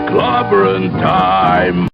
Clobbering time!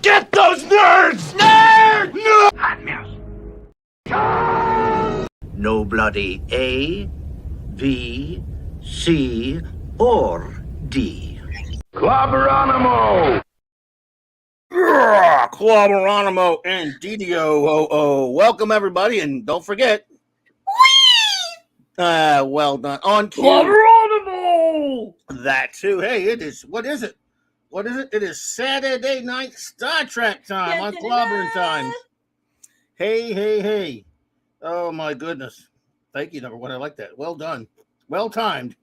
Get those nerds! Nerds! No! Hot mouse. No bloody A, B, C, or D. Clobberonimo! Clobberonimo and DDO. Welcome, everybody, and don't forget. Well done. On Clobberonimo! That, too. Hey, it is. What is it? What is it? It is Saturday night Star Trek time on Clobbering Times. Hey. Oh, my goodness. Thank you, number one. I like that. Well done. Well timed.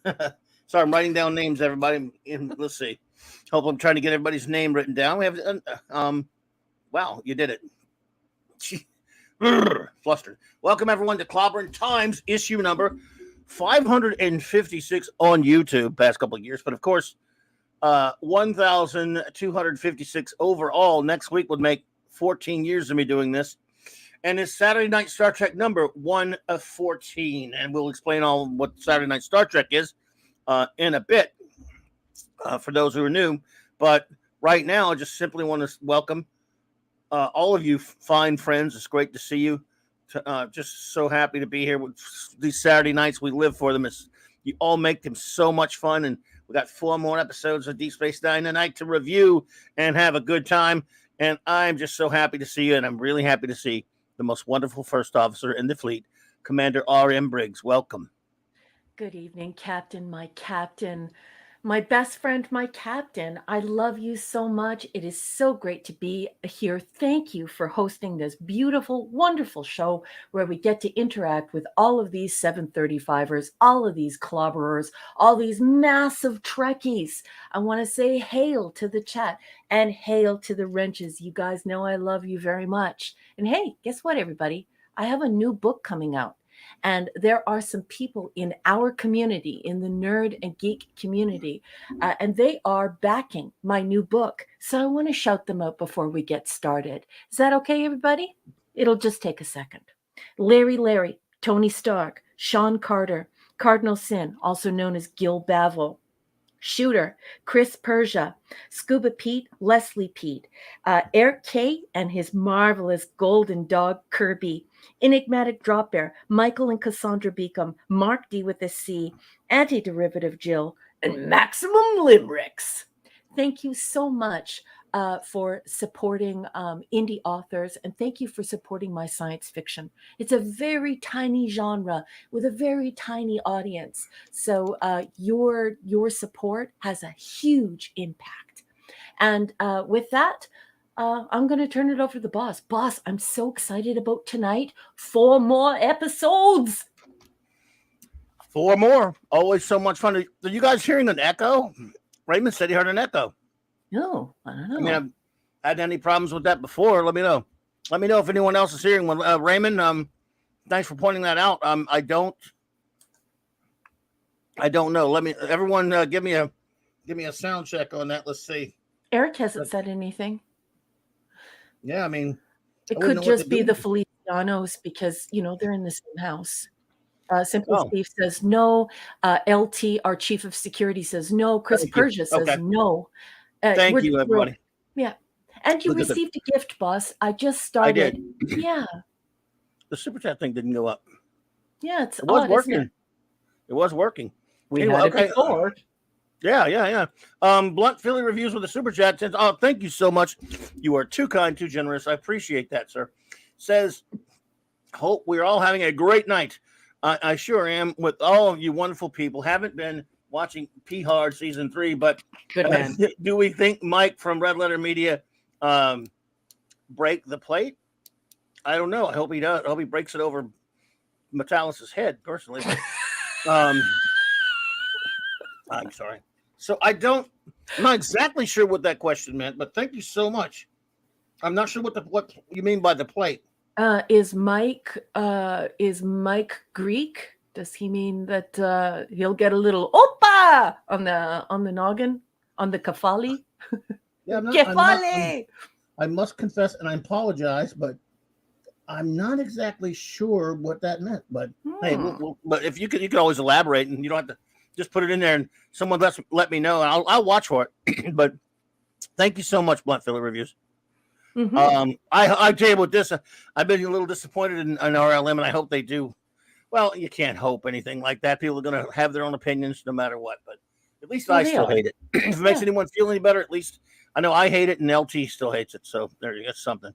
Sorry, I'm writing down names, everybody. Let's see. Hope I'm trying to get everybody's name written down. We have, wow, you did it. Flustered. Welcome, everyone, to Clobbering Times, issue number 556 on YouTube, past couple of years. But, of course, 1,256 overall. Next week would make 14 years of me doing this. And it's Saturday Night Star Trek number 114. And we'll explain all what Saturday Night Star Trek is in a bit for those who are new. But right now, I just simply want to welcome all of you fine friends. It's great to see you. Just so happy to be here with these Saturday nights. We live for them. You all make them so much fun. And we got 4 more episodes of Deep Space Nine tonight to review and have a good time. And I'm just so happy to see you. And I'm really happy to see the most wonderful first officer in the fleet, Commander R.M. Briggs. Welcome. Good evening, Captain, my captain. My best friend, my captain, I love you so much. It is so great to be here. Thank you for hosting this beautiful, wonderful show where we get to interact with all of these 735ers, all of these clobberers, all these massive Trekkies. I want to say hail to the chat and hail to the wrenches. You guys know I love you very much. And hey, guess what, everybody? I have a new book coming out. And there are some people in our community, in the nerd and geek community, and they are backing my new book. So I want to shout them out before we get started. Is that okay, everybody? It'll just take a second. Larry, Tony Stark, Sean Carter, Cardinal Sin, also known as Gil Bavell, Shooter, Chris Persia, Scuba Pete, Leslie Pete, Eric K. and his marvelous golden dog Kirby, Enigmatic Drop Bear, Michael and Cassandra Beacom, Mark D with a C, Anti-Derivative Jill, and Maximum Limericks. Thank you so much for supporting indie authors, and thank you for supporting my science fiction. It's a very tiny genre with a very tiny audience, so your support has a huge impact. And with that, I'm going to turn it over to the boss. Boss, I'm so excited about tonight. 4 more episodes. 4 more. Always so much fun. Are you guys hearing an echo? Raymond said he heard an echo. No, I don't know. I mean, I've had any problems with that before. Let me know. Let me know if anyone else is hearing one. Raymond, thanks for pointing that out. I don't know. Let me, everyone, give me a sound check on that. Let's see. Eric hasn't said anything. Yeah, I mean, it could just be the Felicianos because, you know, they're in the same house. Simple Steve says no. LT, our chief of security, says no. Chris Persia says no. Thank you, everybody. Yeah. And you received a gift, boss. I just started. I did. Yeah. The super chat thing didn't go up. Yeah, it was working. It was working. We had it before. Yeah. Blunt Philly reviews with a super chat says, "Oh, thank you so much. You are too kind, too generous. I appreciate that, sir." Says, "Hope we're all having a great night. I sure am with all of you wonderful people. Haven't been watching P Hard season 3, but good man. Do we think Mike from Red Letter Media break the plate? I don't know. I hope he does. I hope he breaks it over Metallis's head personally. I'm sorry. So I'm not exactly sure what that question meant, but thank you so much. I'm not sure what you mean by the plate. Is Mike Greek? Does he mean that he'll get a little oppa on the noggin, on the kafali? Yeah, I must confess, and I apologize, but I'm not exactly sure what that meant. But hey, but if you could always elaborate, and you don't have to just put it in there, and someone let me know, and I'll watch for it. But thank you so much, Blunt Philly Reviews. Mm-hmm. I tell you what, this I've been a little disappointed in RLM, and I hope they do. Well, you can't hope anything like that. People are going to have their own opinions no matter what. But at least I still hate it. If it makes anyone feel any better, at least I know I hate it, and LT still hates it. So there you go, something.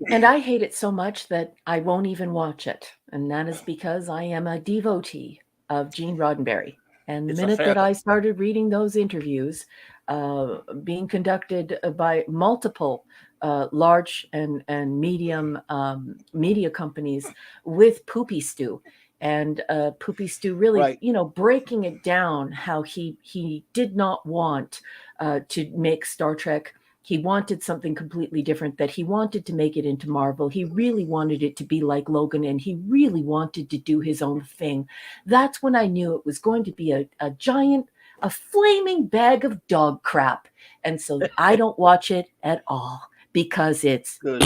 And I hate it so much that I won't even watch it, and that is because I am a devotee of Gene Roddenberry. And the minute that I started reading those interviews, being conducted by multiple large and medium media companies with Poopy Stew, and Poopy Stew really, breaking it down how he did not want to make Star Trek. He wanted something completely different, that he wanted to make it into Marvel. He really wanted it to be like Logan, and he really wanted to do his own thing. That's when I knew it was going to be a flaming bag of dog crap. And so I don't watch it at all because it's good.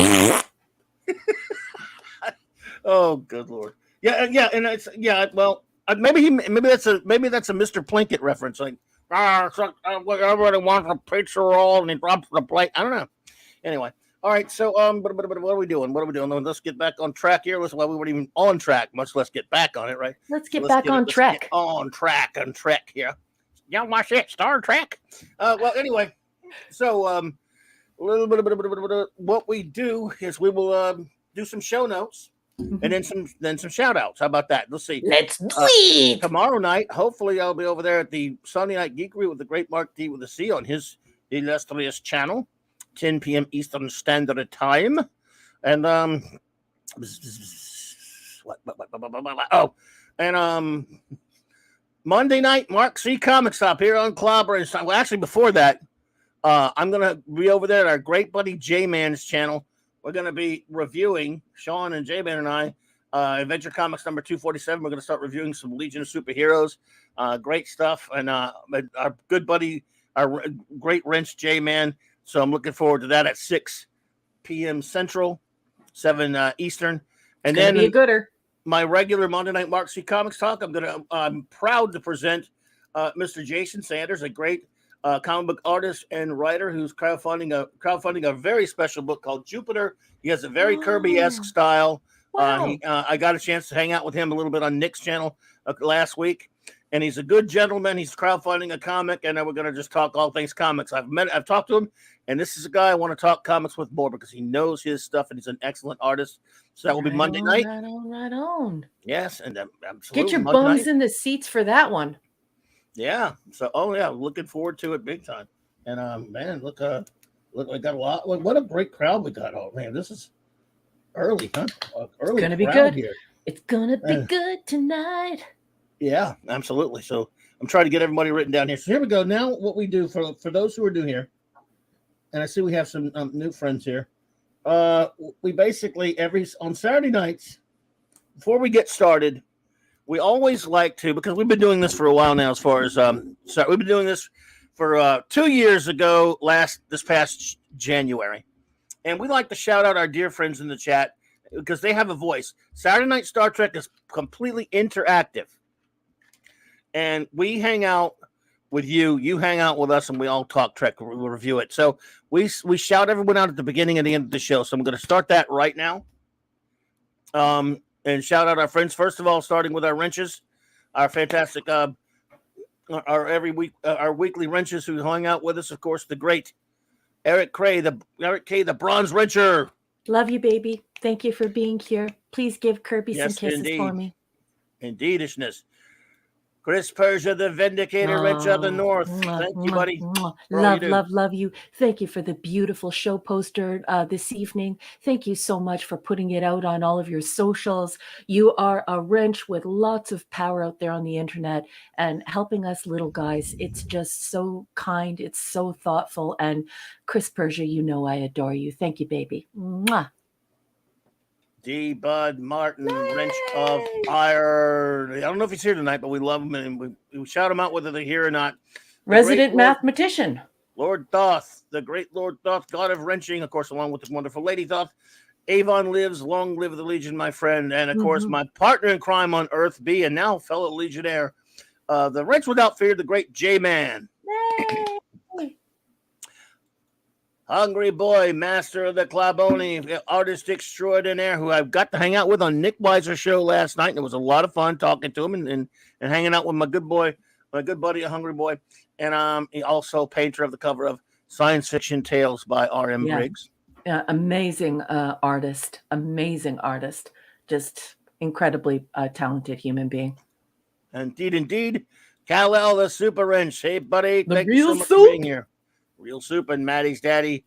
Oh, good Lord. Yeah. And it's, well, maybe that's a Mr. Plinkett reference. Like, everybody wants a pizza roll, and he drops the plate. I don't know. Anyway, all right. So, what are we doing? Let's get back on track here. We weren't even on track, much less get back on it, right? Let's get back on track. On track here. Y'all watch it, Star Trek. Well, anyway, so a little bit of what we do is we will do some show notes. And then some shout outs. How about that? Let's see. Let's do it. Tomorrow night, hopefully, I'll be over there at the Sunday Night Geekery with the great Mark D with a C on his illustrious channel, 10 p.m. Eastern Standard Time. And Monday night, Mark C Comic Stop here on CLOBBERIN. Well, actually, before that, I'm gonna be over there at our great buddy J Man's channel. We're going to be reviewing, Sean and J-Man and I, Adventure Comics number 247. We're going to start reviewing some Legion of Superheroes. Great stuff. And our good buddy, our great wrench J-Man. So I'm looking forward to that at 6 p.m. Central, 7 Eastern. And then be a gooder. My regular Monday Night Mark C Comics Talk. I'm proud to present Mr. Jason Sanders, a great comic book artist and writer who's crowdfunding a very special book called Jupiter. He has a very Kirby-esque style. Wow. I got a chance to hang out with him a little bit on Nick's channel last week, and he's a good gentleman. He's crowdfunding a comic, and we're going to just talk all things comics. I've talked to him, and this is a guy I want to talk comics with more because he knows his stuff, and he's an excellent artist. So that will be Monday night. Right on. Yes, and absolutely. Get your Monday bums night. in the seats for that one. Yeah. So, looking forward to it big time. And man, look, I got a lot. What a great crowd we got! Oh man, this is early, huh? Early. It's gonna be good. Here. It's gonna be good tonight. Yeah, absolutely. So I'm trying to get everybody written down here. So here we go. Now, what we do for those who are new here, and I see we have some new friends here. We basically on Saturday nights before we get started. We always like to, because we've been doing this for a while now, as far as so we've been doing this for 2 years ago, this past January. And we like to shout out our dear friends in the chat because they have a voice. Saturday Night Star Trek is completely interactive. And we hang out with you, you hang out with us, and we all talk Trek, we review it. So we shout everyone out at the beginning and the end of the show. So I'm going to start that right now. And shout out our friends, first of all, starting with our wrenches, our fantastic, our weekly wrenches who hung out with us. Of course, the great Eric K, the Bronze Wrencher. Love you, baby. Thank you for being here. Please give Kirby some kisses for me. Indeedishness. Chris Persia, the Vindicator Wrench of the North. Thank you, buddy. Love you. Thank you for the beautiful show poster this evening. Thank you so much for putting it out on all of your socials. You are a wrench with lots of power out there on the internet and helping us little guys. It's just so kind. It's so thoughtful. And Chris Persia, you know I adore you. Thank you, baby. Mwah. D. Bud Martin, Wrench of Fire. I don't know if he's here tonight, but we love him and we shout him out whether they're here or not. Resident mathematician. Lord Thoth, the great Lord Thoth, God of wrenching, of course, along with the wonderful Lady Thoth. Avon lives, long live the Legion, my friend. And of course, my partner in crime on Earth, B, and now fellow Legionnaire, the Wrench Without Fear, the great J-Man. Hungry Boy, master of the Claboni, artist extraordinaire, who I've got to hang out with on Nick Weiser's show last night. And it was a lot of fun talking to him and hanging out with my good buddy, a Hungry Boy. And he also painter of the cover of Science Fiction Tales by R.M. Briggs. Yeah, amazing artist. Just incredibly talented human being. Indeed. Kal-El, the Super Wrench. Hey, buddy. Thank you so much for being here. Real Soup and Maddie's daddy,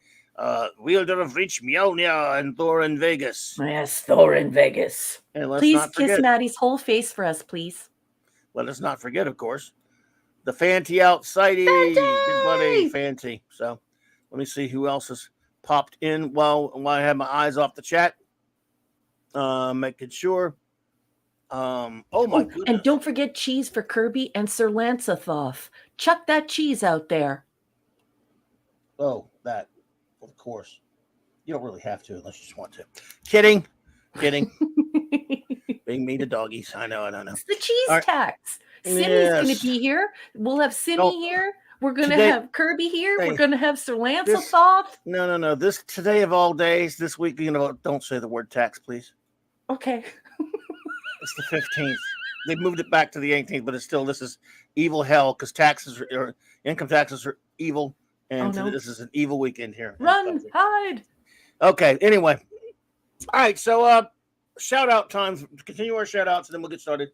wielder of Reach Mjolnir and Thor in Vegas. Yes, Thor in Vegas. And let's please not forget, kiss Maddie's whole face for us, please. Let us not forget, of course, the Fanty Outsidey. Good buddy, Fanty. So let me see who else has popped in while I have my eyes off the chat. Making sure. Oh my goodness. And don't forget cheese for Kirby and Sir Lancethoth. Chuck that cheese out there. Oh, that, of course. You don't really have to unless you just want to. Kidding. Being mean to doggies. I know. It's the cheese tax. Simmy's going to be here. We'll have Simmy here. We're going to have Kirby here. We're going to have Sir Lancethoth. No. This today of all days, this week, don't say the word tax, please. Okay. It's the 15th. They moved it back to the 18th, but this is evil hell because income taxes are evil. And this is an evil weekend here. Run, hide. Okay, anyway. All right, so shout out time. Continue our shout outs and then we'll get started.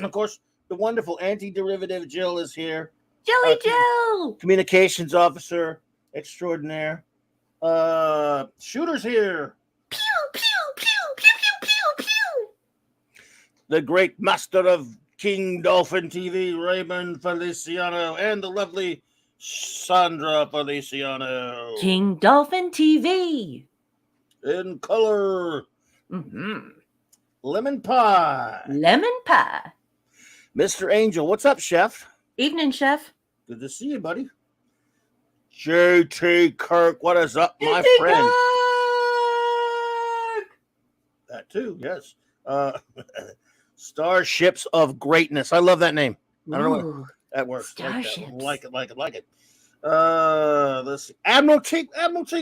Of course, the wonderful anti-derivative Jill is here. Jelly Jill! Communications officer extraordinaire. Shooter's here. Pew, pew, pew, pew, pew, pew, pew. The great master of King Dolphin TV, Raymond Feliciano, and the lovely Sandra Feliciano. King Dolphin TV. In color. lemon pie. Lemon pie. Mr. Angel, what's up, Chef? Evening, Chef. Good to see you, buddy. JT Kirk, what is up, my JT friend? Kirk! That too, yes. Starships of Greatness. I love that name. I don't know what that works. Starships. Like it. Let's see. Admiral Cheek,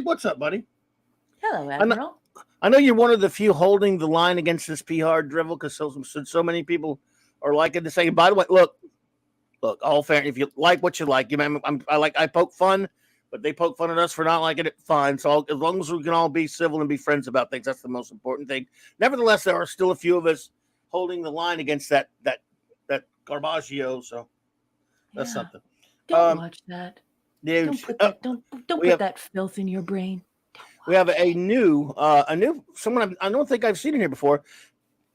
what's up, buddy? Hello, Admiral. I know you're one of the few holding the line against this PR drivel because so many people are liking to say. By the way, look, all fair. If you like what you like, I poke fun, but they poke fun at us for not liking it. Fine. So as long as we can all be civil and be friends about things, that's the most important thing. Nevertheless, there are still a few of us holding the line against that Garbaggio. So that's something. Don't watch that. Yeah, Don't put that filth in your brain. We have a new someone I don't think I've seen in here before.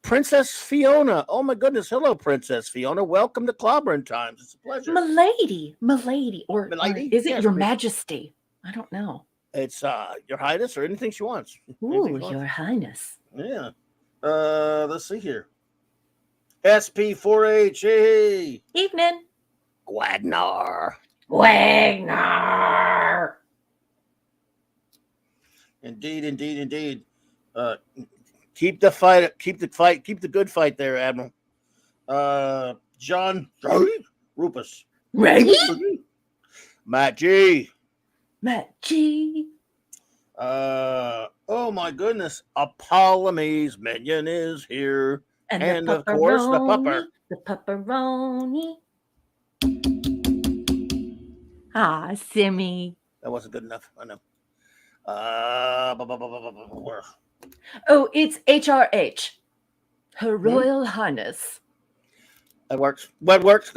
Princess Fiona. Oh my goodness. Hello, Princess Fiona. Welcome to Clobbering Times. It's a pleasure. Milady, or is it Yes, Your Majesty? I don't know. It's Your Highness or anything she wants. Ooh, Your Highness. Yeah. Let's see here. SP4H. Hey. Evening. Wagner. Indeed. Keep the good fight there, Admiral. John Rupus. Ready? Matt G. Oh my goodness. A Ptolemy's minion is here. And of course the pupper. The pepperoni. Simmy. That wasn't good enough. I know. Oh, it's HRH. Her Royal Highness. That works. That works.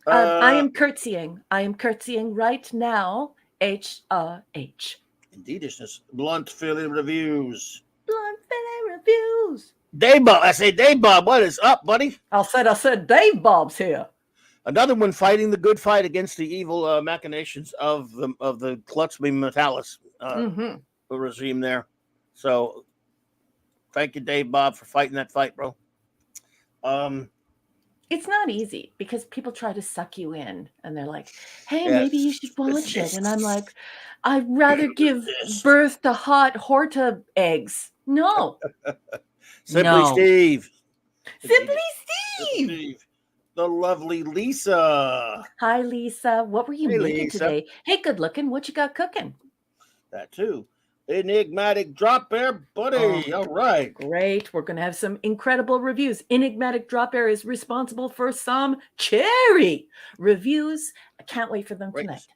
I am curtsying. Right now. HRH. Indeedishness. Blunt Philly Reviews. Dave Bob. I say Dave Bob. What is up, buddy? I said Dave Bob's here. Another one fighting the good fight against the evil machinations of the Klutzby Metalis regime there. So thank you, Dave Bob, for fighting that fight, bro. It's not easy because people try to suck you in and they're like, hey, maybe you should watch it. And I'm like, I'd rather give birth to hot Horta eggs. No. Simply Steve. Simply Steve. The lovely Lisa. Hi, Lisa. What were you making today? Hey, good looking. What you got cooking? That too. Enigmatic Drop Bear, buddy. All right. Great. We're going to have some incredible reviews. Enigmatic Drop Bear is responsible for some cherry reviews. I can't wait for them tonight.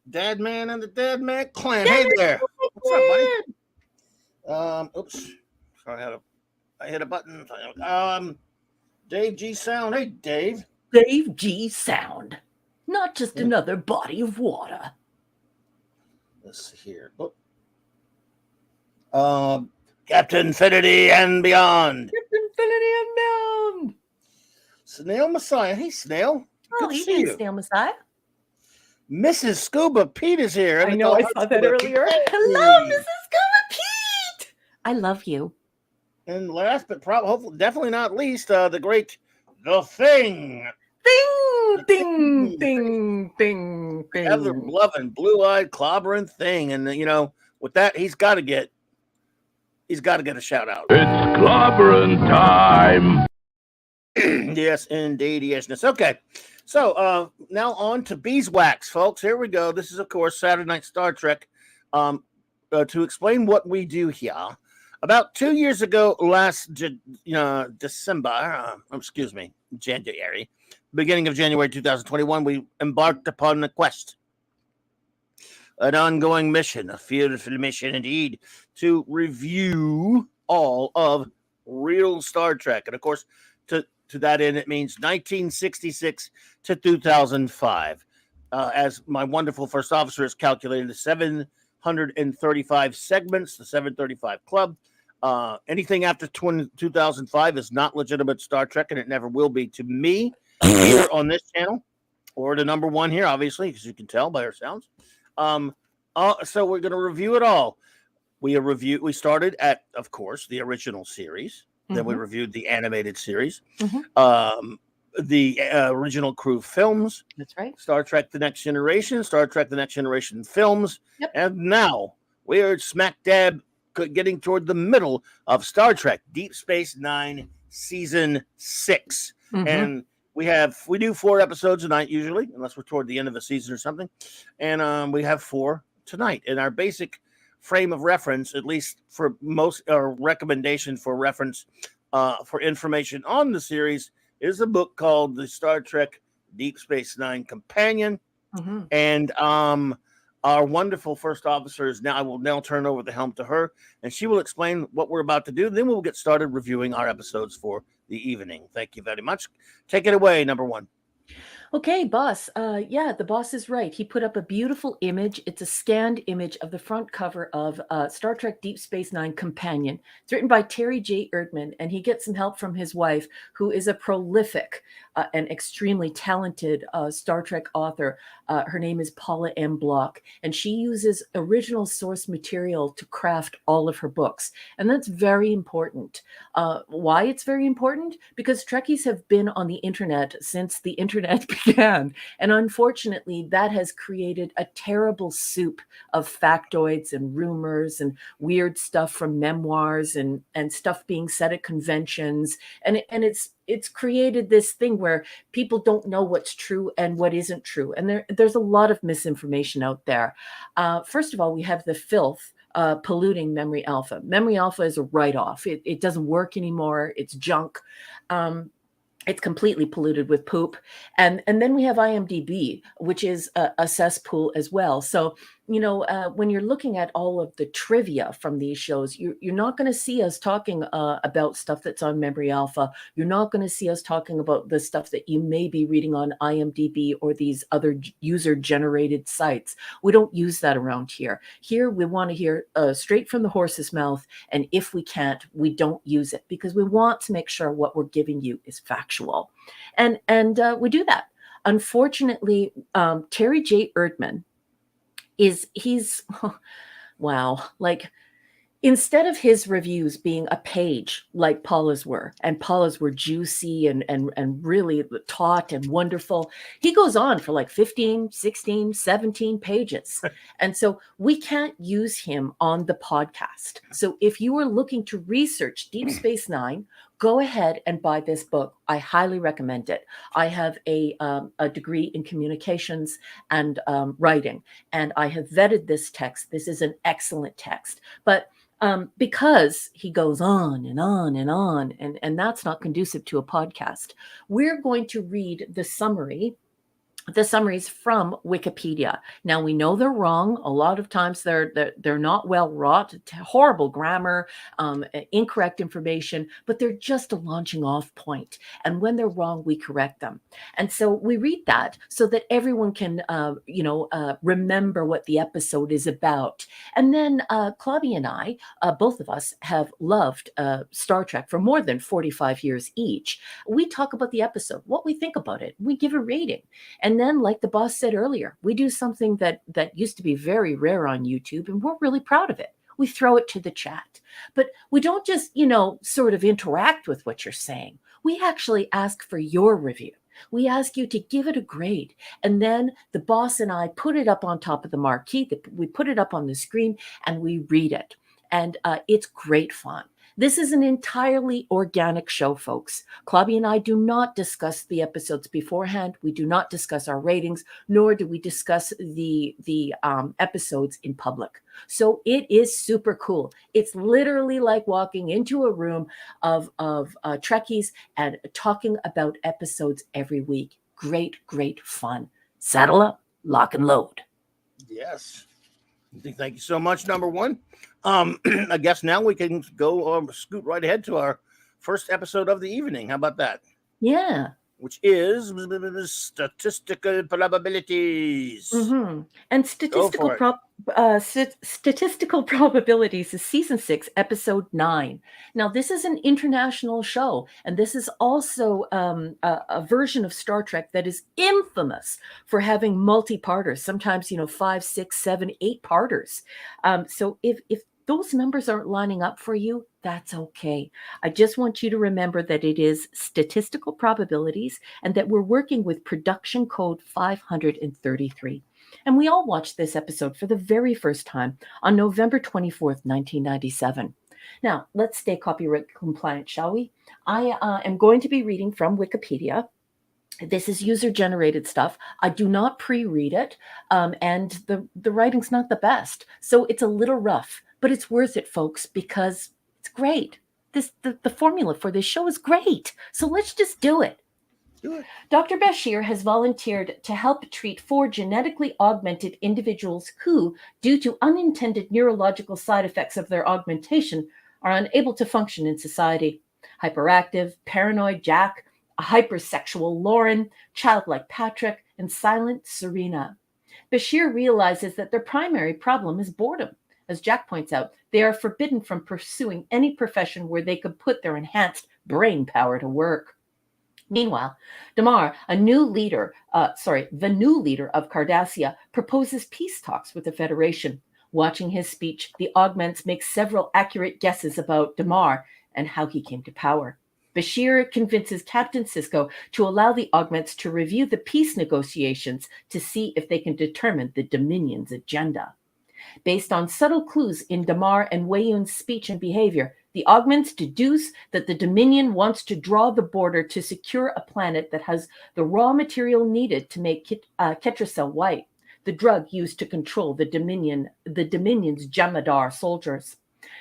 Dad Man and the Dad Man Clan. Hey there. What's up, buddy? Oops. Sorry, I hit a button. Dave G Sound. Hey, Dave. Dave G Sound. Not just another body of water. Let's see here. Captain Infinity and Beyond. Snail Messiah. Hey, Snail. Oh, evening, Snail Messiah. Mrs. Scuba Pete is here. I know, I saw that earlier. Hello, Mrs. Scuba Pete. I love you. And last, but hopefully, definitely not least, the great The Thing. Ding. Ever-loving, blue-eyed, clobbering Thing. And, with that, he's got to get a shout-out. It's clobbering time. Yes, indeed, yesness. Okay, so now on to beeswax, folks. Here we go. This is, of course, Saturday Night Star Trek. To explain what we do here, about 2 years ago, last January, beginning of January 2021, we embarked upon a quest, an ongoing mission, a fearful mission indeed, to review all of real Star Trek. And of course, to that end, it means 1966 to 2005. As my wonderful first officer has calculated, the 735 segments, the 735 Club. Anything after 2005 is not legitimate Star Trek, and it never will be to me here on this channel, or the number one here, obviously, because you can tell by our sounds. So we're going to review it all. We started at, of course, the original series. Then we reviewed the animated series, Mhm. the original crew films, That's right. Star Trek The Next Generation, Star Trek The Next Generation films, Yep. and now we are smack dab getting toward the middle of Star Trek Deep Space Nine Season 6. Mhm. And we do 4 episodes a night usually, unless we're toward the end of a season or something. And we have 4 tonight. And our basic frame of reference, at least for most, or recommendation for reference for information on the series, is a book called The Star Trek Deep Space Nine Companion. Mhm. And our wonderful first officer is now, I will now turn over the helm to her, and she will explain what we're about to do. Then we'll get started reviewing our episodes for the evening. Thank you very much. Take it away, number 1. Okay, boss. Yeah, the boss is right. He put up a beautiful image. It's a scanned image of the front cover of Star Trek Deep Space Nine Companion. It's written by Terry J. Erdman, and he gets some help from his wife, who is a prolific and extremely talented Star Trek author. Her name is Paula M. Block, and she uses original source material to craft all of her books. And that's very important. Why it's very important? Because Trekkies have been on the internet since the internet began. And unfortunately, that has created a terrible soup of factoids and rumors and weird stuff from memoirs and stuff being said at conventions. And it's created this thing where people don't know what's true and what isn't true. And there's a lot of misinformation out there. First of all, we have the filth polluting Memory Alpha. Memory Alpha is a write-off. It doesn't work anymore. It's junk. It's completely polluted with poop. And then we have IMDb, which is a cesspool as well. So, when you're looking at all of the trivia from these shows, you're not going to see us talking about stuff that's on Memory Alpha. You're not going to see us talking about the stuff that you may be reading on IMDb or these other user-generated sites. We don't use that around here. Here, we want to hear straight from the horse's mouth. And if we can't, we don't use it because we want to make sure what we're giving you is factual. And we do that. Unfortunately, Terry J. Erdman he's wow, like instead of his reviews being a page like Paula's were, and Paula's were juicy and really taut and wonderful, he goes on for like 15, 16, 17 pages. And so we can't use him on the podcast. So if you are looking to research Deep Space Nine, go ahead and buy this book. I highly recommend it. I have a degree in communications and writing, and I have vetted this text. This is an excellent text. But because he goes on and on and on, and that's not conducive to a podcast, we're going to read the summaries from Wikipedia. Now we know they're wrong. A lot of times they're not well wrought, horrible grammar, incorrect information, but they're just a launching off point. And when they're wrong, we correct them. And so we read that so that everyone can, remember what the episode is about. And then Claudia and I, both of us, have loved Star Trek for more than 45 years each. We talk about the episode, what we think about it. We give a rating. And then, like the boss said earlier, we do something that used to be very rare on YouTube, and we're really proud of it. We throw it to the chat. But we don't just, sort of interact with what you're saying. We actually ask for your review. We ask you to give it a grade. And then the boss and I put it up on top of the marquee. We put it up on the screen and we read it. And it's great fun. This is an entirely organic show, folks. Clubby and I do not discuss the episodes beforehand. We do not discuss our ratings, nor do we discuss the episodes in public. So it is super cool. It's literally like walking into a room of Trekkies and talking about episodes every week. Great, great fun. Saddle up, lock and load. Yes. Thank you so much, number 1. I guess now we can go scoot right ahead to our first episode of the evening. How about that? Yeah. Which is statistical probabilities. Mm-hmm. And statistical probabilities is season 6, episode 9. Now, this is an international show, and this is also a version of Star Trek that is infamous for having multi-parters. Sometimes, 5, 6, 7, 8 parters. So if those numbers aren't lining up for you, That's okay. I just want you to remember that it is statistical probabilities and that we're working with production code 533. And we all watched this episode for the very first time on November 24th, 1997. Now, let's stay copyright compliant, shall we? I am going to be reading from Wikipedia. This is user-generated stuff. I do not pre-read it, and the writing's not the best, so it's a little rough, but it's worth it, folks, because it's great. The formula for this show is great, so let's just do it. Dr. Bashir has volunteered to help treat 4 genetically augmented individuals who, due to unintended neurological side effects of their augmentation, are unable to function in society. Hyperactive, paranoid Jack, a hypersexual Lauren, childlike Patrick, and silent Serena. Bashir realizes that their primary problem is boredom. As Jack points out, they are forbidden from pursuing any profession where they could put their enhanced brain power to work. Meanwhile, Damar, the new leader of Cardassia, proposes peace talks with the Federation. Watching his speech, the augments make several accurate guesses about Damar and how he came to power. Bashir convinces Captain Sisko to allow the augments to review the peace negotiations to see if they can determine the Dominion's agenda. Based on subtle clues in Damar and Weyun's speech and behavior, the augments deduce that the Dominion wants to draw the border to secure a planet that has the raw material needed to make Ketracel white, the drug used to control the Dominion's Jamadar soldiers.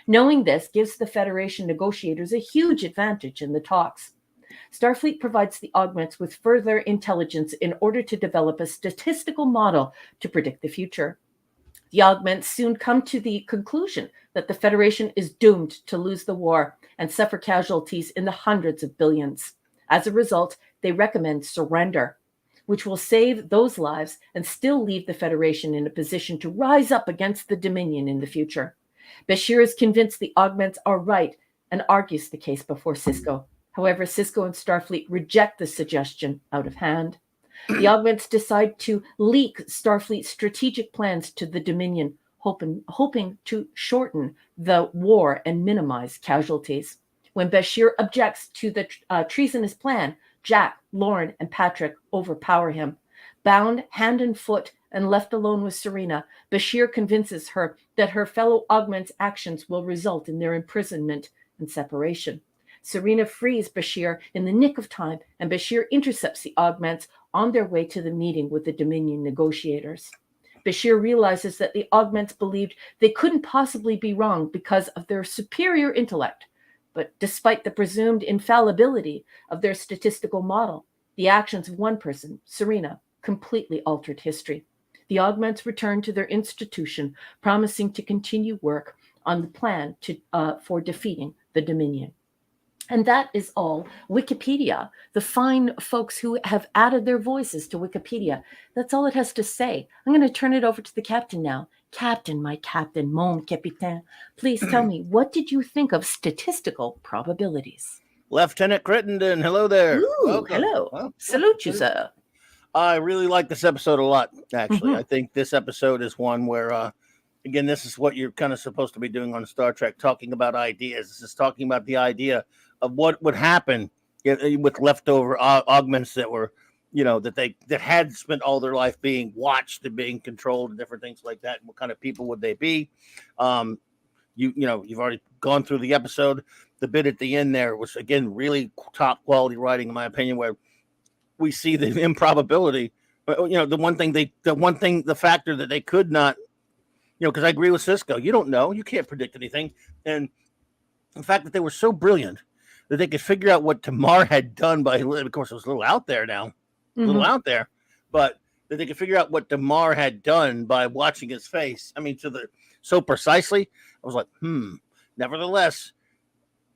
Knowing this gives the Federation negotiators a huge advantage in the talks. Starfleet provides the augments with further intelligence in order to develop a statistical model to predict the future. The augments soon come to the conclusion that the Federation is doomed to lose the war and suffer casualties in the hundreds of billions. As a result, they recommend surrender, which will save those lives and still leave the Federation in a position to rise up against the Dominion in the future. Bashir is convinced the augments are right and argues the case before Sisko. However, Sisko and Starfleet reject the suggestion out of hand. The augments decide to leak Starfleet's strategic plans to the Dominion, hoping to shorten the war and minimize casualties. When Bashir objects to the treasonous plan, Jack, Lauren, and Patrick overpower him. Bound hand and foot and left alone with Serena, Bashir convinces her that her fellow augments' actions will result in their imprisonment and separation. Serena frees Bashir in the nick of time, and Bashir intercepts the augments on their way to the meeting with the Dominion negotiators. Bashir realizes that the augments believed they couldn't possibly be wrong because of their superior intellect. But despite the presumed infallibility of their statistical model, the actions of one person, Serena, completely altered history. The augments returned to their institution, promising to continue work on the plan for defeating the Dominion. And that is all Wikipedia, the fine folks who have added their voices to Wikipedia. That's all it has to say. I'm going to turn it over to the captain now. Captain, my captain, mon capitaine, please tell me, what did you think of statistical probabilities? Lieutenant Crittenden, hello there. Ooh, Welcome. hello. Well, Salute you, sir. I really like this episode a lot, actually. I think this episode is one where, again, this is what you're kind of supposed to be doing on Star Trek, talking about ideas. This is talking about the idea of what would happen with leftover augments that were, that had spent all their life being watched and being controlled and different things like that. And what kind of people would they be? You've already gone through the episode. The bit at the end there was, again, really top quality writing, in my opinion, where we see the improbability. The factor that they could not, because I agree with Sisko. You don't know. You can't predict anything. And the fact that they were so brilliant that they could figure out what Damar had done of course, it was a little out there now, but that they could figure out what Damar had done by watching his face. I mean, so precisely. I was like, Nevertheless,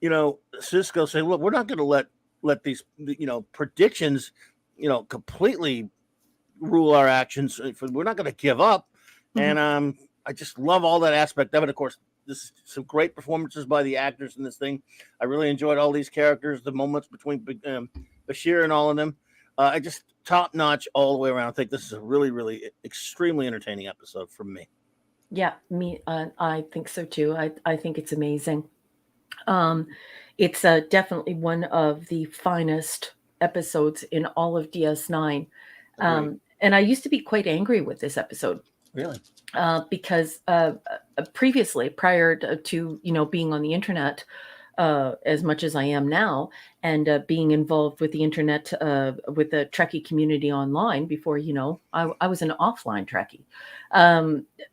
Sisko said, look, we're not going to let these, predictions, completely rule our actions. We're not going to give up. And I just love all that aspect of it. Of course, this is some great performances by the actors in this thing. I really enjoyed all these characters, the moments between Bashir and all of them. I just top notch all the way around. I think this is a really, really extremely entertaining episode for me. Yeah, I think so too. I think it's amazing. Um, it's definitely one of the finest episodes in all of DS9. And I used to be quite angry with this episode. Really? Because previously, prior to being on the internet as much as I am now, and being involved with the internet, with the Trekkie community online, before I was an offline Trekkie,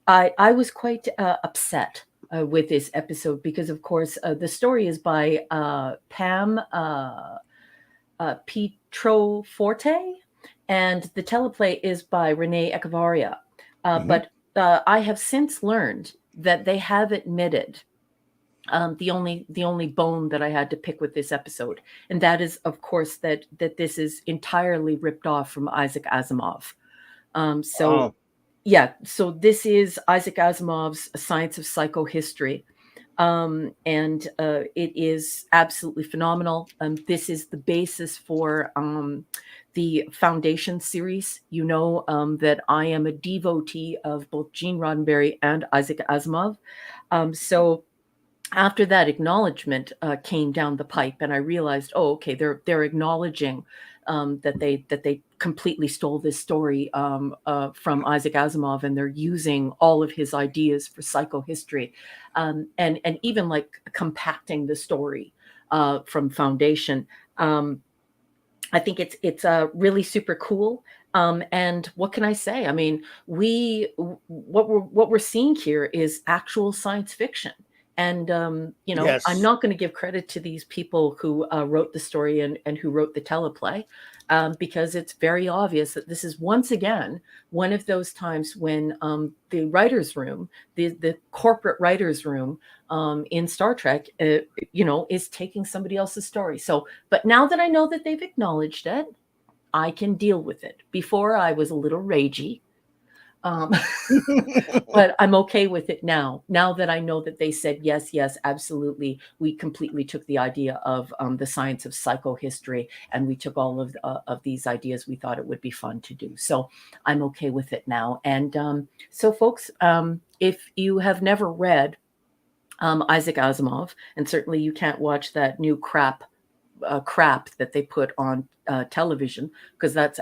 I was quite upset with this episode because, of course, the story is by Pam Pietroforte, and the teleplay is by Renee Echevarria. But I have since learned that they have admitted the only bone that I had to pick with this episode, and that is, of course, that this is entirely ripped off from Isaac Asimov. Yeah, so this is Isaac Asimov's Science of Psychohistory. And it is absolutely phenomenal. This is the basis for the Foundation series. That I am a devotee of both Gene Roddenberry and Isaac Asimov. So after that acknowledgement came down the pipe, and I realized, okay, they're acknowledging that they completely stole this story from Isaac Asimov, and they're using all of his ideas for psychohistory, and even like compacting the story from Foundation. I think it's really super cool. And what can I say? I mean, what we're seeing here is actual science fiction. And Yes. I'm not going to give credit to these people who wrote the story and who wrote the teleplay, because it's very obvious that this is once again one of those times when the writers' room, the corporate writers' room in Star Trek, is taking somebody else's story. So, but now that I know that they've acknowledged it, I can deal with it. Before, I was a little ragey. But I'm okay with it now that I know that they said, yes, absolutely. We completely took the idea of the science of psychohistory, and we took all of these ideas. We thought it would be fun to do. So I'm okay with it now. And so, folks, if you have never read Isaac Asimov, and certainly you can't watch that new crap that they put on television, because that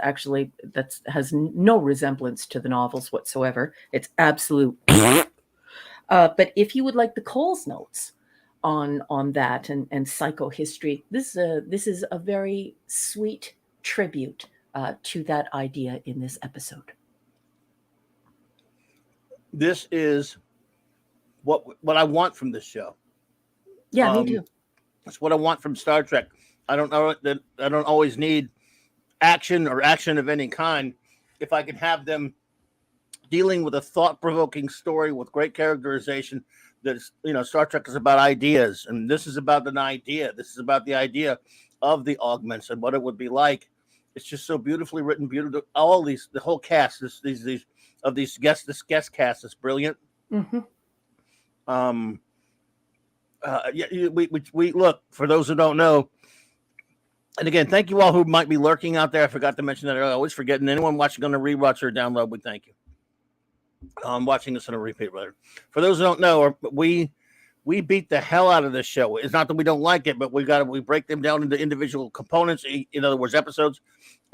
has no resemblance to the novels whatsoever. It's absolute. But if you would like the Coles notes on that and psychohistory, this is a very sweet tribute to that idea in this episode. This is what I want from this show. Yeah, me too. That's what I want from Star Trek. I don't know that I don't always need action of any kind. If I can have them dealing with a thought-provoking story with great characterization, that's, Star Trek is about ideas, and this is about an idea. This is about the idea of the augments and what it would be like. It's just so beautifully written, beautiful. All the whole cast, this guest cast is brilliant. Mm-hmm. We look, for those who don't know, and again, thank you all who might be lurking out there. I forgot to mention that earlier. I always forget. And anyone watching on a rewatch or download, we thank you. Watching this on a repeat, rather. For those who don't know, we beat the hell out of this show. It's not that we don't like it, but we break them down into individual components. In other words, episodes.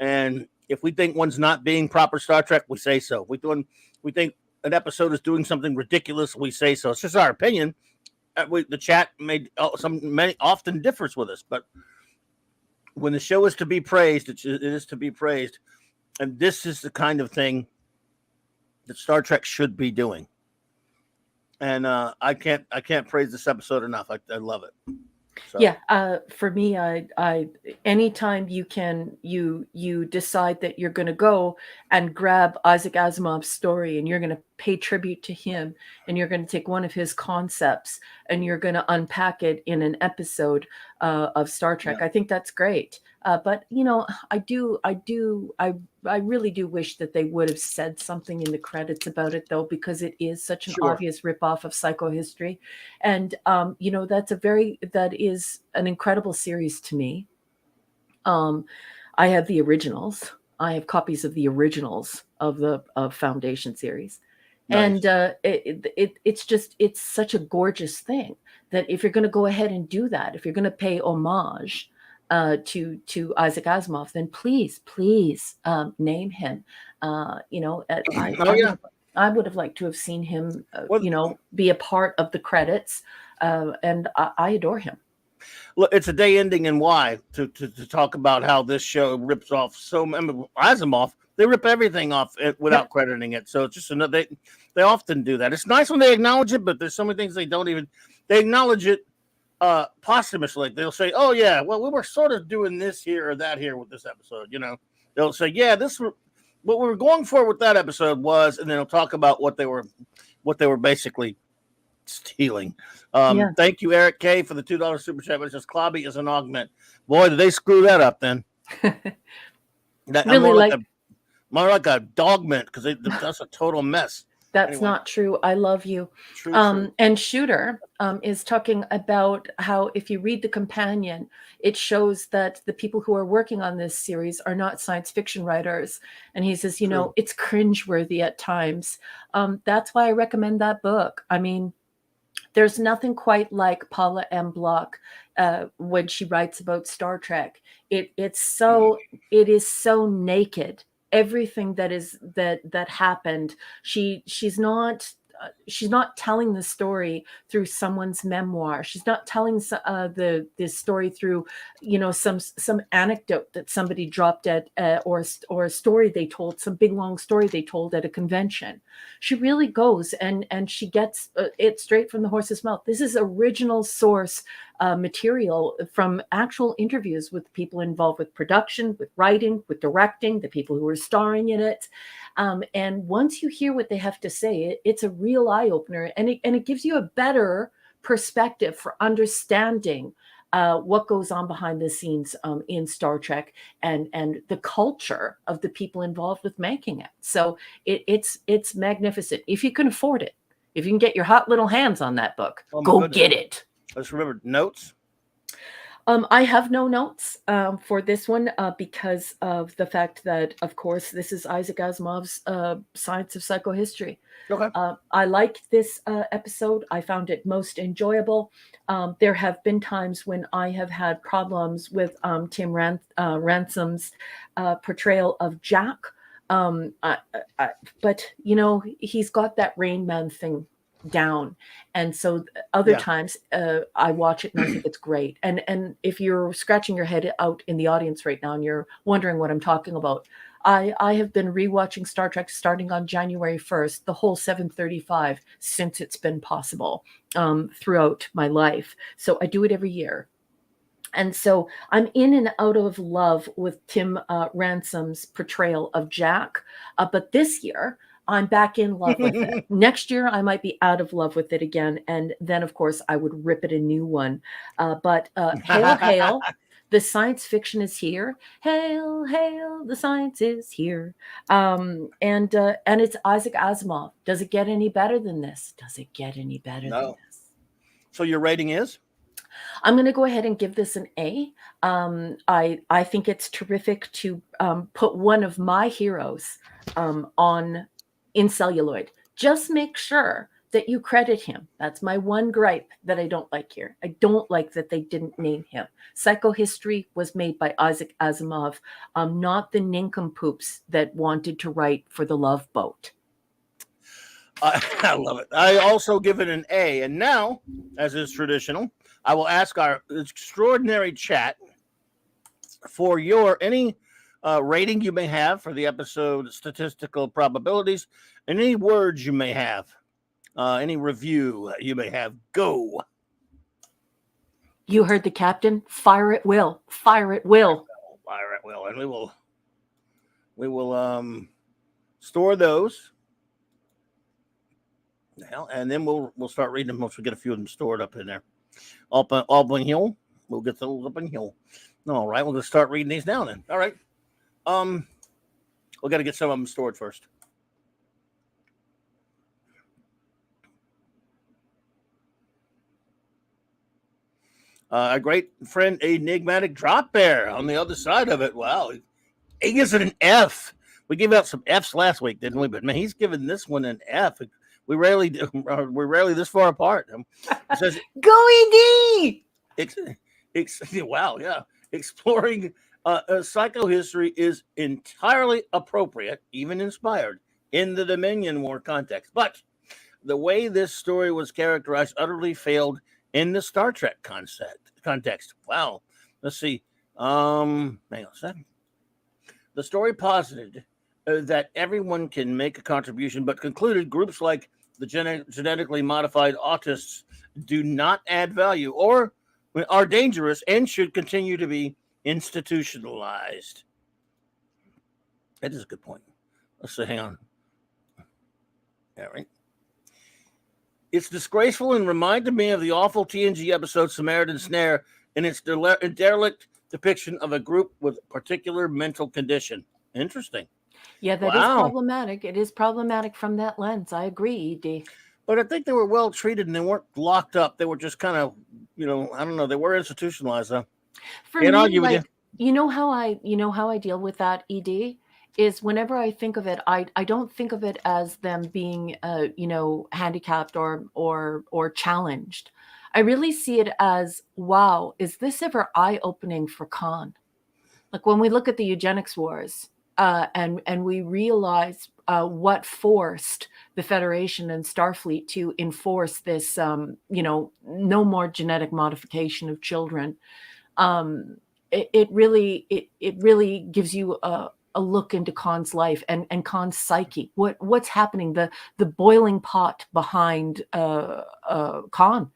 And if we think one's not being proper Star Trek, we say so. We think an episode is doing something ridiculous, we say so. It's just our opinion. The chat often differs with us, but when the show is to be praised, it is to be praised, and this is the kind of thing that Star Trek should be doing. And I can't praise this episode enough. I love it. So. Yeah, for me, I anytime you decide that you're going to go and grab Isaac Asimov's story and you're going to pay tribute to him, and you're going to take one of his concepts and you're going to unpack it in an episode of Star Trek. Yeah. I think that's great. But I really do wish that they would have said something in the credits about it, though, because it is such an obvious ripoff of psychohistory. And that is an incredible series to me. I have the originals. I have copies of the originals of the Foundation series. And it's such a gorgeous thing that if you're going to go ahead and do that, if you're going to pay homage to Isaac Asimov, then please name him. I would have liked to have seen him, be a part of the credits, and I adore him. Look, it's a day ending, and why to talk about how this show rips off Asimov. They rip everything off without crediting it. So it's just another. They often do that. It's nice when they acknowledge it, but there's so many things they don't even. They acknowledge it posthumously. They'll say, "Oh yeah, well we were sort of doing this here or that here with this episode." They'll say, "Yeah, what we were going for with that episode was," and then they'll talk about what they were basically stealing. Thank you, Eric K, for the $2 super chat. It says Clobby is an augment. Boy, did they screw that up then. More like a dogment, because that's a total mess. That's not true. I love you. True. And Shooter is talking about how if you read the companion, it shows that the people who are working on this series are not science fiction writers. And he says, it's cringeworthy at times. That's why I recommend that book. I mean, there's nothing quite like Paula M. Block when she writes about Star Trek. It is so naked. Everything that happened, she's not telling the story through someone's memoir. She's not telling this story through some anecdote that somebody dropped at or a story they told, some big long story they told at a convention. She really goes and she gets it straight from the horse's mouth. This is original source material from actual interviews with people involved with production, with writing, with directing, the people who are starring in it. And once you hear what they have to say, it's a real eye-opener, and it gives you a better perspective for understanding what goes on behind the scenes in Star Trek and the culture of the people involved with making it. So it's magnificent. If you can afford it, if you can get your hot little hands on that book, go get it. Let's remember notes. I have no notes for this one because of the fact that, of course, this is Isaac Asimov's Science of Psychohistory. Okay. I liked this episode. I found it most enjoyable. There have been times when I have had problems with Tim Ransom's portrayal of Jack. But, he's got that Rain Man thing down, and so other times I watch it and I think it's great. And if you're scratching your head out in the audience right now and you're wondering what I'm talking about, I have been rewatching Star Trek starting on January 1st, the whole 735 since it's been possible throughout my life. So I do it every year. And so I'm in and out of love with Tim Ransom's portrayal of Jack. But this year, I'm back in love with it. Next year, I might be out of love with it again. And then, of course, I would rip it a new one. But hail, hail, the science fiction is here. Hail, hail, the science is here. And it's Isaac Asimov. Does it get any better than this? Does it get any better than this? So your rating is? I'm going to go ahead and give this an A. I think it's terrific to put one of my heroes in celluloid. Just make sure that you credit him. That's my one gripe that I don't like here. I don't like that they didn't name him. Psychohistory was made by Isaac Asimov, not the nincompoops that wanted to write for the Love Boat. I love it. I also give it an A. And now, as is traditional, I will ask our extraordinary chat for any rating you may have for the episode, statistical probabilities, and any words you may have, any review you may have. Go. You heard the captain. Fire at will. Fire at will. Fire at will. And we will store those. Now, and then we'll start reading them once we get a few of them stored up in there. Auburn Hill. We'll get those up in Hill. All right, we'll just start reading these now then. All right. We got to get some of them stored first. A great friend, enigmatic drop bear on the other side of it. Wow. He gives it an F. We gave out some F's last week, didn't we? But man, he's given this one an F. We rarely do. We're rarely this far apart. It says, Go ED! Wow, yeah. Exploring psychohistory is entirely appropriate, even inspired, in the Dominion War context. But the way this story was characterized utterly failed in the Star Trek context. Wow. Let's see. Hang on a second. The story posited that everyone can make a contribution, but concluded groups like the genetically modified autists do not add value or are dangerous and should continue to be institutionalized. That is a good point. Let's see. Hang on. All right. It's disgraceful and reminded me of the awful TNG episode Samaritan Snare and its derelict depiction of a group with particular mental condition. Interesting. Yeah, that is problematic. It is problematic from that lens. I agree, ED. But I think they were well treated and they weren't locked up. They were just kind of, I don't know. They were institutionalized, though. For me, argue with you know how I deal with that, ED, is whenever I think of it, I don't think of it as them being handicapped or challenged. I really see it as, wow, is this ever eye-opening for Khan? Like when we look at the eugenics wars, and we realize what forced the Federation and Starfleet to enforce this, no more genetic modification of children. It really gives you a look into Khan's life and Khan's psyche. What's happening? The boiling pot behind Khan.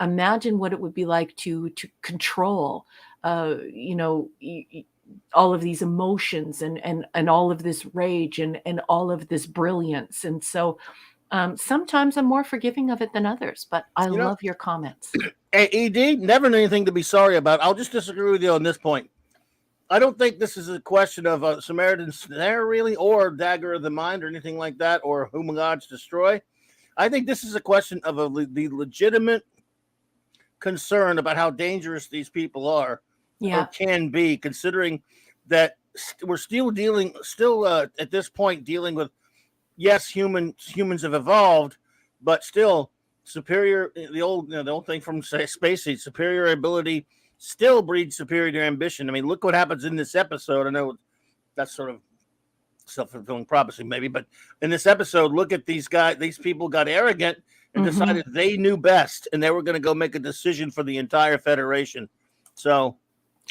Imagine what it would be like to control, all of these emotions and all of this rage and all of this brilliance. And so sometimes I'm more forgiving of it than others, but I love your comments. Hey, ED, never anything to be sorry about. I'll just disagree with you on this point. I don't think this is a question of Samaritan Snare, really, or Dagger of the Mind or anything like that, or Whom Gods Destroy. I think this is a question of the legitimate concern about how dangerous these people are. Or can be, considering that we're still at this point dealing with, yes, humans have evolved, but still superior. The old thing from Space Age, superior ability still breeds superior ambition. I mean, look what happens in this episode. I know that's sort of self-fulfilling prophecy, maybe, but in this episode, look at these guys. These people got arrogant and decided they knew best, and they were going to go make a decision for the entire Federation. So.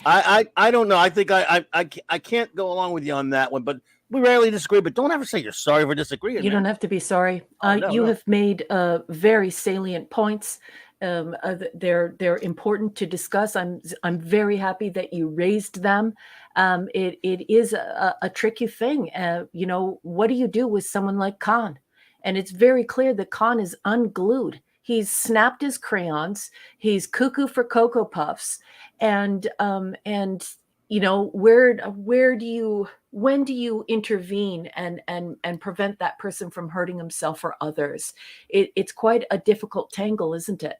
I don't know. I think I can't go along with you on that one, but we rarely disagree. But don't ever say you're sorry for disagreeing. You don't have to be sorry. You have made very salient points. They're important to discuss. I'm very happy that you raised them. It is a tricky thing. What do you do with someone like Khan? And it's very clear that Khan is unglued. He's snapped his crayons. He's cuckoo for Cocoa Puffs. And when do you intervene and prevent that person from hurting himself or others? It's quite a difficult tangle, isn't it?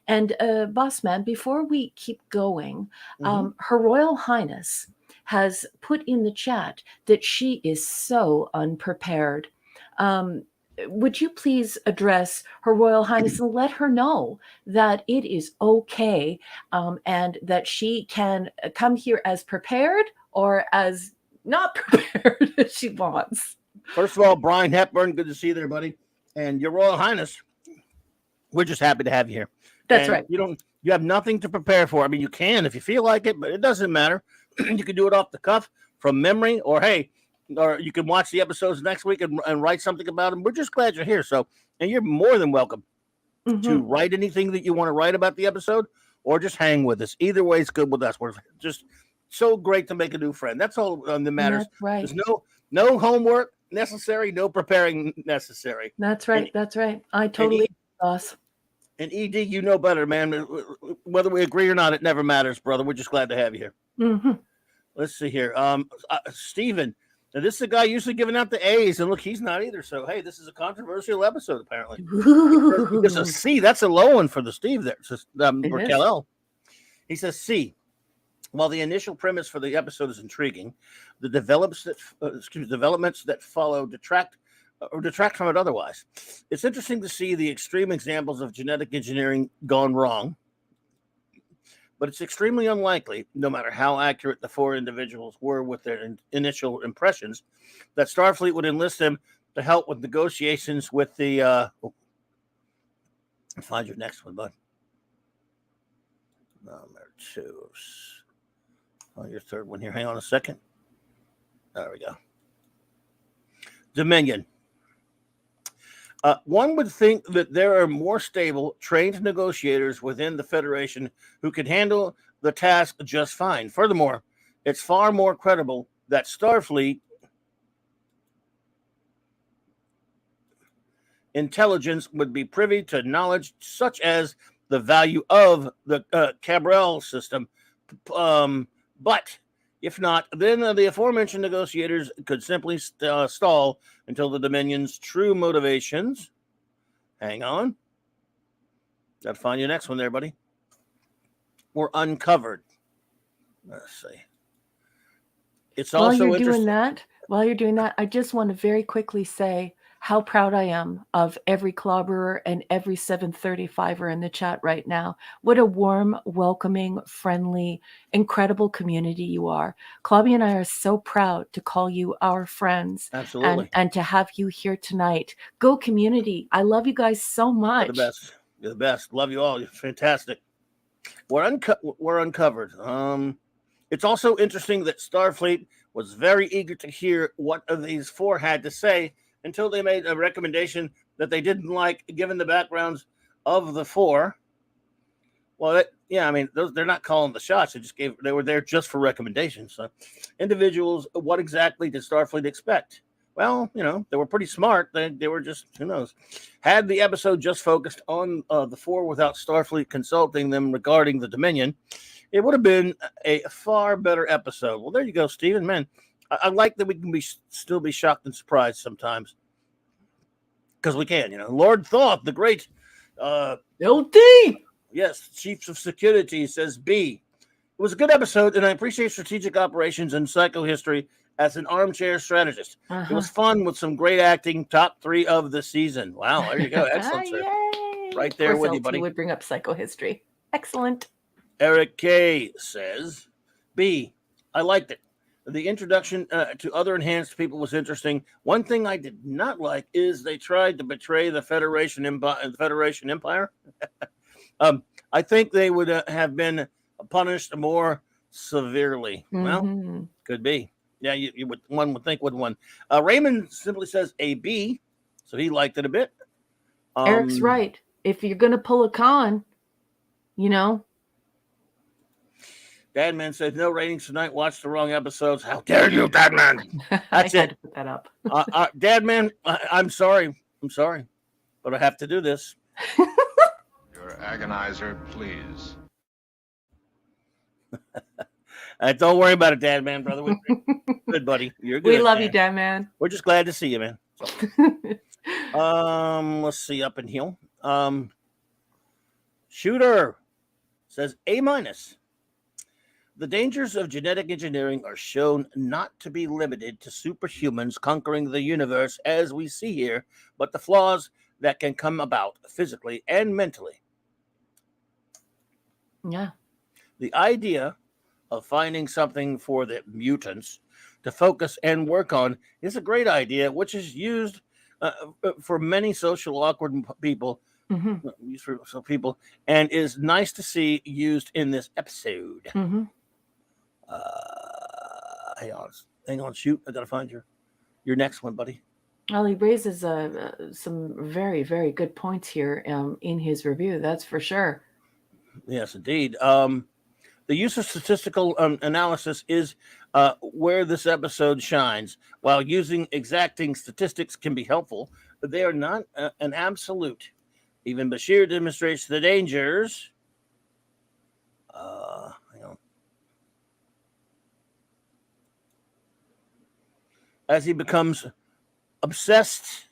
And boss man, before we keep going, Her Royal Highness has put in the chat that she is so unprepared. Would you please address Her Royal Highness and let her know that it is okay, and that she can come here as prepared or as not prepared as she wants? First of all, Brian Hepburn, good to see you there, buddy. And Your Royal Highness, we're just happy to have you here. That's right. You have nothing to prepare for. I mean, you can if you feel like it, but it doesn't matter. You can do it off the cuff from memory, or you can watch the episodes next week and write something about them. We're just glad you're here. So, and you're more than welcome to write anything that you want to write about the episode, or just hang with us. Either way is good with us. We're just so great to make a new friend. That's all that matters. That's right. There's no homework necessary, no preparing necessary. That's right. That's right. I totally boss. And ED, you know better, man. Whether we agree or not, it never matters, brother. We're just glad to have you here. Let's see here. Stephen. Now, this is a guy usually giving out the A's, and look, he's not either. So, hey, this is a controversial episode, apparently. There's a C. That's a low one for the Steve there. Raquel. He says C. While the initial premise for the episode is intriguing, the developments that follow detract from it otherwise. It's interesting to see the extreme examples of genetic engineering gone wrong, but it's extremely unlikely, no matter how accurate the 4 individuals were with their initial impressions, that Starfleet would enlist them to help with negotiations with the. Find your next one, bud. Number 2. Oh, your third one here. Hang on a second. There we go. Dominion. One would think that there are more stable, trained negotiators within the Federation who could handle the task just fine. Furthermore, it's far more credible that Starfleet intelligence would be privy to knowledge such as the value of the Cabral system. But if not, then the aforementioned negotiators could simply stall until the Dominion's true motivations. Hang on. Got to find your next one there, buddy. Were uncovered. Let's see. It's also While you're doing that, I just want to very quickly say how proud I am of every clobberer and every 735er in the chat right now. What a warm, welcoming, friendly, incredible community you are. Clobby and I are so proud to call you our friends. Absolutely. And to have you here tonight. Go community. I love you guys so much. You're the best. You're the best. Love you all. You're fantastic. We're uncovered. It's also interesting that Starfleet was very eager to hear what of these 4 had to say until they made a recommendation that they didn't like, given the backgrounds of the 4. Well, they're not calling the shots. They were there just for recommendations. So, individuals, what exactly did Starfleet expect? Well, they were pretty smart. They were just, who knows? Had the episode just focused on the 4 without Starfleet consulting them regarding the Dominion, it would have been a far better episode. Well, there you go, Stephen. Man, I like that we can still be shocked and surprised sometimes, because we can. Lord Thoth, the great LD. Yes, Chiefs of Security says B. It was a good episode, and I appreciate strategic operations and psychohistory as an armchair strategist. It was fun with some great acting. Top 3 of the season. Wow, there you go. Excellent, sir. Yay. Right there with you, buddy. Would bring up psychohistory. Excellent. Eric K says B. I liked it. The introduction to other enhanced people was interesting. One thing I did not like is they tried to betray the Federation Empire. I think they would have been punished more severely. Well, could be. Yeah, you would. One would think with one. Raymond simply says a B, so he liked it a bit. Eric's right. If you're gonna pull a con, Dadman says no ratings tonight. Watch the wrong episodes. How dare you, Dadman? That's I had to put that up. Dadman, I'm sorry. I'm sorry, but I have to do this. Your agonizer, please. Don't worry about it, Dadman, brother. We're good, buddy. You're good. We love you, Dadman. We're just glad to see you, man. So, let's see up in here. Shooter says A-. The dangers of genetic engineering are shown not to be limited to superhumans conquering the universe as we see here, but the flaws that can come about physically and mentally. Yeah. The idea of finding something for the mutants to focus and work on is a great idea, which is used for many social awkward people. Used for some people, and is nice to see used in this episode. Hang on, shoot! I gotta find your next one, buddy. Well, he raises some very, very good points here in his review. That's for sure. Yes, indeed. The use of statistical analysis is where this episode shines. While using exacting statistics can be helpful, but they are not an absolute. Even Bashir demonstrates the dangers. Hang on. As he becomes obsessed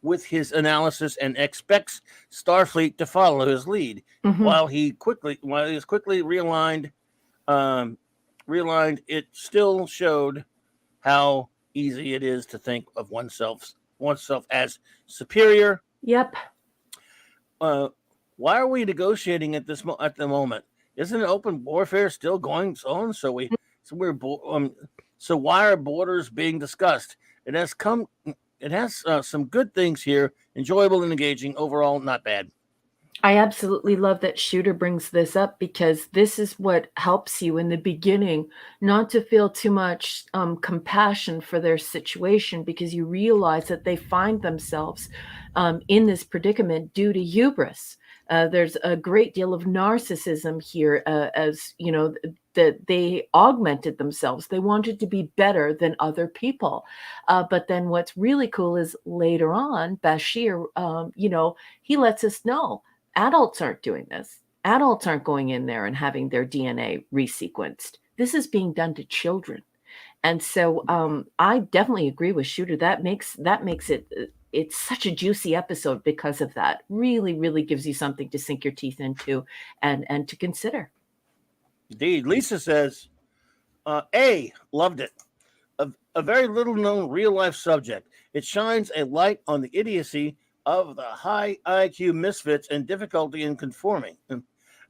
with his analysis and expects Starfleet to follow his lead, while he is quickly realigned realigned, it still showed how easy it is to think of oneself as superior. Yep. Why are we negotiating at the moment? Isn't open warfare still going on? So why are borders being discussed? It has some good things here, enjoyable and engaging. Overall, not bad. I absolutely love that Shooter brings this up, because this is what helps you in the beginning not to feel too much compassion for their situation, because you realize that they find themselves in this predicament due to hubris. There's a great deal of narcissism here, as you know, that they augmented themselves. They wanted to be better than other people. But then what's really cool is later on, Bashir, he lets us know adults aren't doing this. Adults aren't going in there and having their DNA resequenced. This is being done to children. And so I definitely agree with Shooter. That makes it it's such a juicy episode because of that. Really, really gives you something to sink your teeth into and to consider. Indeed. Lisa says, loved it. A very little known real life subject. It shines a light on the idiocy of the high IQ misfits and difficulty in conforming.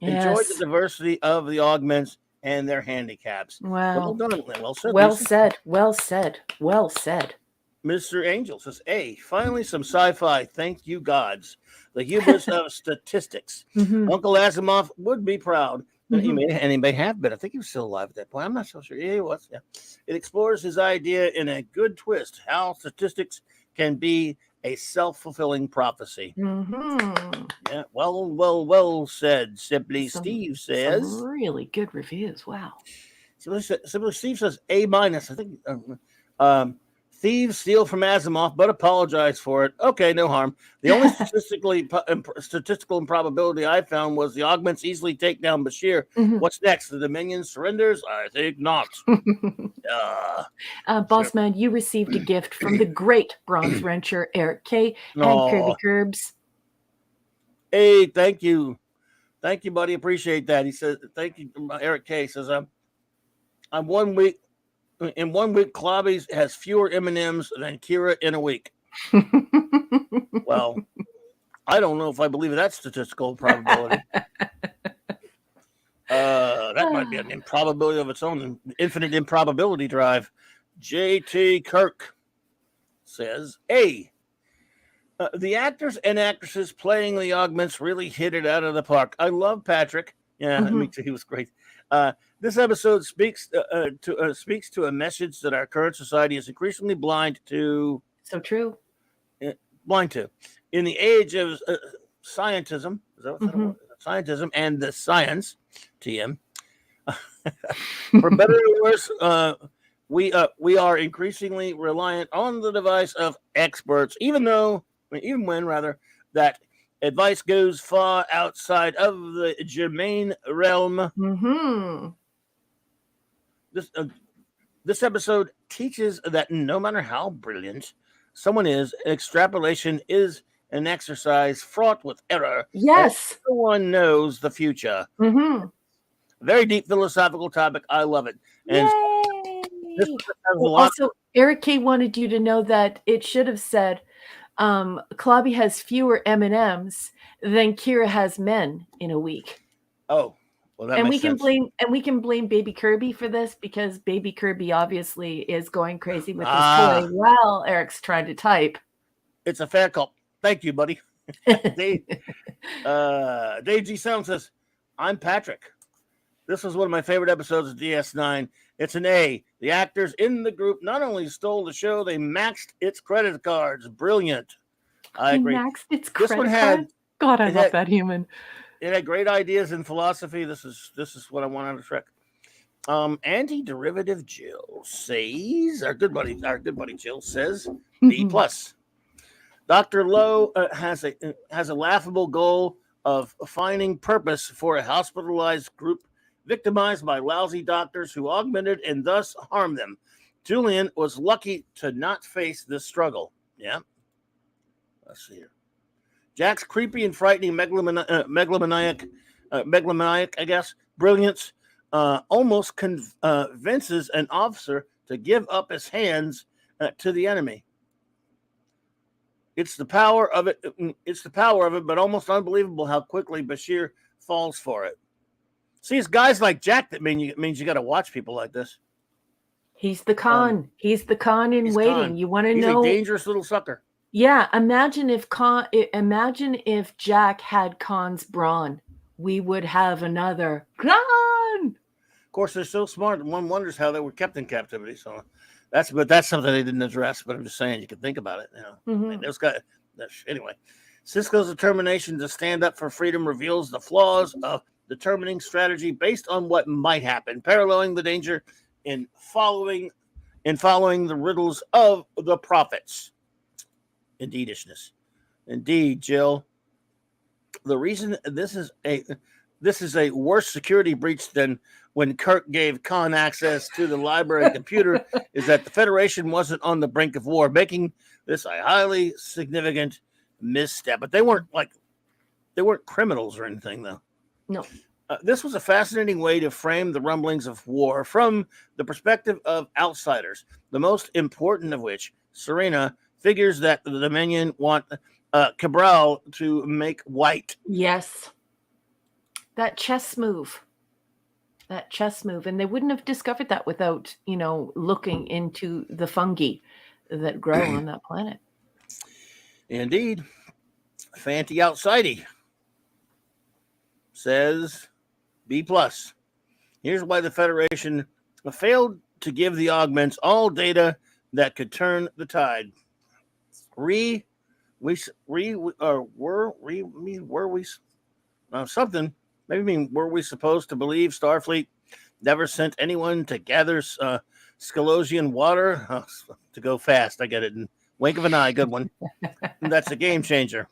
Enjoyed the diversity of the augments and their handicaps. Wow. Well done. Well said. Well Lisa. said. Well said. Well said. Mr. Angel says, finally some sci-fi. Thank you, gods. The hubris of statistics. Mm-hmm. Uncle Asimov would be proud. Mm-hmm. And he may have been. I think he was still alive at that point. I'm not so sure. Yeah, he was. Yeah. It explores his idea in a good twist, how statistics can be a self-fulfilling prophecy. Mm-hmm. Yeah. Well said. Simply Steve says. Some really good reviews. Wow. Simply Steve says A-. I think thieves steal from Asimov, but apologize for it. Okay, no harm. The only statistical improbability I found was the augments easily take down Bashir. Mm-hmm. What's next? The Dominion surrenders? I think not. Bossman, you received a gift from the great Bronze Wrencher, Eric K. and Kirby Curbs. Hey, thank you. Thank you, buddy. Appreciate that. He says, thank you. Eric K. says, I'm 1 week. In 1 week, Clobbies has fewer M&Ms than Kira in a week. Well, I don't know if I believe that statistical probability. That might be an improbability of its own, an infinite improbability drive. J.T. Kirk says, the actors and actresses playing the augments really hit it out of the park. I love Patrick. Yeah, me too. He was great. This episode speaks to a message that our current society is increasingly blind to. So true. Blind to. In the age of scientism, is that what that scientism and the science, TM. For better or worse, we are increasingly reliant on the advice of experts, even when that advice goes far outside of the germane realm. Mm-hmm. This episode teaches that no matter how brilliant someone is, extrapolation is an exercise fraught with error. Yes. No one knows the future. Mm-hmm. Very deep philosophical topic. I love it. And also, Eric K. wanted you to know that it should have said, Clobby has fewer M&Ms than Kira has men in a week. Oh, well, that and makes sense. We can blame Baby Kirby for this, because Baby Kirby obviously is going crazy with his toy while Eric's trying to type. It's a fair call. Thank you, buddy. Dave G. Sound says, I'm Patrick. This was one of my favorite episodes of DS9. It's an A. The actors in the group not only stole the show, they maxed its credit cards. Brilliant. I agree. Maxed its credit cards? God, I love that human. It had great ideas in philosophy. This is what I want out of Trek. Anti-derivative Jill says, our good buddy Jill says, B+. Dr. Lowe has a laughable goal of finding purpose for a hospitalized group victimized by lousy doctors who augmented and thus harmed them. Julian was lucky to not face this struggle. Yeah. Let's see here. Jack's creepy and frightening megalomaniac, I guess, brilliance almost convinces an officer to give up his hands to the enemy. It's the power of it. It's the power of it, but almost unbelievable how quickly Bashir falls for it. See, it's guys like Jack that means you got to watch people like this. He's the con. He's the con in waiting. Con. You want to He's know? a dangerous little sucker. Yeah, imagine if Jack had Khan's brawn. We would have another Khan. Of course, they're so smart. One wonders how they were kept in captivity. So that's something they didn't address. But I'm just saying, you can think about it. Those guys. Anyway, Cisco's determination to stand up for freedom reveals the flaws of determining strategy based on what might happen, paralleling the danger in following the riddles of the prophets. Indeedishness. Indeed, Jill. The reason this is a worse security breach than when Kirk gave Khan access to the library computer is that the Federation wasn't on the brink of war, making this a highly significant misstep. But they weren't criminals or anything, though. No. This was a fascinating way to frame the rumblings of war from the perspective of outsiders, the most important of which, Serena, figures that the Dominion want Cabral to make white. Yes. That chess move. And they wouldn't have discovered that without, looking into the fungi that grow on that planet. Indeed. Fanty Outsidey says B+. Here's why the Federation failed to give the augments all data that could turn the tide. Something. Maybe were we supposed to believe Starfleet never sent anyone to gather Scalosian water? To go fast, I get it. And wink of an eye, good one. That's a game changer.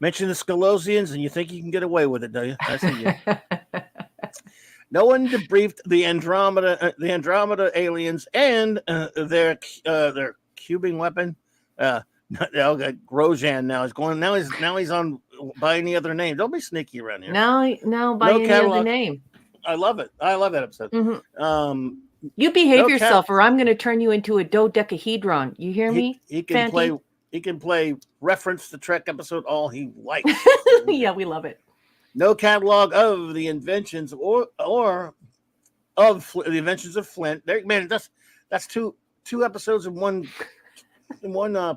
Mention the Scalosians and you think you can get away with it, do you? That's you. No one debriefed the Andromeda aliens and their cubing weapon. Grosjean now is going. Now he's on by any other name. Don't be sneaky around here. Now by any other name. I love it. I love that episode. Mm-hmm. You behave yourself, or I'm going to turn you into a dodecahedron. You hear me? He can play. He can play reference to Trek episode all he likes. Yeah, we love it. No catalog of the inventions or of the inventions of Flint. Man, that's two episodes in one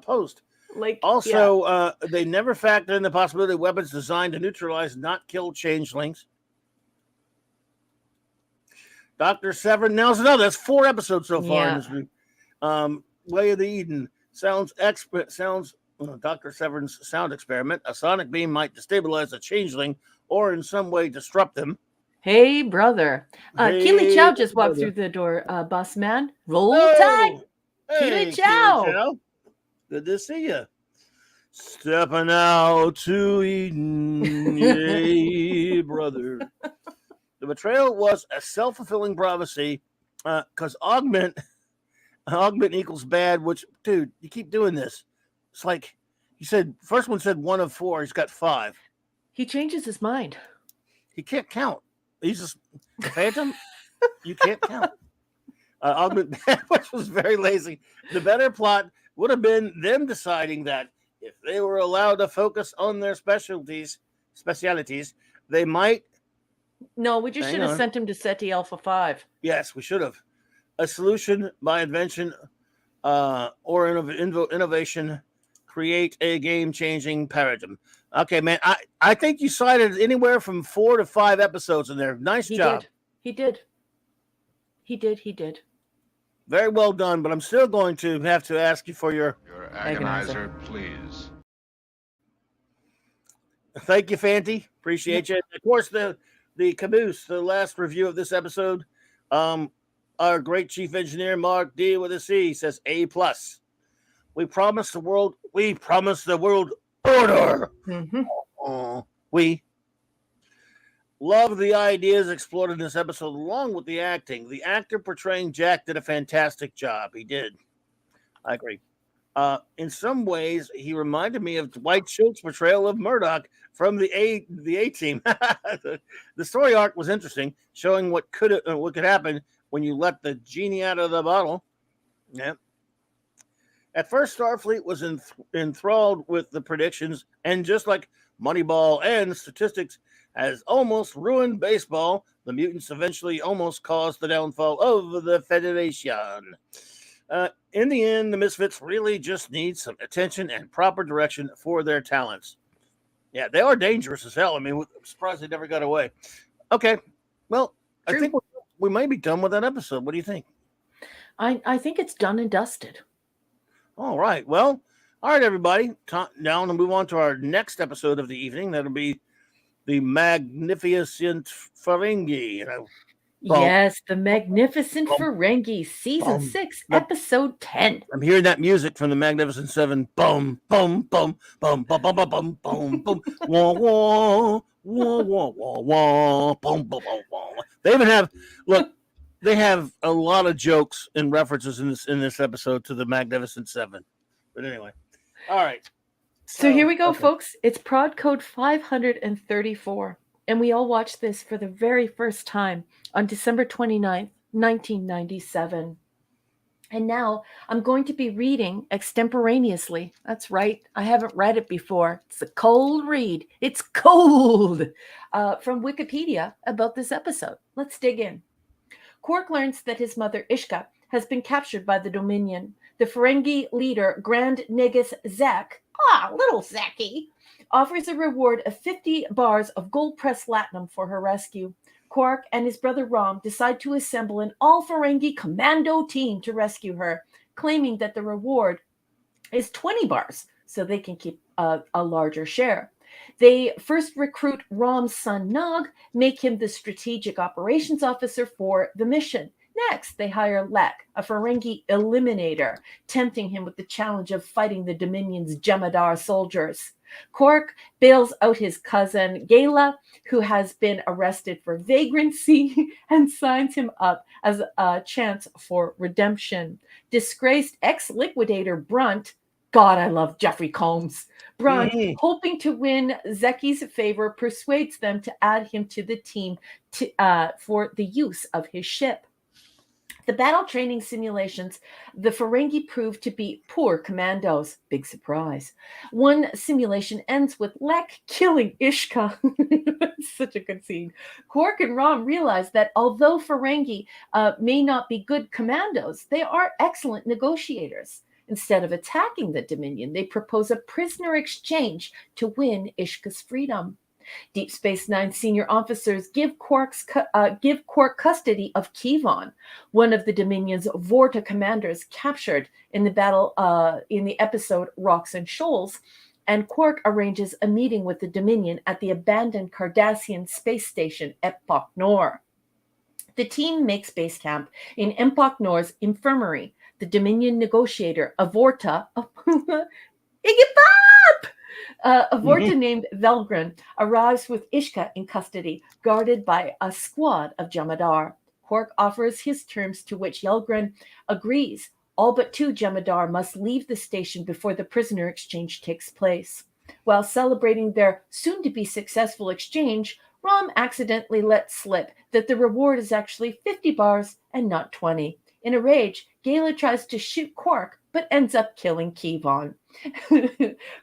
post. They never factor in the possibility of weapons designed to neutralize, not kill changelings. Dr. Severn. Now's another. That's 4 episodes so far in this week. Way of the Eden sounds. Dr. Severn's sound experiment. A sonic beam might destabilize a changeling or in some way disrupt them. Hey, brother. Keely Chow just walked through the door, boss man. Roll Tide. Keely Chow. Good to see you. Stepping out to Eden, yay, brother. The betrayal was a self-fulfilling prophecy because augment equals bad, which, dude, you keep doing this. It's like he said, first one said 1 of 4. He's got 5. He changes his mind. He can't count. He's just Phantom. You can't count. Augment bad, which was very lazy. The better plot would have been them deciding that if they were allowed to focus on their specialities, they might. No, we just should have sent him to SETI Alpha 5. Yes, we should have. A solution by invention or innovation create a game-changing paradigm. Okay, man, I think you cited anywhere from 4 to 5 episodes in there. Nice job. He did. Very well done, but I'm still going to have to ask you for your agonizer, please. Thank you, Fanty. Appreciate you. Of course, the caboose, the last review of this episode, our great chief engineer, Mark D with a C, says A+. We promise the world order. Mm-hmm. We love the ideas explored in this episode, along with the acting. The actor portraying Jack did a fantastic job. He did. I agree. In some ways, he reminded me of Dwight Schultz's portrayal of Murdoch from the A Team. The story arc was interesting, showing what could happen when you let the genie out of the bottle. Yeah. At first, Starfleet was enthralled with the predictions, and just like Moneyball and statistics has almost ruined baseball, the mutants eventually almost caused the downfall of the Federation. In the end, the Misfits really just need some attention and proper direction for their talents. Yeah, they are dangerous as hell. I mean, I'm surprised they never got away. Okay, well, True. I think we may be done with that episode. What do you think? I think it's done and dusted. All right. Well, all right, everybody. Now to move on to our next episode of the evening. That'll be the Magnificent Ferengi. Yes, the Magnificent Ferengi, Season 6, Episode 10. I'm hearing that music from the Magnificent Seven. Boom, boom, boom, boom, boom, boom, boom, boom, boom, boom, wah, wah, wah, wah, wah, wah, boom, boom, boom, boom. They even have they have a lot of jokes and references in this episode to the Magnificent Seven. But anyway, all right. So here we go, folks. It's prod code 534. And we all watched this for the very first time on December 29th, 1997. And now I'm going to be reading extemporaneously. That's right. I haven't read it before. It's a cold read. It's cold. From Wikipedia about this episode. Let's dig in. Quark learns that his mother, Ishka, has been captured by the Dominion. The Ferengi leader, Grand Negus Zek, little Zeki, offers a reward of 50 bars of gold-pressed latinum for her rescue. Quark and his brother Rom decide to assemble an all-Ferengi commando team to rescue her, claiming that the reward is 20 bars, so they can keep a larger share. They first recruit Rom's son Nog, make him the strategic operations officer for the mission. Next, they hire Lek, a Ferengi eliminator, tempting him with the challenge of fighting the Dominion's Jemadar soldiers. Quark bails out his cousin Gala, who has been arrested for vagrancy, and signs him up as a chance for redemption. Disgraced ex-liquidator Brunt, God, I love Jeffrey Combs. Brunt, hoping to win Zeki's favor, persuades them to add him to the team for the use of his ship. The battle training simulations, the Ferengi proved to be poor commandos. Big surprise. One simulation ends with Lek killing Ishka. Such a good scene. Quark and Rom realize that although Ferengi may not be good commandos, they are excellent negotiators. Instead of attacking the Dominion, they propose a prisoner exchange to win Ishka's freedom. Deep Space Nine senior officers give Quark custody of Kevon, one of the Dominion's Vorta commanders captured in the battle in the episode Rocks and Shoals, and Quark arranges a meeting with the Dominion at the abandoned Cardassian space station Empok Nor. The team makes base camp in Empok Nor's infirmary. The Dominion negotiator, Avorta, a Vorta named Velgren arrives with Ishka in custody, guarded by a squad of Jemadar. Quark offers his terms, to which Yelgren agrees. All but 2 Jemadar must leave the station before the prisoner exchange takes place. While celebrating their soon-to-be successful exchange, Rom accidentally lets slip that the reward is actually 50 bars and not 20. In a rage, Gala tries to shoot Quark, but ends up killing Kevon.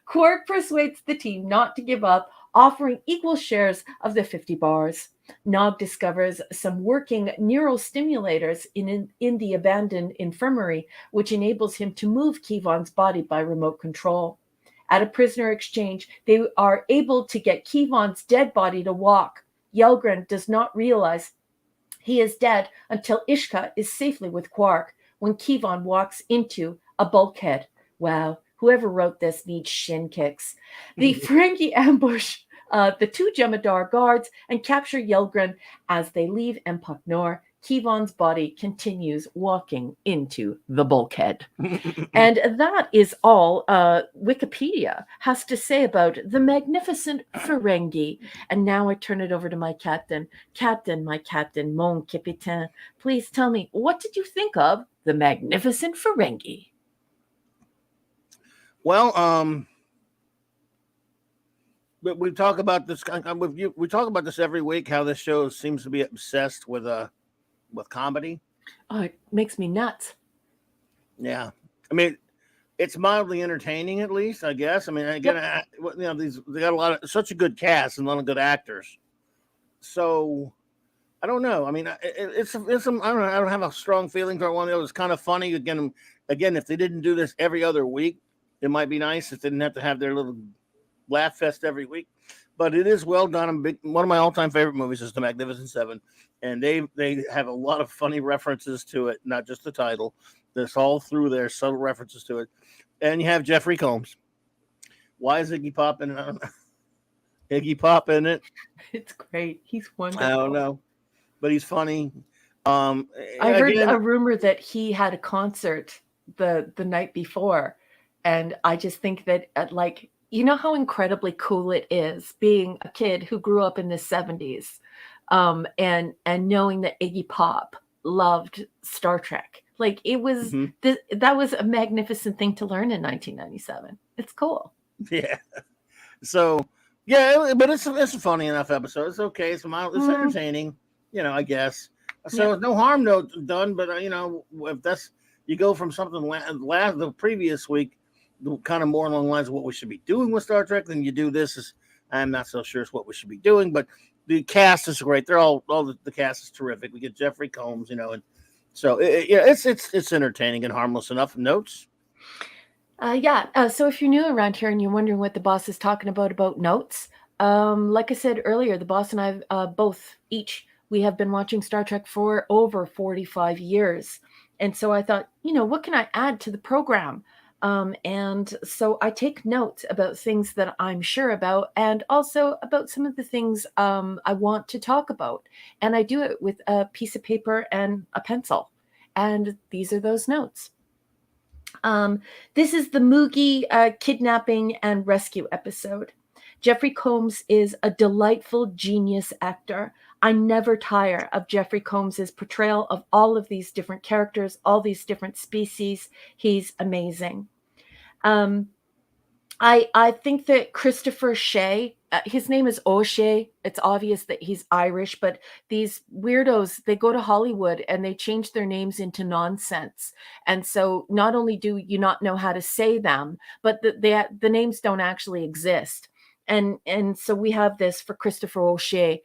Quark persuades the team not to give up, offering equal shares of the 50 bars. Nog discovers some working neurostimulators in the abandoned infirmary, which enables him to move Kevon's body by remote control. At a prisoner exchange, they are able to get Kevon's dead body to walk. Yelgren does not realize he is dead until Ishka is safely with Quark, when Kevon walks into a bulkhead. Wow, whoever wrote this needs shin kicks. The Ferengi ambush the 2 Jemadar guards and capture Yelgren as they leave Empok Nor. Kevon's body continues walking into the bulkhead. And that is all Wikipedia has to say about the Magnificent Ferengi. And now I turn it over to my captain. Captain, my captain, mon capitaine, please tell me, what did you think of the Magnificent Ferengi? Well, but we talk about this. We talk about this every week. How this show seems to be obsessed with comedy. Oh, it makes me nuts. Yeah, I mean, it's mildly entertaining, at least, I guess. I mean, again, Yep. these they got a lot of such a good cast and a lot of good actors. So I don't know. I mean, it's I don't know. I don't have a strong feeling for one. It was kind of funny. Again, if they didn't do this every other week, it might be nice if they didn't have to have their little laugh fest every week. But it is well done. One of my all time favorite movies is The Magnificent Seven, and they have a lot of funny references to it, not just the title. There's all through there, subtle references to it. And you have Jeffrey Combs. Why is Iggy Pop in it? I don't know. Iggy Pop in it. It's great. He's wonderful. I don't know, but he's funny. I heard a rumor that he had a concert the night before, and I just think that like, you know how incredibly cool it is being a kid who grew up in the 70s, and knowing that Iggy Pop loved Star Trek. Like it was that was a magnificent thing to learn in 1997. It's cool. Yeah. So yeah, but it's a funny enough episode. It's okay. It's entertaining. I guess. So no harm done. But if that's you go from something last the previous week, kind of more along the lines of what we should be doing with Star Trek, then you do this. I'm not so sure it's what we should be doing, but the cast is great. They're all the cast is terrific. We get Jeffrey Combs, and so it's entertaining and harmless enough. Notes. So if you're new around here and you're wondering what the boss is talking about notes, like I said earlier, the boss and I both we have been watching Star Trek for over 45 years. And so I thought, what can I add to the program? And so I take notes about things that I'm sure about and also about some of the things I want to talk about. And I do it with a piece of paper and a pencil. And these are those notes. This is the Moogie kidnapping and rescue episode. Jeffrey Combs is a delightful genius actor. I never tire of Jeffrey Combs's portrayal of all of these different characters, all these different species. He's amazing. I think that Christopher Shea, his name is O'Shea. It's obvious that he's Irish, but these weirdos, they go to Hollywood and they change their names into nonsense. And so not only do you not know how to say them, but the names don't actually exist. And so we have this for Christopher O'Shea,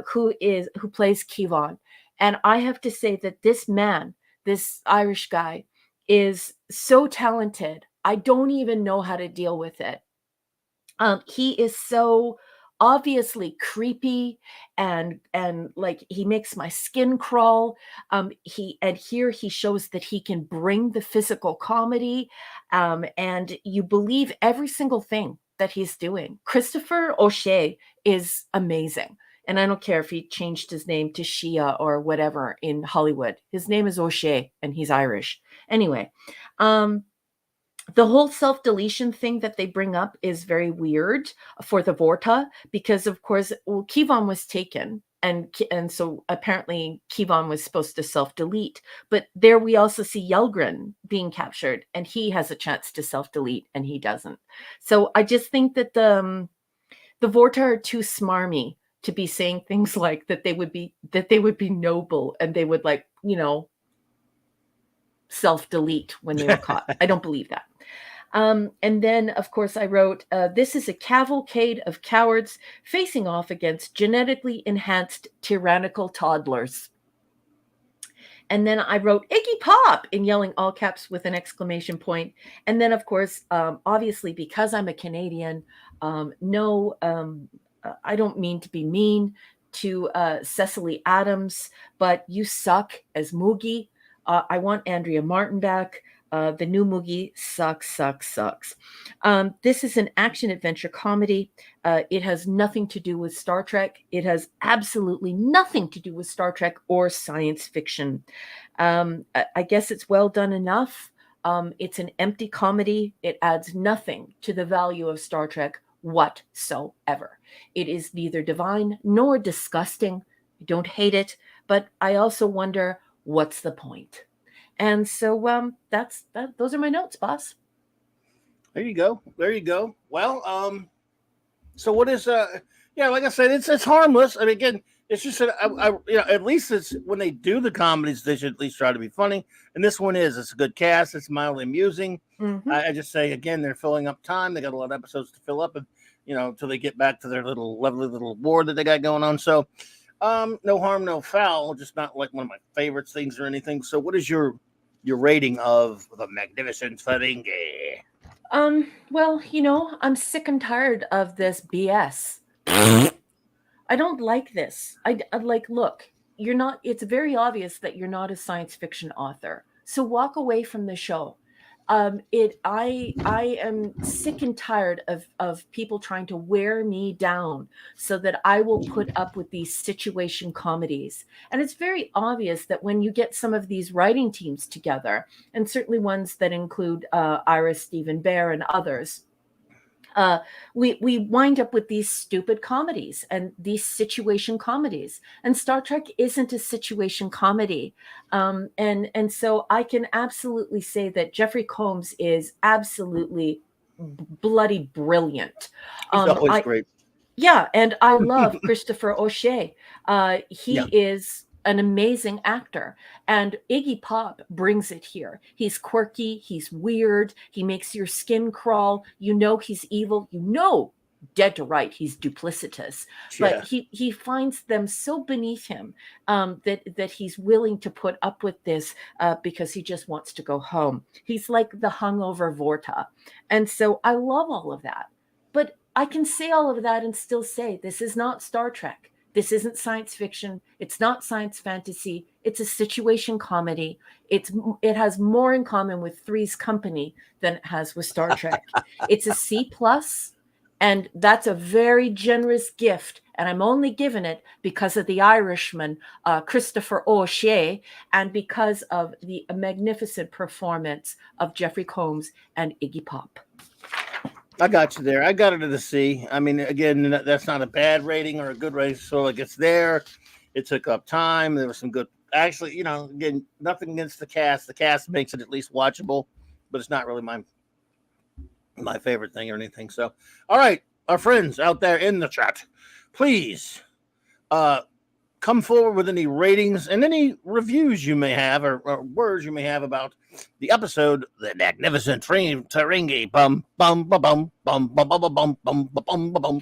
who plays Kevon. And I have to say that this man, this Irish guy, is so talented. I don't even know how to deal with it. He is so obviously creepy and like he makes my skin crawl. Here he shows that he can bring the physical comedy, and you believe every single thing that he's doing. Christopher O'Shea is amazing. And I don't care if he changed his name to Shia or whatever in Hollywood. His name is O'Shea and he's Irish. Anyway, the whole self-deletion thing that they bring up is very weird for the Vorta because, of course, Kevon was taken. And so apparently Kevon was supposed to self-delete. But there we also see Yelgren being captured and he has a chance to self-delete and he doesn't. So I just think that the Vorta are too smarmy to be saying things like that they would be noble and they would self-delete when they were caught. I don't believe that. And then, of course, I wrote, this is a cavalcade of cowards facing off against genetically enhanced tyrannical toddlers. And then I wrote Iggy Pop in yelling all caps with an exclamation point. And then, of course, obviously, because I'm a Canadian, I don't mean to be mean to Cecily Adams, but you suck as Moogie. I want Andrea Martin back. The new Moogie sucks. This is an action-adventure comedy. It has nothing to do with Star Trek. It has absolutely nothing to do with Star Trek or science fiction. I guess it's well done enough. It's an empty comedy. It adds nothing to the value of Star Trek whatsoever. It is neither divine nor disgusting. I don't hate it, but I also wonder, what's the point? And so those are my notes, boss. There you go. There you go. Well, so what is yeah, like I said, it's harmless. I mean, again, it's just that at least it's when they do the comedies, they should at least try to be funny. And this one is. It's a good cast. It's mildly amusing. Mhm. I just say again, they're filling up time. They got a lot of episodes to fill up, and until they get back to their little lovely little war that they got going on. So, no harm, no foul. Just not like one of my favorites things or anything. So, what is your rating of the Magnificent Ferengi? Well, I'm sick and tired of this BS. I don't like this. I like, look, you're not, it's very obvious that you're not a science fiction author. So walk away from the show. I am sick and tired of people trying to wear me down so that I will put up with these situation comedies. And it's very obvious that when you get some of these writing teams together, and certainly ones that include Ira Stephen Bear and others, we wind up with these stupid comedies and these situation comedies. And Star Trek isn't a situation comedy. And so I can absolutely say that Jeffrey Combs is absolutely bloody brilliant. He's always great. Yeah, and I love Christopher O'Shea. He Yeah. is an amazing actor, and Iggy Pop brings it here. He's quirky, he's weird, he makes your skin crawl. He's evil. Dead to right, he's duplicitous, Yeah. but he finds them so beneath him that he's willing to put up with this because he just wants to go home. He's like the hungover Vorta, and so I love all of that. But I can say all of that and still say this is not Star Trek. This isn't science fiction. It's not science fantasy. It's a situation comedy. It has more in common with Three's Company than it has with Star Trek. It's a C+, and that's a very generous gift. And I'm only giving it because of the Irishman, Christopher O'Shea, and because of the magnificent performance of Jeffrey Combs and Iggy Pop. I got you there. I got it at a C. I mean, again, that's not a bad rating or a good rating. So like it's there. It took up time. There was some good. Actually, again, nothing against the cast. The cast makes it at least watchable, but it's not really my favorite thing or anything. So, all right, our friends out there in the chat, please come forward with any ratings and any reviews you may have or words you may have about the episode, The Magnificent Ferengi. Bum bum bum bum bum bum bum bum bum bum bum.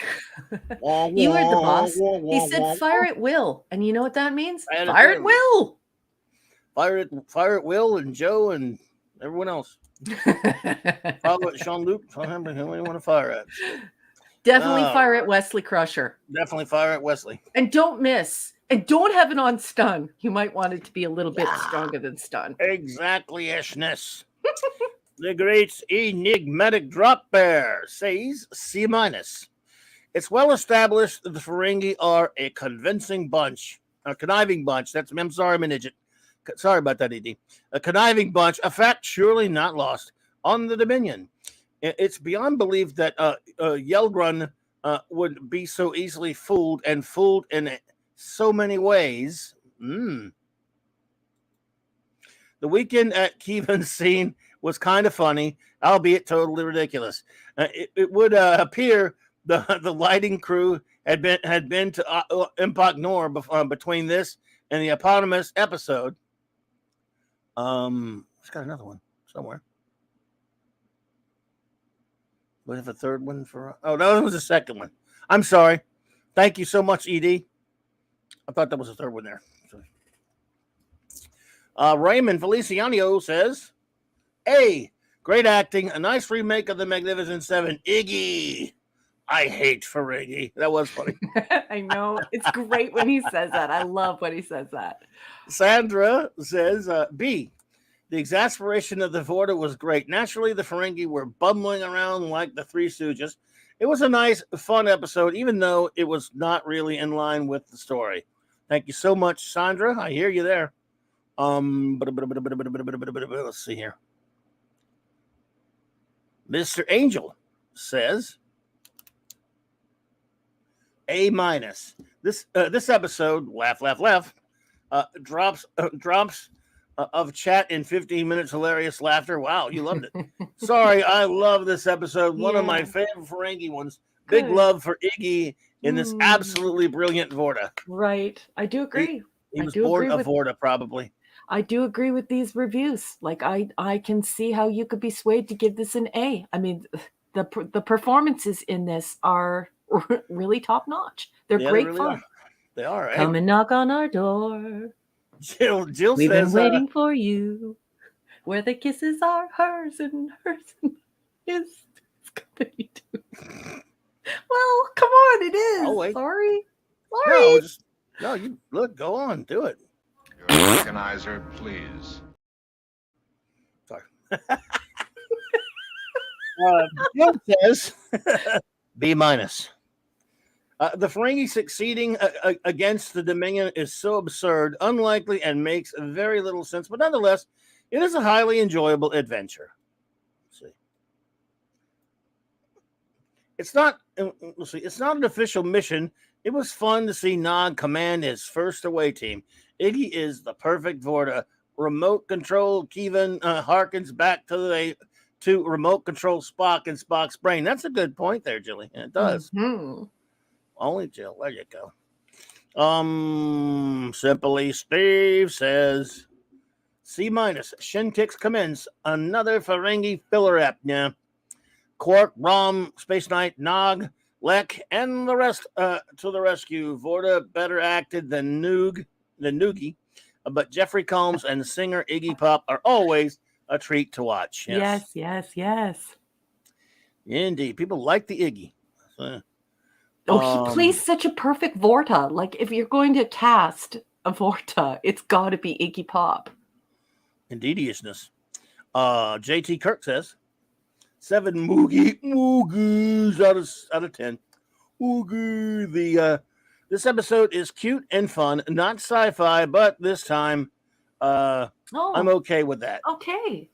You heard the boss. He said fire at will. And you know what that means? Fire at will. Fire at Will and Joe and everyone else. Follow at Jean-Luc. Remember who you want to fire at. Definitely fire at Wesley Crusher. Definitely fire at Wesley. And don't miss. And don't have it on stun. You might want it to be a little bit stronger than stun. Exactly-ishness. The great enigmatic drop bear says C-. It's well established that the Ferengi are a convincing bunch. A conniving bunch. I'm sorry, I'm an idiot. Sorry about that, ED. A conniving bunch. A fact surely not lost on the Dominion. It's beyond belief that Yelgrun would be so easily fooled in so many ways. The weekend at Keevan's scene was kind of funny, albeit totally ridiculous. It would appear the lighting crew had been to Impact Nor between this and the eponymous episode. It's got another one somewhere. We have a third one for. Oh, no, that was the second one. I'm sorry. Thank you so much, ED. I thought that was a third one there. Raymond Feliciano says, A, great acting, a nice remake of the Magnificent Seven. Iggy, I hate Ferengi. That was funny. I know. It's great when he says that. I love when he says that. Sandra says, B, the exasperation of the Vorta was great. Naturally, the Ferengi were bumbling around like the Three Stooges. It was a nice, fun episode, even though it was not really in line with the story. Thank you so much, Sandra. I hear you there. Let's see here. Mr. Angel says A-. This episode, laugh, drops of chat in 15 minutes, hilarious laughter. Wow, you loved it. Sorry, I love this episode. One of my favorite Ferengi ones. Good. Big love for Iggy in this absolutely brilliant Vorta. Right. I do agree. He was born a Vorta, probably. I do agree with these reviews. Like I can see how you could be swayed to give this an A. I mean, the performances in this are really top notch. They're great really fun. They are. Come and knock on our door. Jill We've says, been waiting for you. Where the kisses are hers and his. Company too. Well, come on, it is. Oh, wait. Sorry. No, you look. Go on, do it. Your organizer, please. Sorry. Jill says B-. The Ferengi succeeding against the Dominion is so absurd, unlikely, and makes very little sense. But nonetheless, it is a highly enjoyable adventure. Let's see. It's not an official mission. It was fun to see Nog command his first away team. Iggy is the perfect Vorta. Remote control Kevin harkens back to remote control Spock and Spock's brain. That's a good point there, Jilly. It does. Mm-hmm. Only Jill. There you go. Simply Steve says C-. Shintix commence. Another Ferengi filler ep. Yeah. Quark, Rom, Space Knight, Nog, Lek, and the rest to the rescue. Vorta better acted than Noogie, but Jeffrey Combs and singer Iggy Pop are always a treat to watch. Yes. Indeed. People like the Iggy. He plays such a perfect Vorta. Like, if you're going to cast a Vorta, it's got to be Iggy Pop. Indeediousness. JT Kirk says 7 moogies out of 10. Moogie. This episode is cute and fun, not sci-fi, but this time I'm okay with that. Okay.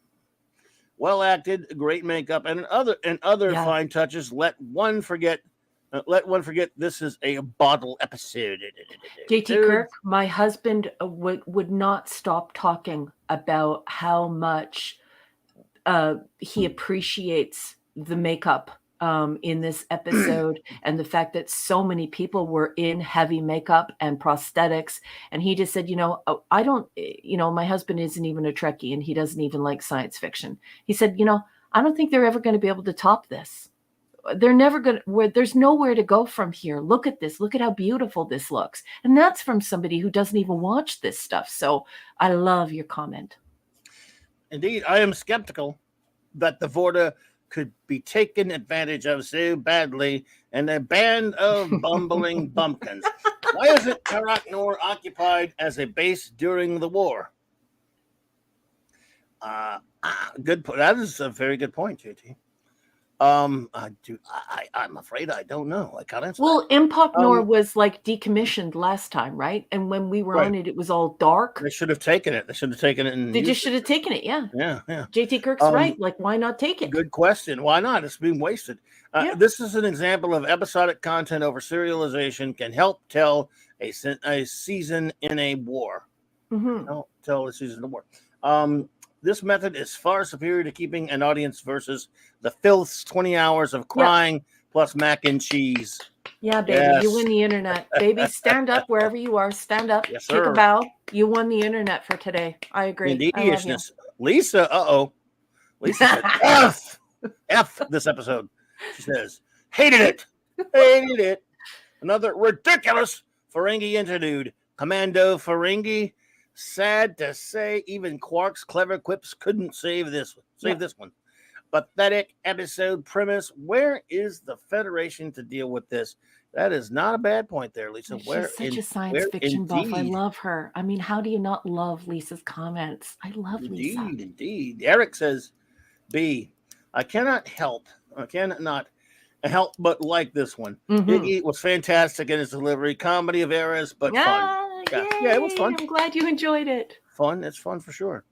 Well acted, great makeup, and other fine touches. Let one forget this is a bottle episode. JT Kirk, my husband would not stop talking about how much he appreciates the makeup in this episode and the fact that so many people were in heavy makeup and prosthetics. And he just said, I don't, my husband isn't even a Trekkie and he doesn't even like science fiction. He said, I don't think they're ever going to be able to top this. They're never going to, there's nowhere to go from here. Look at this. Look at how beautiful this looks. And that's from somebody who doesn't even watch this stuff. So I love your comment. Indeed, I am skeptical that the Vorta could be taken advantage of so badly and a band of bumbling bumpkins. Why isn't Tarak Nor occupied as a base during the war? Good. That is a very good point, JT. I'm afraid I don't know. I can't answer. Well, Impak Nor was like decommissioned last time, right? And when we were on it was all dark. They should have taken it. And they just should have taken it. Yeah. Yeah. JT Kirk's right. Like, why not take it? Good question. Why not? It's being wasted. This is an example of episodic content over serialization can help tell a season in a war. Mm-hmm. Help tell a season in a war. This method is far superior to keeping an audience versus the filth's 20 hours of crying plus mac and cheese. Yeah, baby, you win the internet. Baby, stand up wherever you are. Stand up. Yes, take a bow. You won the internet for today. I agree. Indeediousness. Lisa, Lisa said, F this episode. She says, hated it. Another ridiculous Ferengi interlude. Commando Ferengi. Sad to say, even Quark's clever quips couldn't save this one. Pathetic episode premise. Where is the Federation to deal with this? That is not a bad point there, Lisa. She's such a science fiction buff. I love her. I mean, how do you not love Lisa's comments? I love Lisa. Indeed. Eric says, B. I cannot help but like this one. Mm-hmm. Iggy was fantastic in his delivery. Comedy of errors, but fun. Yeah, it was fun. I'm glad you enjoyed it. Fun. It's fun for sure.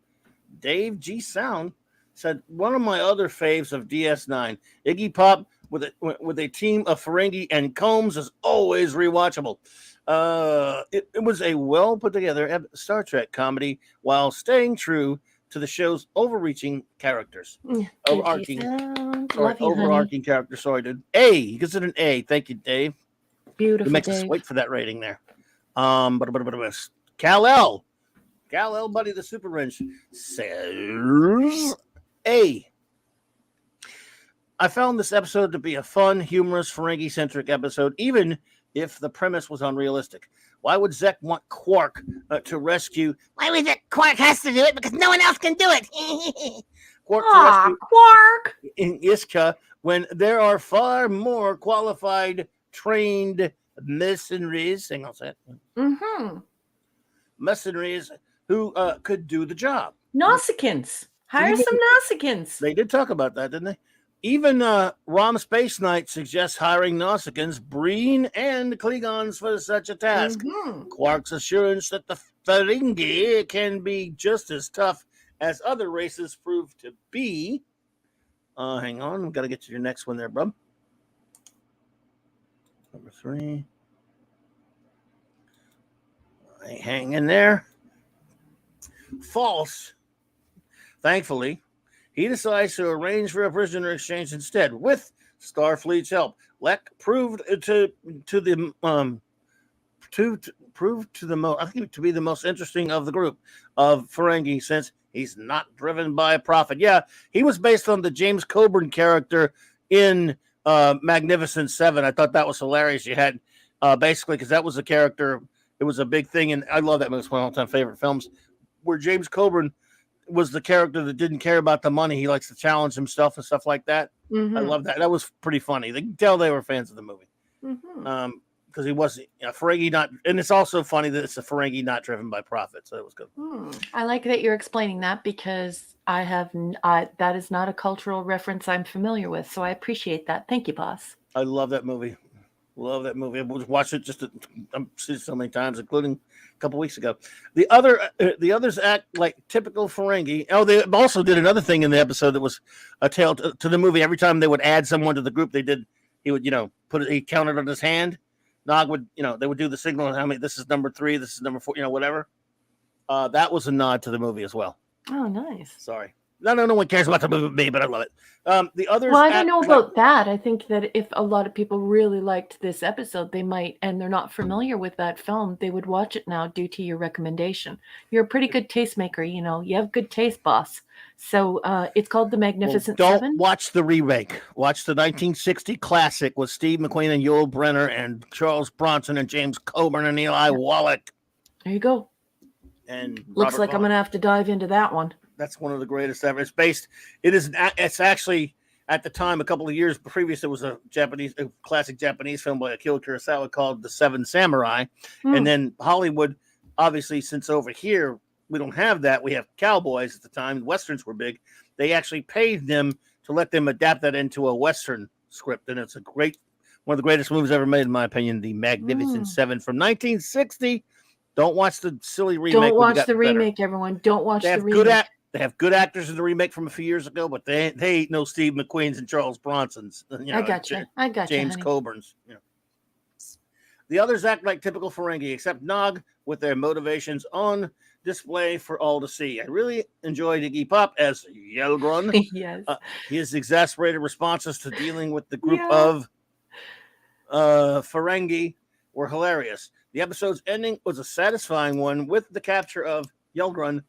Dave G. Sound said, one of my other faves of DS9, Iggy Pop with a team of Ferengi and Combs is always rewatchable. It was a well put together Star Trek comedy while staying true to the show's overreaching characters. Overarching, Love you, overarching character. Sorry, dude. A. He gives it an A. Thank you, Dave. Beautiful, It makes Dave. us wait for that rating there. Kal-El, buddy, the Super Wrench says A. I found this episode to be a fun, humorous, Ferengi-centric episode, even if the premise was unrealistic. Why would Zek want Quark to rescue? Why was it Quark has to do it? Because no one else can do it. Quark to Aw, rescue Quark! in Iska when there are far more qualified, trained mercenaries. Hang on a sec. Mm-hmm. Mercenaries who could do the job. Nausicaans. Hire Even- some Nausicaans. They did talk about that, didn't they? Even Rom Space Knight suggests hiring Nausicaans, Breen, and Klingons for such a task. Mhm. Quark's assurance that the Ferengi can be just as tough as other races prove to be. Hang on, we've got to get to your next one there, bub. Number 3. Hang in there. False. Thankfully, he decides to arrange for a prisoner exchange instead with Starfleet's help. Lek proved to be the most interesting of the group of Ferengi since he's not driven by profit. Yeah, he was based on the James Coburn character in Magnificent Seven. I thought that was hilarious. You had basically because that was a character. It was a big thing, and I love that movie. It's one of my all-time favorite films. Where James Coburn was the character that didn't care about the money. He likes to challenge himself and stuff like that. Mhm. I love that. That was pretty funny. They can tell they were fans of the movie. Mhm. Because he wasn't Ferengi not, and it's also funny that it's a Ferengi not driven by profit. So it was good. I like that you're explaining that because that is not a cultural reference I'm familiar with. So I appreciate that. Thank you, boss. I love that movie. Love that movie. I watched it I've seen it so many times, including a couple weeks ago. The others act like typical Ferengi. Oh, they also did another thing in the episode that was a tale to the movie. Every time they would add someone to the group, he would he counted on his hand. Nog would they would do the signal. How many? This is number 3. This is number 4. Whatever. That was a nod to the movie as well. Oh, nice. Sorry. No one cares about the movie with me, but I love it. The others. Well, I don't know about that. I think that if a lot of people really liked this episode, they might, and they're not familiar with that film, they would watch it now due to your recommendation. You're a pretty good tastemaker, you have good taste, boss. So it's called The Magnificent Seven. Don't watch the remake. Watch the 1960 classic with Steve McQueen and Yul Brenner and Charles Bronson and James Coburn and Eli Wallach. There you go. And Looks like I'm going to have to dive into that one. That's one of the greatest ever. It's actually at the time, a couple of years previous, there was a classic Japanese film by Akira Kurosawa called The Seven Samurai. And then Hollywood, obviously, since over here, we don't have that. We have cowboys at the time. Westerns were big. They actually paid them to let them adapt that into a Western script. And it's one of the greatest movies ever made, in my opinion, The Magnificent Seven from 1960. Don't watch the silly remake. Don't watch the remake, everyone. Don't watch the remake. They have good actors in the remake from a few years ago, but they ain't no Steve McQueen's and Charles Bronson's. I got you. James Coburn's. The others act like typical Ferengi, except Nog, with their motivations on display for all to see. I really enjoyed Iggy Pop as Yelgrun. Yes. His exasperated responses to dealing with the group of Ferengi were hilarious. The episode's ending was a satisfying one with the capture of Yelgrun.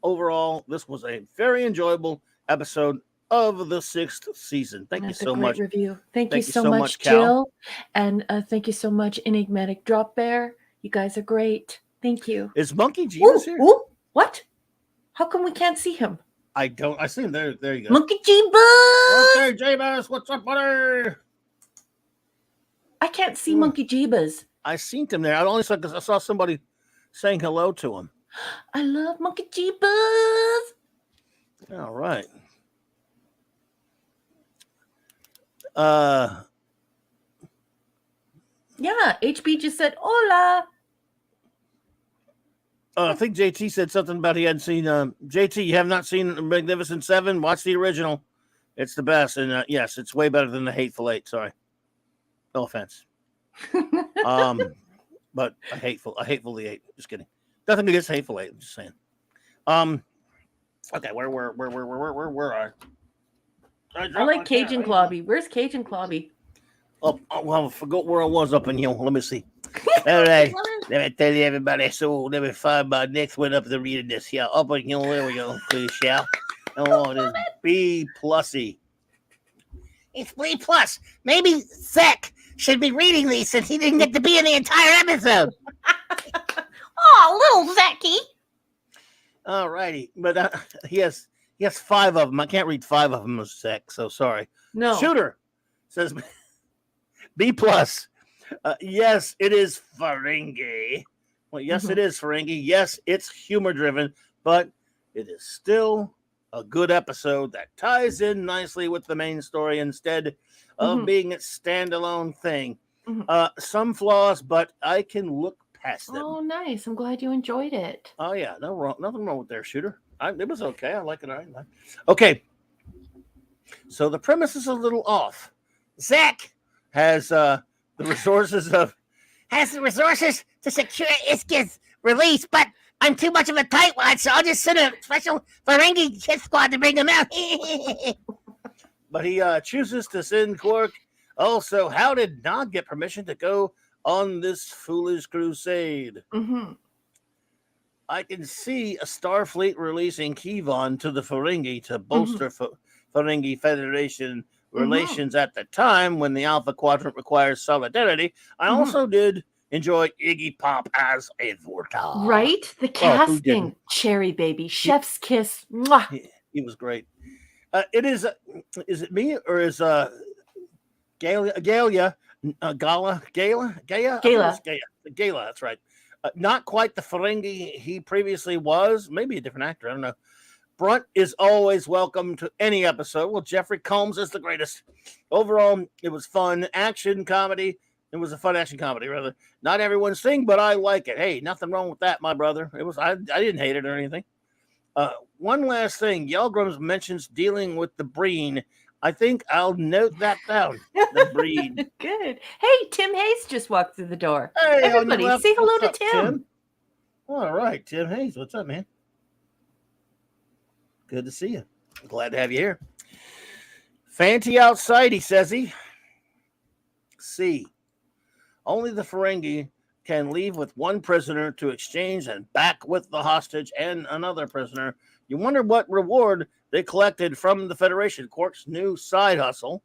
Overall, this was a very enjoyable episode of the 6th season. Thank you so much. Review. Thank you so much, Jill. And thank you so much, Enigmatic Drop Bear. You guys are great. Thank you. Is Monkey Jeebus here? Ooh, what? How come we can't see him? I see him there. There you go. Monkey Jeebus! Okay, Jeebus, what's up, buddy? I can't see Monkey Jeebus. I seen him there. I only saw because I saw somebody saying hello to him. I love Monkey Jeebus. All right. Yeah, HB just said hola. I think JT said something about he hadn't seen. JT, you have not seen Magnificent Seven? Watch the original. It's the best. And yes, it's way better than the Hateful Eight. Sorry. No offense. But but a hatefully eight. Just kidding. Nothing against hateful eight. I'm just saying. Okay, where are I like Cajun Clobby. Where's Cajun Clobby? Oh, well, I forgot where I was up in here. Let me see. All right, let me tell you, everybody. So let me find my next one up the reading this here. Up in here, there we go. Please, shall. Oh, it is B plusy. It's B plus. Maybe Zach should be reading these since he didn't get to be in the entire episode. Oh, little Zachy. All righty, but he has 5 of them. I can't read 5 of them, Zach. So sorry. No. Shooter says B plus. Yes, it is Ferengi. Well, yes, it is Ferengi. Yes, it's humor driven, but it is still a good episode that ties in nicely with the main story instead of being its standalone thing. Some flaws, but I can look past them. Oh, nice. I'm glad you enjoyed it. Oh yeah, nothing wrong with their Shooter. It was okay. I like it. Okay, so the premise is a little off. Zach Has the resources to secure Iska's release, but I'm too much of a tightwad, so I'll just send a special Ferengi hit squad to bring him out. but he chooses to send Quark. Also, how did Nog get permission to go on this foolish crusade? I can see a Starfleet releasing Kevon to the Ferengi to bolster Ferengi Federation relations at the time when the Alpha Quadrant requires solidarity. I also did enjoy Iggy Pop as a Vorta. Right? The casting, Cherry Baby, Chef's Kiss. Mwah. He was great. Is it me or is Gala, that's right. Not quite the Ferengi he previously was. Maybe a different actor. I don't know. Brunt is always welcome to any episode. Well, Jeffrey Combs is the greatest. Overall, it was fun. Action comedy. It was a fun action comedy, rather. Not everyone's thing, but I like it. Hey, nothing wrong with that, my brother. It was. I didn't hate it or anything. One last thing. Yelgrams mentions dealing with the Breen. I think I'll note that down. The Breen. Good. Hey, Tim Hayes just walked through the door. Hey, everybody, say hello what's to up, Tim. All right, Tim Hayes. What's up, man? Good to see you. Glad to have you here. Fancy outside, he says he. C. Only the Ferengi can leave with one prisoner to exchange and back with the hostage and another prisoner. You wonder what reward they collected from the Federation. Quark's new side hustle.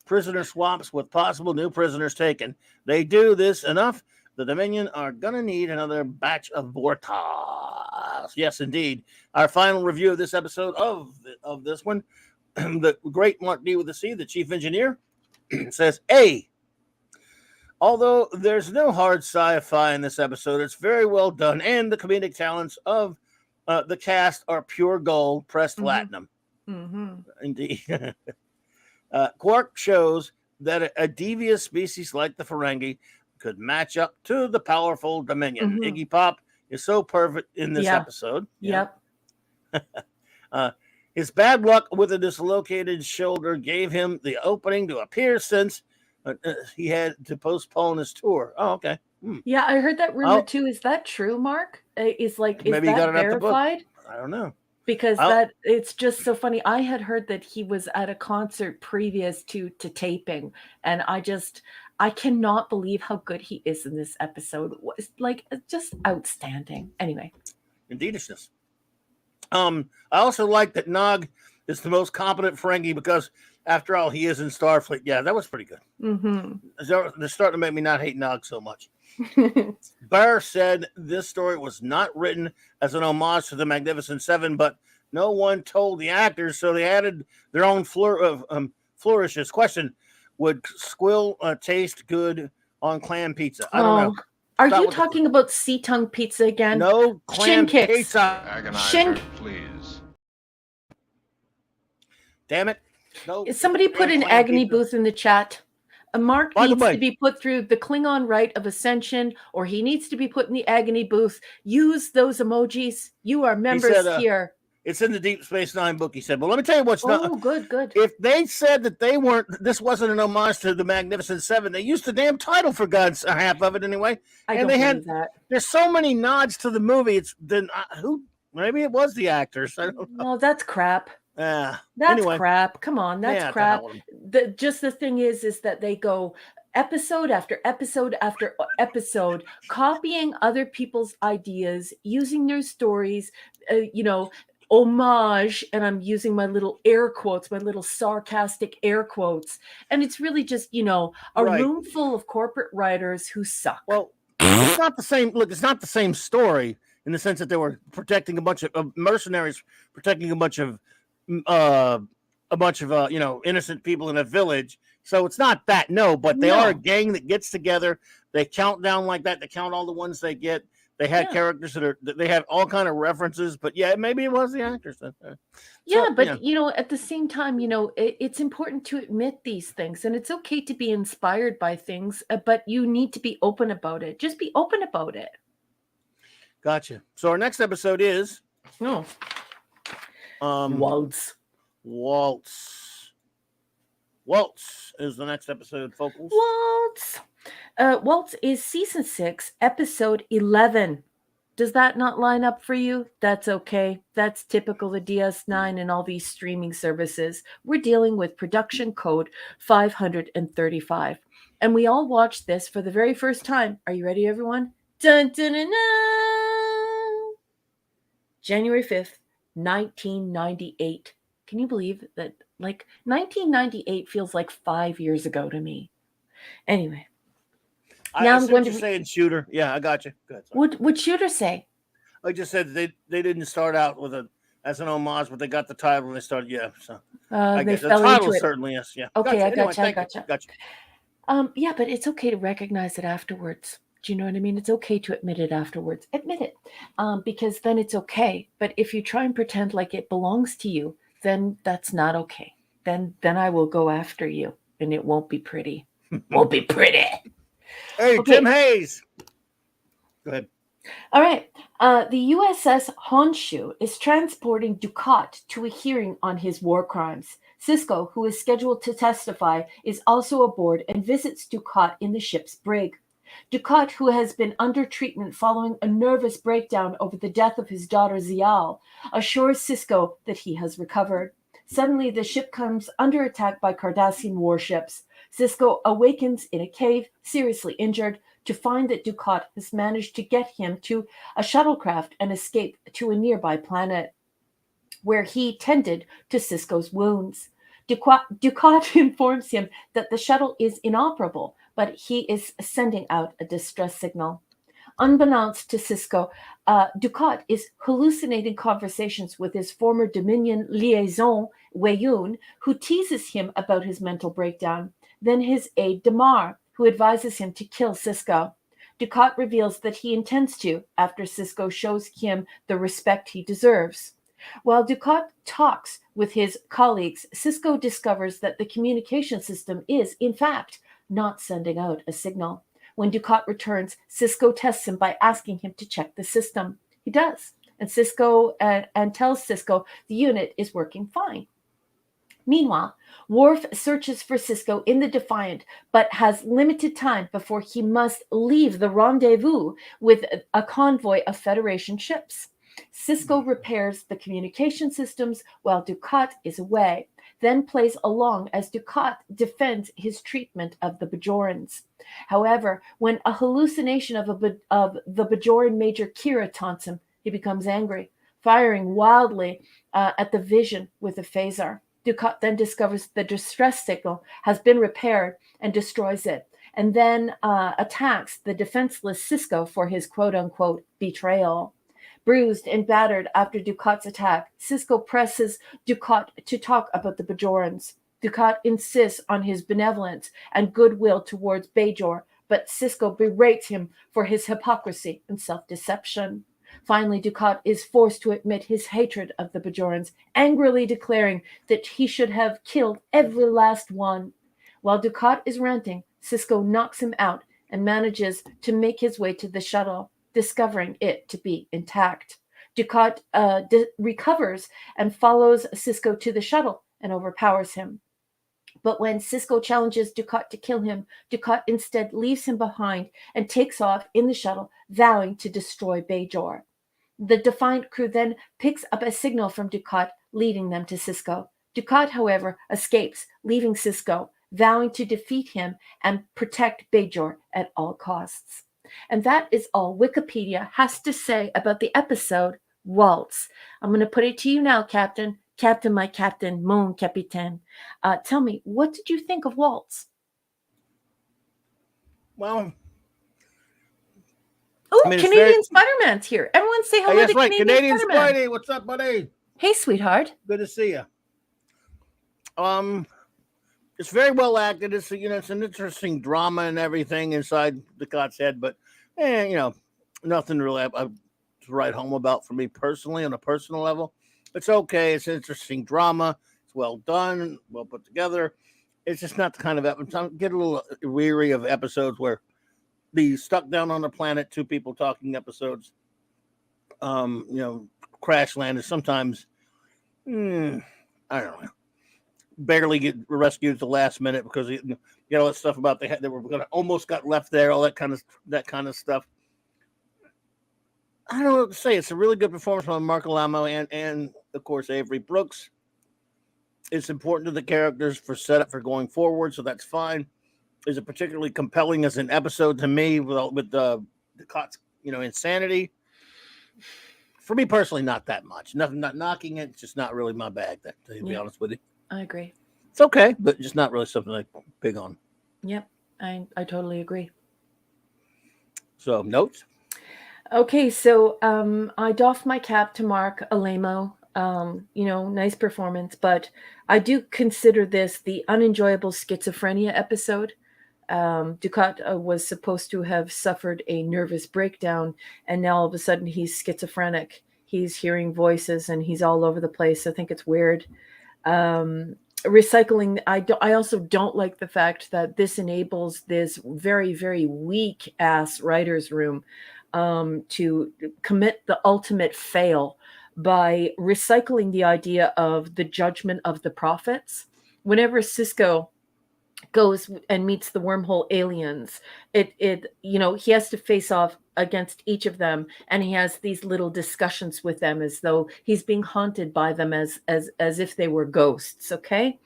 Prisoner swaps with possible new prisoners taken. They do this enough. The Dominion are going to need another batch of Vortas. Yes, indeed. Our final review of this episode of this one, the great Mark D with the C, the chief engineer, says, A. Although there's no hard sci-fi in this episode, it's very well done, and the comedic talents of the cast are pure gold, pressed platinum. Indeed. Quark shows that a devious species like the Ferengi could match up to the powerful Dominion. Iggy Pop is so perfect in this episode. Yep. His bad luck with a dislocated shoulder gave him the opening to appear since he had to postpone his tour. Oh, okay. Yeah, I heard that rumor too. Is that true, Mark? Is that verified? I don't know. Because it's just so funny. I had heard that he was at a concert previous to taping, and I cannot believe how good he is in this episode. Was like just outstanding. Anyway, indeedishness. I also like that Nog is the most competent Ferengi because, after all, he is in Starfleet. Yeah, that was pretty good. They're starting to make me not hate Nog so much. Burr said this story was not written as an homage to the Magnificent Seven, but no one told the actors, so they added their own flourishes. Question: would squill taste good on clam pizza? I don't know. Are you talking about sea tongue pizza again? No, clam Shin kicks. pizza. Agonizer, please. Damn it! No. Somebody put an agony booth in the chat. Mark needs to be put through the Klingon rite of ascension, or he needs to be put in the agony booth. Use those emojis. You are members here. It's in the Deep Space Nine book, he said. But let me tell you what's not. Oh, good. If they said that they weren't, this wasn't an homage to the Magnificent Seven, they used the damn title for God's half of it anyway. I And don't they believe had, that. there's so many nods to the movie. It's then who? Maybe it was the actors. I don't know. No, that's crap. That's Anyway, crap. Come on, that's yeah, crap. to hell with them. Just the thing is that they go episode after episode after episode, copying other people's ideas, using their stories, homage, and I'm using my little air quotes, my little sarcastic air quotes, and it's really just a Right. room full of corporate writers who suck. Well, it's not the same. Look, it's not the same story in the sense that they were protecting a bunch of mercenaries, protecting a bunch of innocent people in a village. So it's not that, no, but they are a gang that gets together. They count down like that. They count all the ones they get. They had characters they have all kind of references, but yeah, maybe it was the actors. At the same time, it's important to admit these things, and it's okay to be inspired by things, but you need to be open about it. Just be open about it. Gotcha. So our next episode is Waltz. Waltz is the next episode, folks. Waltz. Waltz is season 6, episode 11. Does that not line up for you? That's okay. That's typical of DS9 and all these streaming services. We're dealing with production code 535. And we all watched this for the very first time. Are you ready, everyone? Dun, dun, dun, dun. January 5th, 1998. Can you believe that? 1998 feels like 5 years ago to me. Anyway. Now I'm going to say Shooter. Yeah, I got you. Good. What Shooter say? I just said they didn't start out with as an homage, but they got the title and they started. Yeah, so I guess the title certainly is. Yeah. Okay, I gotcha. Anyway, I gotcha. Gotcha. Yeah, but it's okay to recognize it afterwards. Do you know what I mean? It's okay to admit it afterwards. Admit it, because then it's okay. But if you try and pretend like it belongs to you, then that's not okay. Then I will go after you, and it won't be pretty. Won't be pretty. Hey, okay. Tim Hayes. Go ahead. All right. The USS Honshu is transporting Ducat to a hearing on his war crimes. Sisko, who is scheduled to testify, is also aboard and visits Ducat in the ship's brig. Ducat, who has been under treatment following a nervous breakdown over the death of his daughter Zial, assures Sisko that he has recovered. Suddenly, the ship comes under attack by Cardassian warships. Sisko awakens in a cave, seriously injured, to find that Ducat has managed to get him to a shuttlecraft and escape to a nearby planet, where he tended to Sisko's wounds. Ducat informs him that the shuttle is inoperable, but he is sending out a distress signal. Unbeknownst to Sisko, Ducat is hallucinating conversations with his former Dominion liaison, Weyoun, who teases him about his mental breakdown. Then his aide Damar, who advises him to kill Sisko. Ducat reveals that he intends to, after Sisko shows him the respect he deserves. While Ducat talks with his colleagues, Sisko discovers that the communication system is, in fact, not sending out a signal. When Ducat returns, Sisko tests him by asking him to check the system. He does, and Sisko and tells Sisko the unit is working fine. Meanwhile, Worf searches for Sisko in the Defiant, but has limited time before he must leave the rendezvous with a convoy of Federation ships. Sisko repairs the communication systems while Ducat is away, then plays along as Ducat defends his treatment of the Bajorans. However, when a hallucination of the Bajoran Major Kira taunts him, he becomes angry, firing wildly at the vision with a phaser. Ducat then discovers the distress signal has been repaired and destroys it, and then attacks the defenseless Sisko for his quote-unquote betrayal. Bruised and battered after Ducat's attack, Sisko presses Ducat to talk about the Bajorans. Ducat insists on his benevolence and goodwill towards Bajor, but Sisko berates him for his hypocrisy and self-deception. Finally, Ducat is forced to admit his hatred of the Bajorans, angrily declaring that he should have killed every last one. While Ducat is ranting, Sisko knocks him out and manages to make his way to the shuttle, discovering it to be intact. Ducat recovers and follows Cisco to the shuttle and overpowers him. But when Cisco challenges Ducat to kill him, Ducat instead leaves him behind and takes off in the shuttle, vowing to destroy Bajor. The Defiant crew then picks up a signal from Ducat, leading them to Cisco. Ducat, however, escapes, leaving Cisco, vowing to defeat him and protect Bajor at all costs. And that is all Wikipedia has to say about the episode Waltz. I'm going to put it to you now, Captain. Captain, my captain, mon capitaine. Tell me, what did you think of Waltz? Well, oh, I mean, Canadian Spider-Man's here. Everyone say hello to right. Canadian Spider-Man. Spidey. What's up, buddy? Hey, sweetheart. Good to see you. It's very well acted. It's it's an interesting drama and everything inside Ducat's head, but nothing really to write home about for me personally on a personal level. It's okay. It's an interesting drama. It's well done, well put together. It's just not the kind of episode. I get a little weary of episodes where the stuck down on the planet, two people talking episodes. Crash land is sometimes, I don't know, barely get rescued at the last minute because you know all that stuff about they were going to almost got left there, all that kind of stuff. I don't know what to say. It's a really good performance from Mark Alamo and of course Avery Brooks. It's important to the characters for setup for going forward, so that's fine. Is it particularly compelling as an episode to me with the Ducat's insanity? For me personally, not that much. Nothing, not knocking it. It's just not really my bag. To be honest with you, I agree. It's okay, but just not really something I'm big on. Yep, I totally agree. So notes. Okay, so I doff my cap to Mark Alamo. Nice performance, but I do consider this the unenjoyable schizophrenia episode. Ducat was supposed to have suffered a nervous breakdown, and now all of a sudden he's schizophrenic. He's hearing voices and he's all over the place. I think it's weird. Recycling. I also don't like the fact that this enables this very, very weak ass writer's room to commit the ultimate fail by recycling the idea of the judgment of the prophets. Whenever Cisco goes and meets the wormhole aliens, he has to face off against each of them, and he has these little discussions with them as though he's being haunted by them as if they were ghosts. Okay.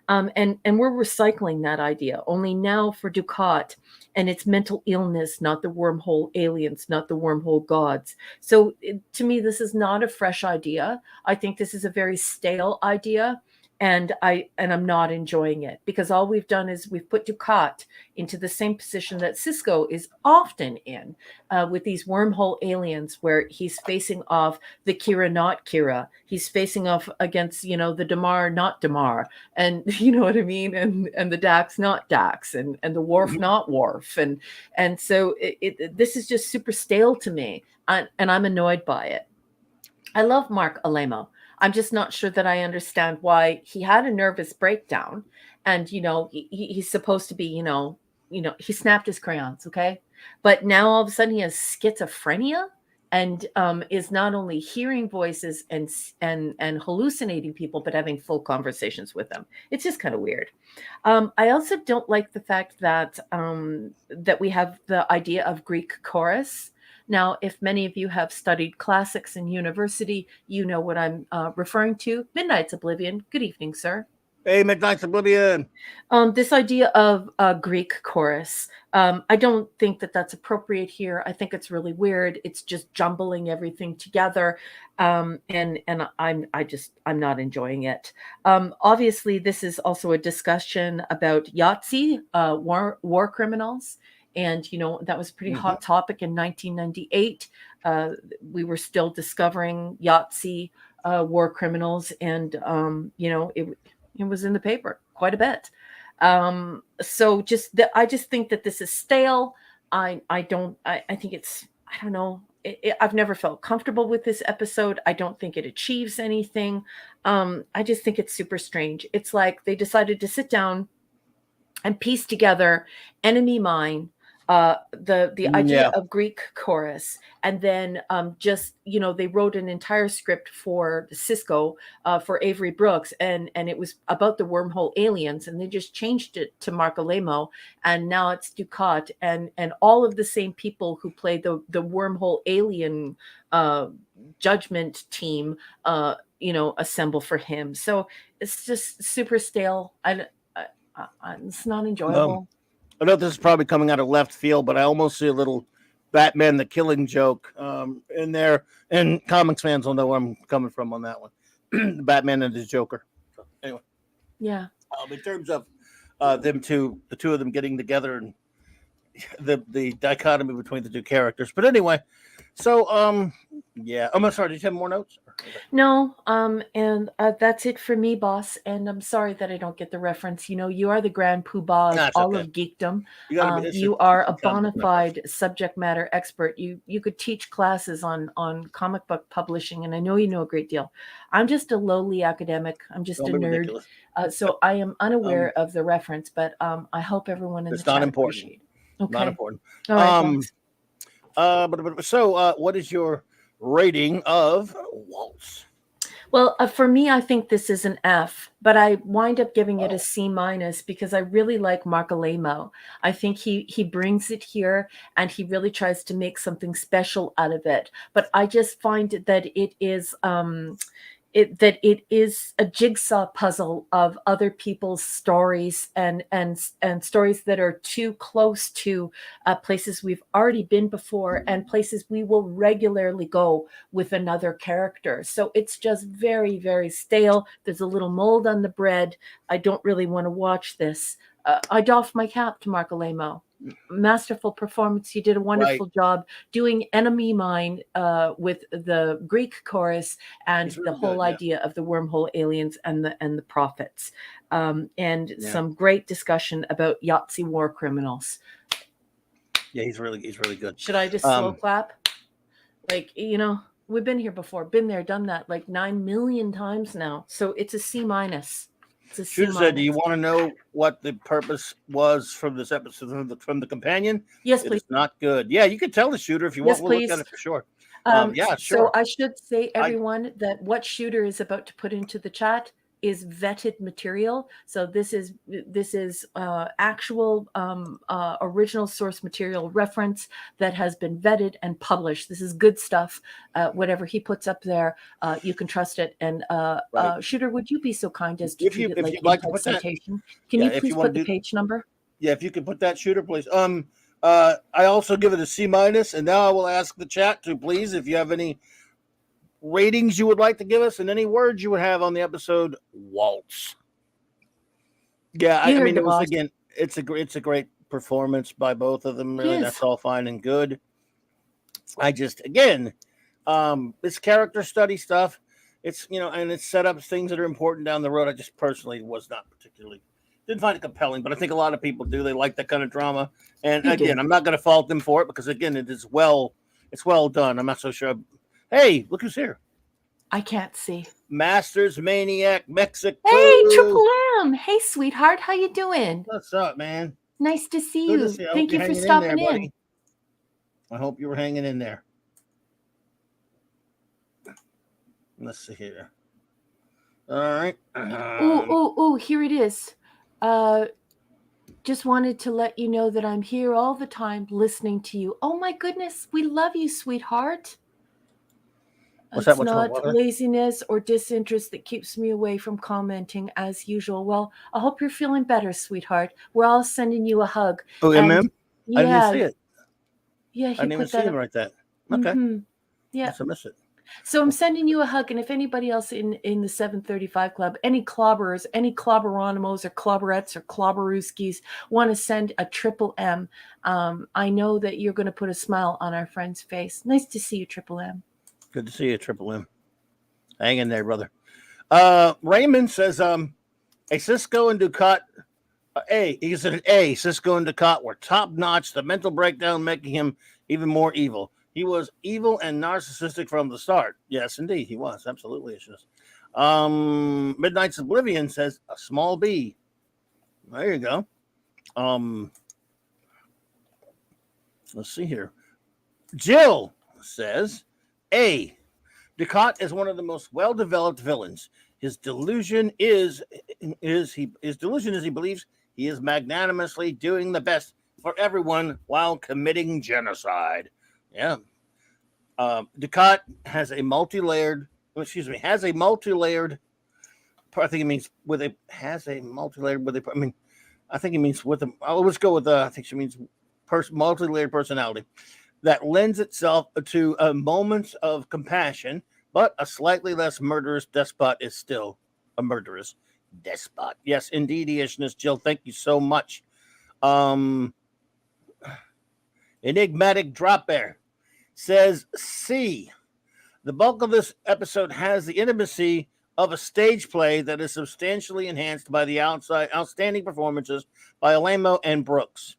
And we're recycling that idea only now for Ducat and its mental illness, not the wormhole aliens, not the wormhole gods. So to me, this is not a fresh idea. I think this is a very stale idea. And I'm not enjoying it, because all we've done is we've put Ducat into the same position that Cisco is often in, with these wormhole aliens, where he's facing off the Kira not Kira. He's facing off against the Damar not Damar, and you know what I mean, and the Dax not Dax, and the Worf not Worf, and so this is just super stale to me, and I'm annoyed by it. I love Mark Alamo. I'm just not sure that I understand why he had a nervous breakdown, and he's supposed to be he snapped his crayons, okay, but now all of a sudden he has schizophrenia and is not only hearing voices and hallucinating people, but having full conversations with them. It's just kind of weird. I also don't like the fact that that we have the idea of Greek chorus. Now, if many of you have studied classics in university, you know what I'm referring to. Midnight's Oblivion. Good evening, sir. Hey, Midnight's Oblivion. This idea of Greek chorus, I don't think that that's appropriate here. I think it's really weird. It's just jumbling everything together, and I'm not enjoying it. Obviously, this is also a discussion about Yahtzee, war criminals. And, that was a pretty hot topic in 1998. We were still discovering Yahtzee war criminals. And, it was in the paper quite a bit. So I just think that this is stale. I think it's, I don't know. I've never felt comfortable with this episode. I don't think it achieves anything. I just think it's super strange. It's like they decided to sit down and piece together Enemy Mine, The idea of Greek chorus, and then just they wrote an entire script for Cisco, for Avery Brooks, and it was about the wormhole aliens, and they just changed it to Mark Alemo, and now it's Ducat, and all of the same people who play the wormhole alien judgment team assemble for him. So it's just super stale. It's not enjoyable. I know this is probably coming out of left field, but I almost see a little Batman the Killing Joke in there, and comics fans will know where I'm coming from on that one. Batman and his Joker. So, anyway, yeah. In terms of the two of them getting together, and the dichotomy between the two characters. But anyway, so yeah. I'm sorry. Did you have more notes? No, and that's it for me, boss. And I'm sorry that I don't get the reference. You are the grand poobah of all of geekdom. You are a bona fide subject matter expert. You could teach classes on comic book publishing, and I know you know a great deal. I'm just a lowly academic. I'm just a nerd. So I am unaware of the reference, but I hope everyone in the chat appreciate it. Okay. Not important. All right, so what is your rating of Waltz? Well, for me, I think this is an F, but I wind up giving it a C- because I really like Mark Alemo. I think he brings it here, and he really tries to make something special out of it. But I just find that it is it is a jigsaw puzzle of other people's stories and stories that are too close to places we've already been before and places we will regularly go with another character. So it's just very, very stale. There's a little mold on the bread. I don't really want to watch this. I doff my cap to Mark Alemo. Masterful performance. You did a wonderful job doing Enemy Mine with the Greek chorus and really the whole idea of the wormhole aliens and the prophets, and some great discussion about Yahtzee war criminals. Yeah, he's really good. Should I just slow clap? Like, we've been here before, been there, done that like 9 million times now. So it's a C-. Shooter said, do you want to know what the purpose was from this episode from the companion? Yes, please. It's not good. Yeah, you can tell the Shooter if you want. We'll look at it for sure. Yeah, sure. So I should say, everyone, that what Shooter is about to put into the chat is vetted material. So this is actual original source material reference that has been vetted and published. This is good stuff. Whatever he puts up there, you can trust it. And Shooter, would you be so kind as to treat it like a citation? Can you please put the page number? Yeah, if you can put that, Shooter, please. I also give it a C-, and now I will ask the chat to please, if you have any ratings you would like to give us and any words you would have on the episode Waltz. Yeah, I mean, it was again, it's a great performance by both of them. Really, that's all fine and good. I just this character study stuff. It's and it set up things that are important down the road. I just personally was not particularly didn't find it compelling, but I think a lot of people do. They like that kind of drama, and again, I'm not going to fault them for it because again, it's well done. I'm not so sure. Hey, look who's here. I can't see. Masters Maniac Mexico. Hey, Triple M. Hey, sweetheart. How you doing? What's up, man? Nice to see you. Thank you for stopping in. I hope you were hanging in there. Let's see here. All right. Ooh, here it is. Just wanted to let you know that I'm here all the time listening to you. Oh, my goodness. We love you, sweetheart. It's not laziness or disinterest that keeps me away from commenting as usual. Well, I hope you're feeling better, sweetheart. We're all sending you a hug. Oh, MM? I didn't see it. Yeah, I didn't even see him right there. Okay. Mm-hmm. Yeah. I miss it. So I'm sending you a hug, and if anybody else in the 735 Club, any clobberers, any clobberonimos or clobberettes or clobberooskies want to send a Triple M, I know that you're going to put a smile on our friend's face. Nice to see you, Triple M. Good to see you, Triple M. Hang in there, brother. Raymond says, a Cisco and Ducat, he said Cisco and Ducat were top notch. The mental breakdown making him even more evil. He was evil and narcissistic from the start. Yes, indeed, he was. Absolutely, it's just. Midnight's Oblivion says a small B. There you go. Let's see here. Jill says, A. Ducat is one of the most well-developed villains. His delusion is he believes he is magnanimously doing the best for everyone while committing genocide. Yeah. Ducat has a multi-layered. I think it means with a has a multi-layered with a. I mean, I think it means with a. Let's go with. I think she means multi-layered personality that lends itself to moments of compassion, but a slightly less murderous despot is still a murderous despot. Yes, indeed, Ishness Jill. Thank you so much. Enigmatic Drop Bear says C. The bulk of this episode has the intimacy of a stage play that is substantially enhanced by the outstanding performances by Alamo and Brooks.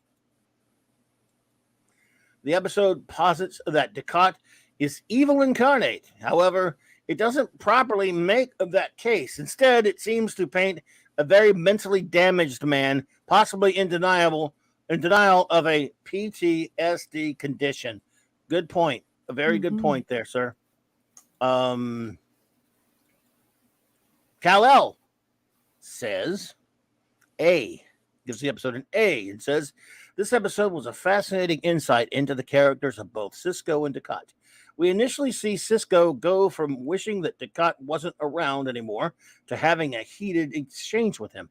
The episode posits that Ducat is evil incarnate. However, it doesn't properly make that case. Instead, it seems to paint a very mentally damaged man, possibly in denial of a PTSD condition. Good point. A very good point there, sir. Kal-El says A. Gives the episode an A and says, this episode was a fascinating insight into the characters of both Sisko and Ducat. We initially see Sisko go from wishing that Ducat wasn't around anymore to having a heated exchange with him.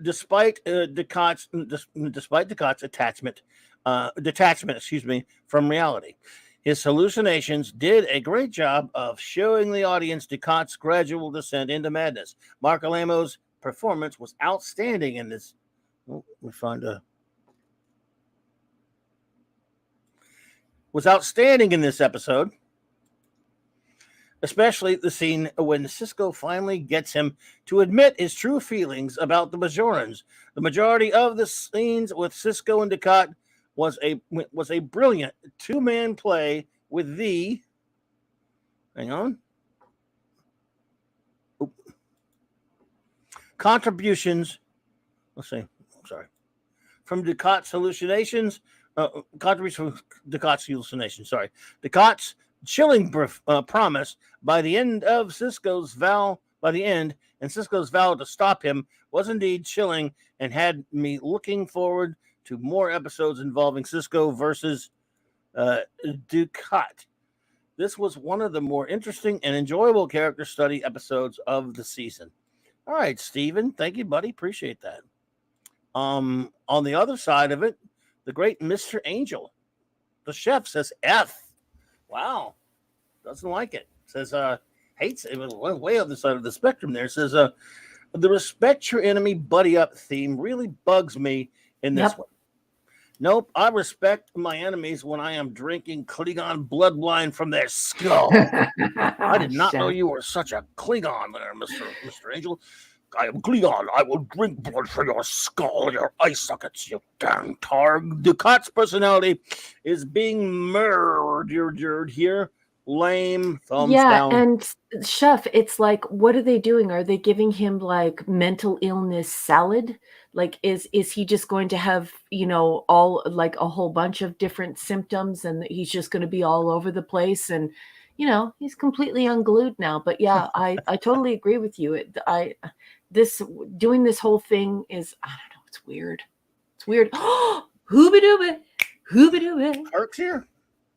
Despite Ducat's detachment, from reality. His hallucinations did a great job of showing the audience Ducat's gradual descent into madness. Mark Alamo's performance was outstanding in this. Was outstanding in this episode, especially the scene when Sisko finally gets him to admit his true feelings about the Bajorans. The majority of the scenes with Sisko and Ducat was a brilliant two-man play with the contributions. Let's see. Sorry. From Ducat's hallucinations, contributions from Ducat's hallucinations. Sorry. Ducat's chilling promise by the end of Sisko's vow. By the end, and Sisko's vow to stop him was indeed chilling and had me looking forward to more episodes involving Sisko versus Ducat. This was one of the more interesting and enjoyable character study episodes of the season. All right, Steven. Thank you, buddy. Appreciate that. On the other side of it, the great Mr. Angel, the chef, says F. Wow. Doesn't like it. Says hates it. Way on the side of the spectrum there. Says the respect your enemy buddy up theme really bugs me in this one. Nope, I respect my enemies when I am drinking Klingon bloodline from their skull. I did not know you were such a Klingon there, Mr. Angel. I am Klingon. I will drink blood from your skull, your eye sockets, you damn targ. Ducat's personality is being murdered here. Lame. Thumbs down. And chef, it's like, what are they doing? Are they giving him like mental illness salad? Like, is he just going to have, all like a whole bunch of different symptoms and he's just going to be all over the place? And, he's completely unglued now. But yeah, I totally agree with you. Doing this whole thing is, I don't know. It's weird. It's weird. Hooby dooby. Herc's here.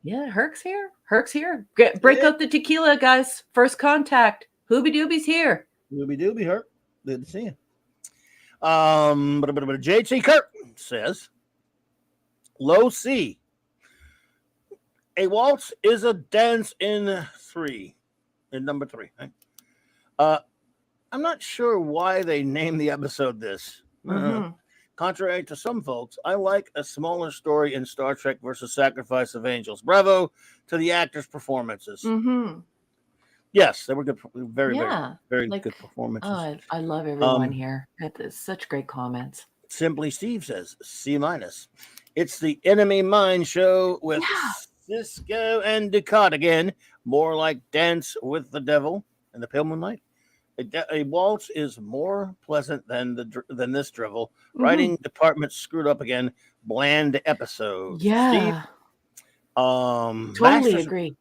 Yeah, Herc's here. Break out the tequila, guys. First contact. Hooby dooby's here. Hooby dooby, Herc. Good to see you. JT Kirk says, low C. A waltz is a dance in number 3. Right? I'm not sure why they named the episode this. Contrary to some folks, I like a smaller story in Star Trek versus Sacrifice of Angels. Bravo to the actors' performances. Yes, they were good. Very good performances. Oh, I love everyone here. That's such great comments. Simply Steve says C-. It's the Enemy Mine show with Sisko and Ducat again. More like Dance with the Devil and the Pale Moonlight. A waltz is more pleasant than this drivel. Mhm. Writing department screwed up again. Bland episode. Steve, Yeah, totally Masters agree.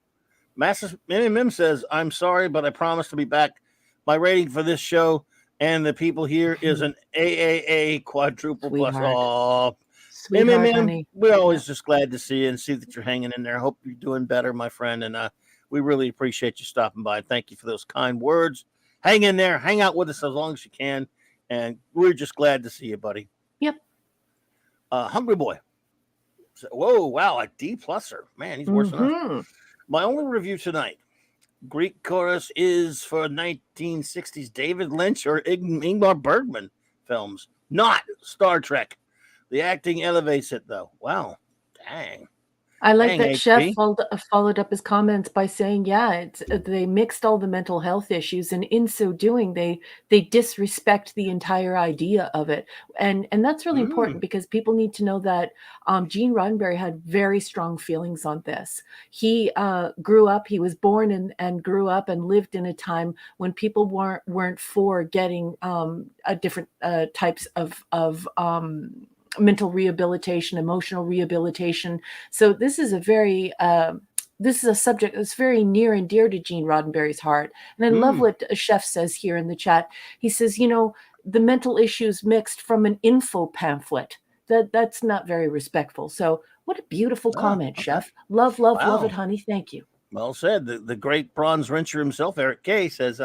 Mim says, "I'm sorry, but I promise to be back. My rating for this show and the people here is an AAA quadruple plus." Sweetheart. Oh, Sweetheart, honey. we're always just glad to see you and see that you're hanging in there. I hope you're doing better, my friend, and we really appreciate you stopping by. Thank you for those kind words. Hang in there, hang out with us as long as you can, and we're just glad to see you, buddy. Yep. Hungry Boy. Whoa, wow, a D pluser. Man, he's worse than us. Mhm. My only review tonight. Greek chorus is for 1960s David Lynch or Ingmar Bergman films, not Star Trek. The acting elevates it, though. Wow. Dang. I like Dang, that HP. Chef followed up his comments by saying, "Yeah, it's they mixed all the mental health issues, and in so doing, they disrespect the entire idea of it." And that's really important because people need to know that Gene Roddenberry had very strong feelings on this. He grew up, he was born and grew up and lived in a time when people weren't for getting different types of mental rehabilitation, emotional rehabilitation. So this is a subject that's very near and dear to Gene Roddenberry's heart. And I love what a chef says here in the chat. He says, the mental issues mixed from an info pamphlet. That's not very respectful. So what a beautiful comment, okay. Chef. Love Wow. it, honey. Thank you. Well said. The great bronze wrencher himself, Eric K, says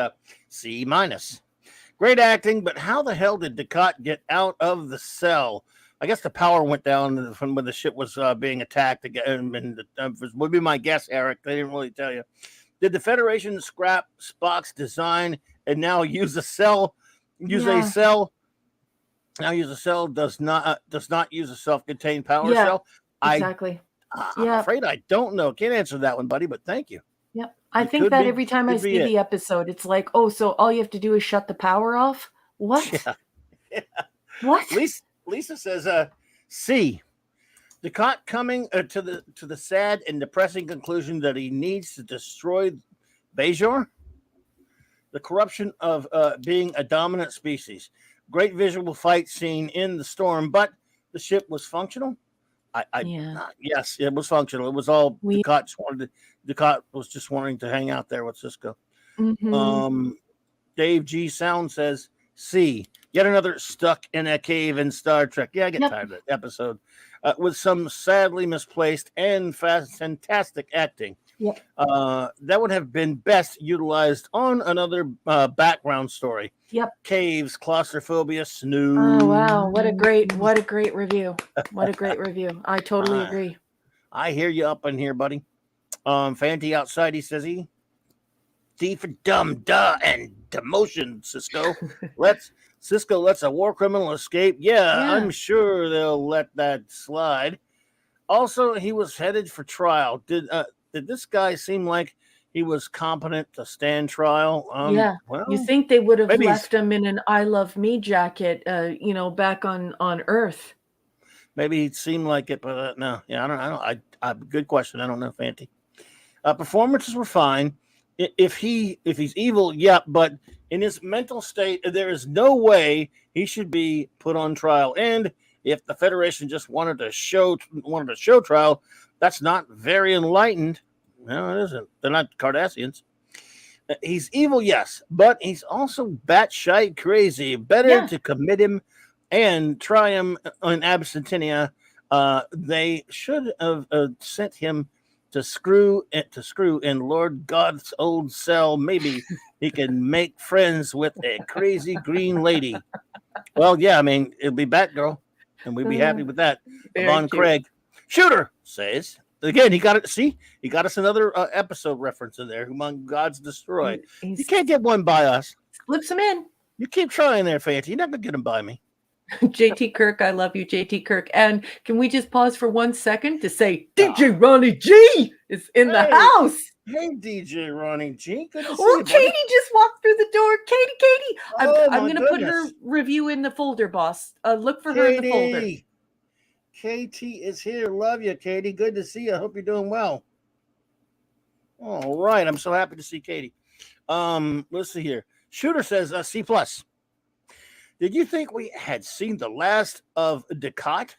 C minus. Great acting, but how the hell did Ducat get out of the cell? I guess the power went down from when the ship was being attacked again. And would be my guess, Eric. They didn't really tell you. Did the Federation scrap Spock's design and now use a cell? A cell. Now use a cell does not use a self-contained power cell. Exactly. I'm afraid I don't know. Can't answer that one, buddy. But thank you. Yep. I think that every time I see the episode, it's like, oh, so all you have to do is shut the power off? What? Yeah. What? Lisa says, C. Ducat coming to the sad and depressing conclusion that he needs to destroy Bajor. The corruption of being a dominant species. Great visual fight scene in the storm, but the ship was functional. Yes, it was functional. It was all Ducat was just wanting to hang out there with Cisco. Mm-hmm. Dave G Sound says C. Yet another stuck in a cave in Star Trek. Yeah, I get tired of that episode. With some sadly misplaced and fantastic acting. Yep. That would have been best utilized on another background story. Yep. Caves, claustrophobia, snooze. Oh wow, what a great review. What a great review. I totally agree. I hear you up in here, buddy. Fanty outside, he says D for dumb, duh, and demotion, Cisco. Cisco lets a war criminal escape. Yeah, I'm sure they'll let that slide. Also, he was headed for trial. Did this guy seem like he was competent to stand trial? Well, you think they would have left him in an "I Love Me" jacket, back on Earth? Maybe it seemed like it, but no. Yeah, I don't. Good question. I don't know, Fanty. Performances were fine. If he's evil, but in his mental state, there is no way he should be put on trial. And if the Federation just wanted to show trial, that's not very enlightened. No, it isn't. They're not Cardassians. He's evil, yes, but he's also batshite crazy. Better to commit him and try him in absentia. They should have sent him to screw in Lord God's old cell. Maybe he can make friends with a crazy green lady. Well, yeah, I mean, it'll be Batgirl, and we'd be happy with that. Von Craig, shooter, says. Again, he got it. See, he got us another episode reference in there. Among Gods Destroyed. You can't get one by us. Slips him in. You keep trying there, Fancy. You're not going to get him by me. JT Kirk, I love you, JT Kirk. And can we just pause for 1 second to say DJ Ronnie G is in the house? Hey, DJ Ronnie G. Good to see you, Katie just walked through the door. Katie. I'm going to put her review in the folder, boss. Look for her in the folder. KT is here. Love you, Katie. Good to see you. I hope you're doing well. All right. I'm so happy to see Katie. Let's see here. Shooter says C plus. Did you think we had seen the last of Ducat?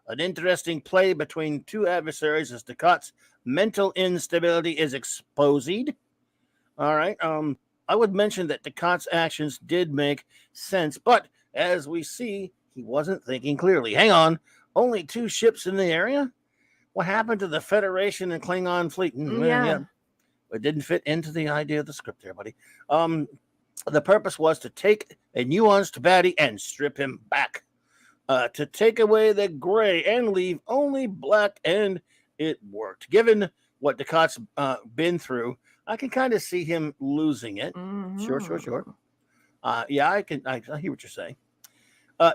An interesting play between two adversaries as Ducat's mental instability is exposed. All right. I would mention that Ducat's actions did make sense, but as we see, he wasn't thinking clearly. Hang on. Only 2 ships in the area? What happened to the Federation and Klingon fleet? Yeah. It didn't fit into the idea of the script there, buddy. The purpose was to take a nuanced baddie and strip him back. To take away the gray and leave only black, and it worked. Given what Ducat's been through, I can kind of see him losing it. Sure. Yeah, I hear what you're saying.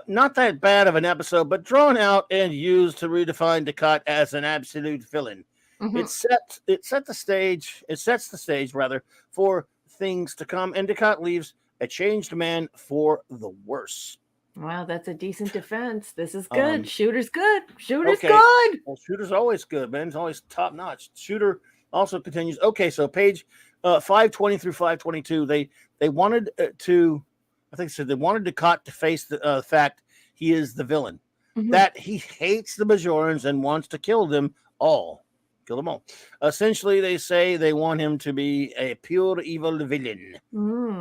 Not that bad of an episode, but drawn out and used to redefine Ducat as an absolute villain. It sets the stage rather for things to come, and Ducat leaves a changed man for the worse. Wow, that's a decent defense. This is good. Shooter's good. Shooter's good. Well, Shooter's always good, man. It's always top notch. Shooter also continues. Okay, so page 520 through 522. They wanted to, I think, said they wanted Ducat to face the fact he is the villain, that he hates the Bajorans and wants to kill them all. Kill them all. Essentially, they say they want him to be a pure evil villain.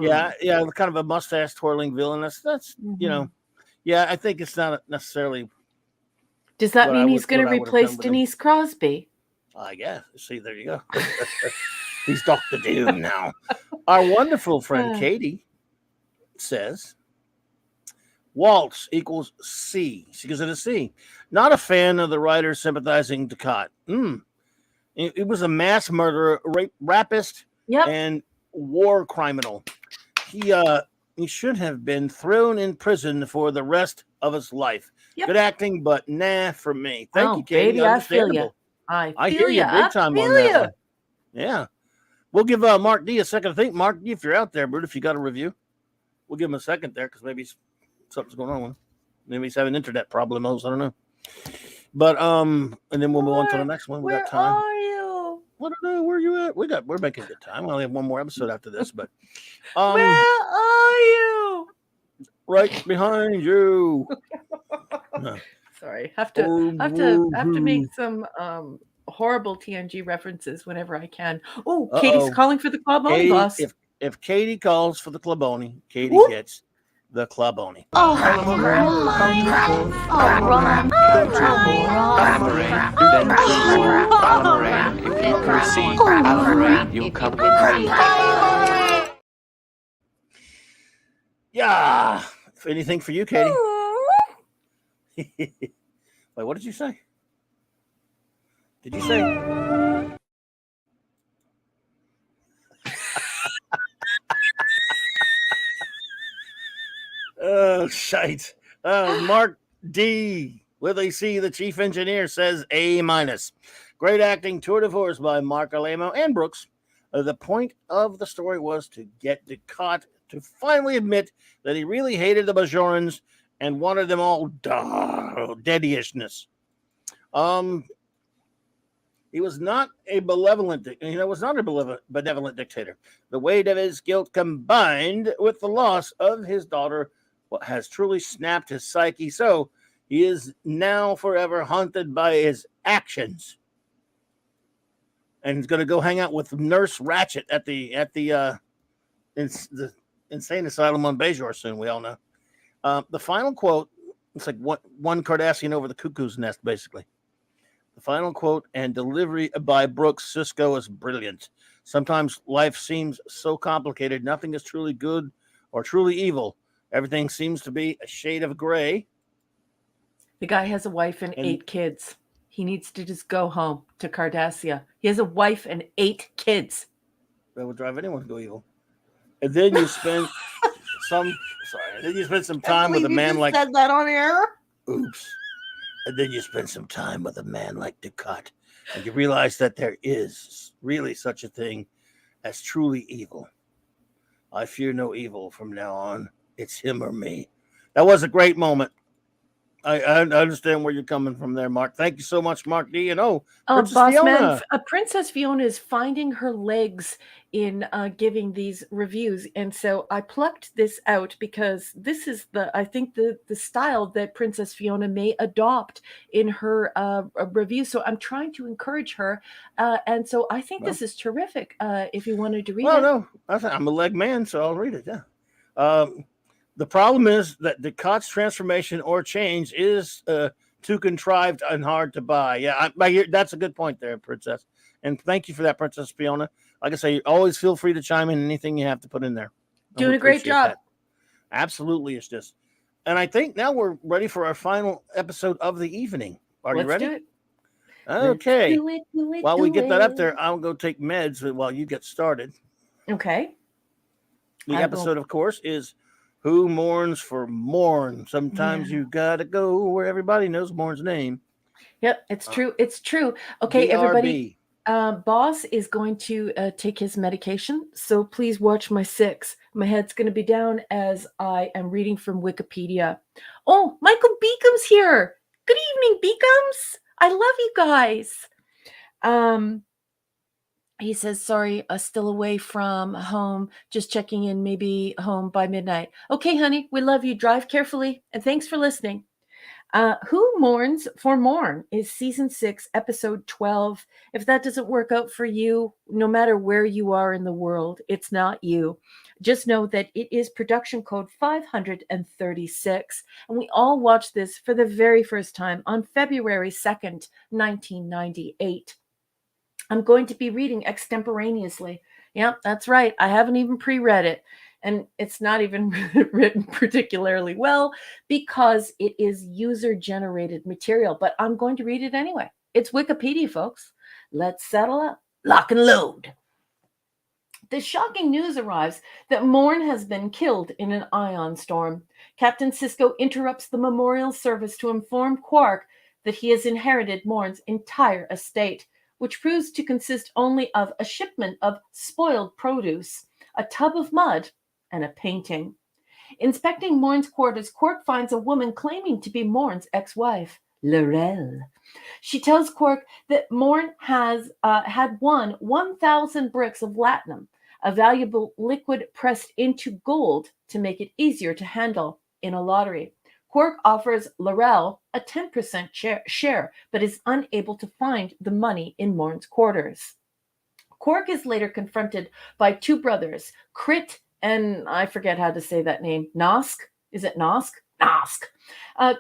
Yeah, kind of a mustache twirling villain. That's you know. Yeah, I think it's not necessarily. Does that mean he's going to replace Denise Crosby? I guess. See, there you go. He's Dr. Doom now. Our wonderful friend Katie says, Waltz equals C. She gives it a C. Not a fan of the writer sympathizing Ducat. It was a mass murderer, rapist, and war criminal. He should have been thrown in prison for the rest of his life. Good acting, but nah for me. Thank you, Katie. Baby, I feel you. I hear you big time on that one. Yeah. We'll give Mark D a second to think. Mark D, if you're out there, Bert, if you got a review, we'll give him a second there because maybe something's going on with him. Maybe he's having internet problems. I don't know. But and then we'll move on to the next one. We got time. Where are you? I don't know where you at. We're making good time. We only have one more episode after this, but where are you? Right behind you. Sorry, have to make some horrible TNG references whenever I can. Oh, Katie's calling for the Cluboni boss. If Katie calls for the Cluboni, Katie gets the Cluboni. Yeah. Anything for you, Katie? Wait, what did you say? Did you say? Oh, shite. Mark D. with a C, the chief engineer, says A-. Great acting, tour de force by Mark Alamo and Brooks. The point of the story was to get Ducat to finally admit that he really hated the Bajorans and wanted them all deadishness. He was not a benevolent dictator. The weight of his guilt combined with the loss of his daughter has truly snapped his psyche. So he is now forever haunted by his actions. And he's going to go hang out with Nurse Ratchet at the insane asylum on Bajor soon. We all know. The final quote, it's like one Cardassian over the cuckoo's nest, basically. The final quote and delivery by Brooks Sisko is brilliant. Sometimes life seems so complicated. Nothing is truly good or truly evil. Everything seems to be a shade of gray. The guy has a wife and 8 kids. He needs to just go home to Cardassia. He has a wife and 8 kids. That would drive anyone to go evil. And then you spend some time with a man like. Said that on air. Oops. And then you spend some time with a man like Ducat, and you realize that there is really such a thing as truly evil. I fear no evil from now on. It's him or me. That was a great moment. I understand where you're coming from there, Mark. Thank you so much, Mark D. And Princess Boss man, Fiona. Princess Fiona is finding her legs in giving these reviews, and so I plucked this out because this is I think the style that Princess Fiona may adopt in her review. So I'm trying to encourage her, and so I think this is terrific. If you wanted to read it, No, I'm a leg man, so I'll read it. Yeah. The problem is that Ducat's transformation or change is too contrived and hard to buy. Yeah, that's a good point there, Princess. And thank you for that, Princess Fiona. Like I say, always feel free to chime in anything you have to put in there. Doing a great job. That. Absolutely, it's just. And I think now we're ready for our final episode of the evening. Are you ready? Do it. Okay. Do it, while we get that up there, I'll go take meds while you get started. Okay. The episode, of course, is Who Mourns for Morn. Sometimes you gotta go where everybody knows Morn's name. Yep, it's true. It's true. Okay, BRB. everybody. Boss is going to take his medication, so please watch my 6. My head's going to be down as I am reading from Wikipedia. Oh, Michael Beacon's here. Good evening, Beacons. I love you guys. He says, sorry, still away from home. Just checking in, maybe home by midnight. Okay, honey, we love you. Drive carefully, and thanks for listening. Who Mourns for Morn is season 6, episode 12. If that doesn't work out for you, no matter where you are in the world, it's not you. Just know that it is production code 536. And we all watched this for the very first time on February 2nd, 1998. I'm going to be reading extemporaneously. Yeah, that's right. I haven't even pre-read it. And it's not even written particularly well because it is user-generated material. But I'm going to read it anyway. It's Wikipedia, folks. Let's settle up. Lock and load. The shocking news arrives that Morn has been killed in an ion storm. Captain Sisko interrupts the memorial service to inform Quark that he has inherited Morn's entire estate, which proves to consist only of a shipment of spoiled produce, a tub of mud, and a painting. Inspecting Morn's quarters, Quark finds a woman claiming to be Morn's ex-wife, Laurel. She tells Quark that Morn has had won 1,000 bricks of latinum, a valuable liquid pressed into gold to make it easier to handle, in a lottery. Quark offers Laurel a 10% share, but is unable to find the money in Morn's quarters. Quark is later confronted by 2 brothers, Crit and I forget how to say that name. Nosk? Is it Nosk? Nosk.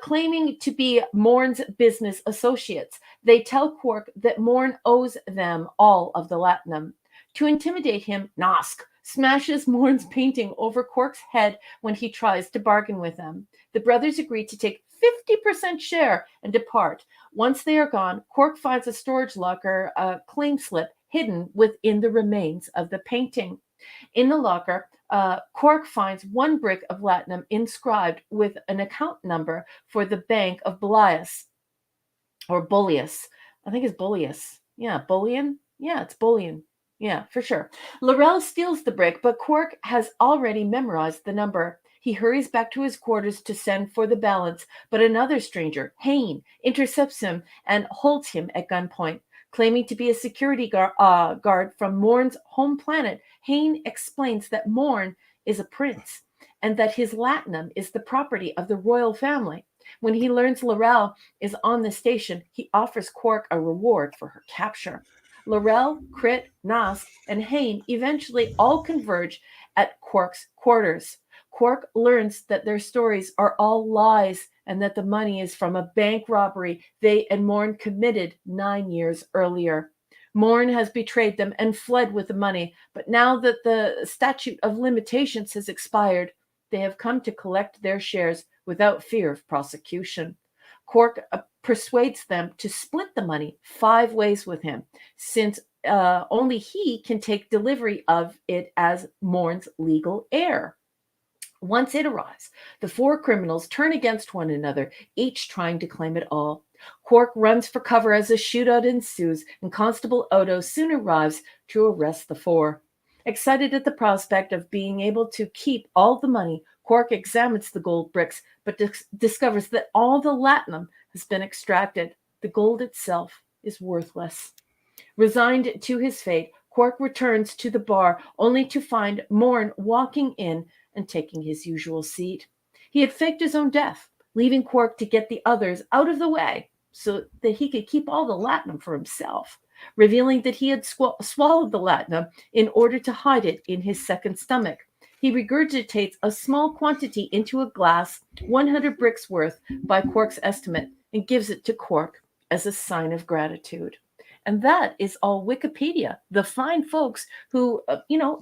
Claiming to be Morn's business associates. They tell Quark that Morn owes them all of the latinum. To intimidate him, Nosk smashes Morn's painting over Quark's head when he tries to bargain with them. The brothers agree to take 50% share and depart. Once they are gone, Quark finds a storage locker claim slip hidden within the remains of the painting. In the locker, Quark finds 1 brick of latinum inscribed with an account number for the Bank of Bullius, or Bullius. I think it's Bullius. Yeah, Bullion? Yeah, it's Bullion. Yeah, for sure. Laurel steals the brick, but Quark has already memorized the number. He hurries back to his quarters to send for the balance, but another stranger, Hayne, intercepts him and holds him at gunpoint. Claiming to be a security guard from Morn's home planet, Hayne explains that Morn is a prince and that his latinum is the property of the royal family. When he learns Laurel is on the station, he offers Quark a reward for her capture. Laurel, Crit, Nosk, and Hayne eventually all converge at Quark's quarters. Quark learns that their stories are all lies and that the money is from a bank robbery they and Morn committed 9 years earlier. Morn has betrayed them and fled with the money, but now that the statute of limitations has expired, they have come to collect their shares without fear of prosecution. Quark persuades them to split the money 5 ways with him, since only he can take delivery of it as Morn's legal heir. Once it arrives, the 4 criminals turn against one another, each trying to claim it all. Quark runs for cover as a shootout ensues, and Constable Odo soon arrives to arrest the 4. Excited at the prospect of being able to keep all the money, Quark examines the gold bricks, but discovers that all the latinum has been extracted. The gold itself is worthless. Resigned to his fate, Quark returns to the bar only to find Morn walking in and taking his usual seat. He had faked his own death, leaving Quark to get the others out of the way so that he could keep all the latinum for himself, revealing that he had swallowed the latinum in order to hide it in his second stomach. He regurgitates a small quantity into a glass, 100 bricks worth by Quark's estimate, and gives it to Quark as a sign of gratitude. And that is all Wikipedia, the fine folks who,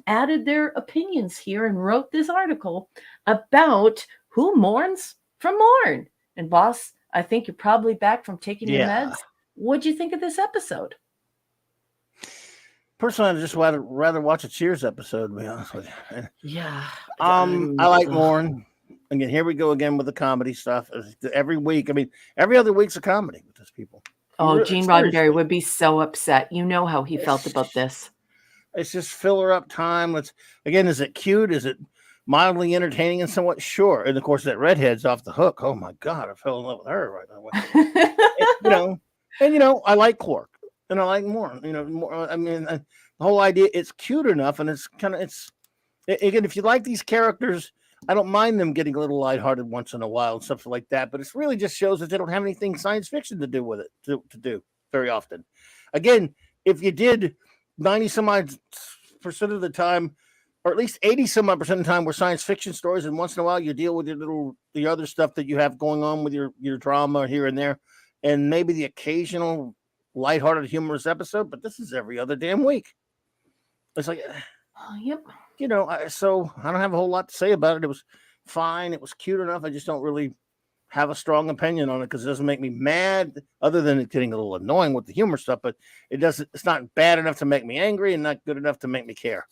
added their opinions here and wrote this article about who mourns from Morn. And boss, I think you're probably back from taking your meds. What'd you think of this episode? Personally, I'd just rather watch a Cheers episode, to be honest with you. Yeah. I like Morn. Again, here we go again with the comedy stuff. Every week, I mean, every other week's a comedy with these people. Oh, Gene Roddenberry would be so upset. You know how he felt about this. It's just filler up time. Is it cute? Is it mildly entertaining and somewhat? Sure. And of course, that redhead's off the hook. Oh my God, I fell in love with her right now. I like Quark and I like Morn. The whole idea, it's cute enough, and again, if you like these characters, I don't mind them getting a little lighthearted once in a while and stuff like that, but it really just shows that they don't have anything science fiction to do with it, to do very often. Again, if you did 90 some odd percent of the time, or at least 80 some odd percent of the time, were science fiction stories, and once in a while you deal with the other stuff that you have going on with your drama here and there, and maybe the occasional lighthearted, humorous episode, but this is every other damn week. It's like, yep. So I don't have a whole lot to say about it. It was fine. It was cute enough. I just don't really have a strong opinion on it because it doesn't make me mad, other than it getting a little annoying with the humor stuff. But it's not bad enough to make me angry and not good enough to make me care.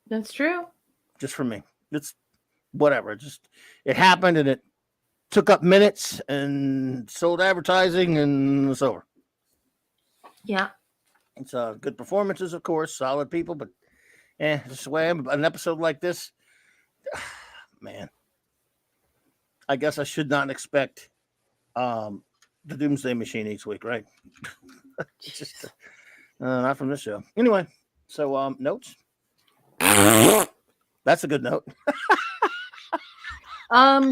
That's true. Just for me. It's whatever. It happened, and it took up minutes and sold advertising, and it's over. Yeah. It's good performances, of course, solid people, but just the way an episode like this, man, I guess I should not expect the Doomsday Machine each week, right? Not from this show. Anyway, so notes. That's a good note.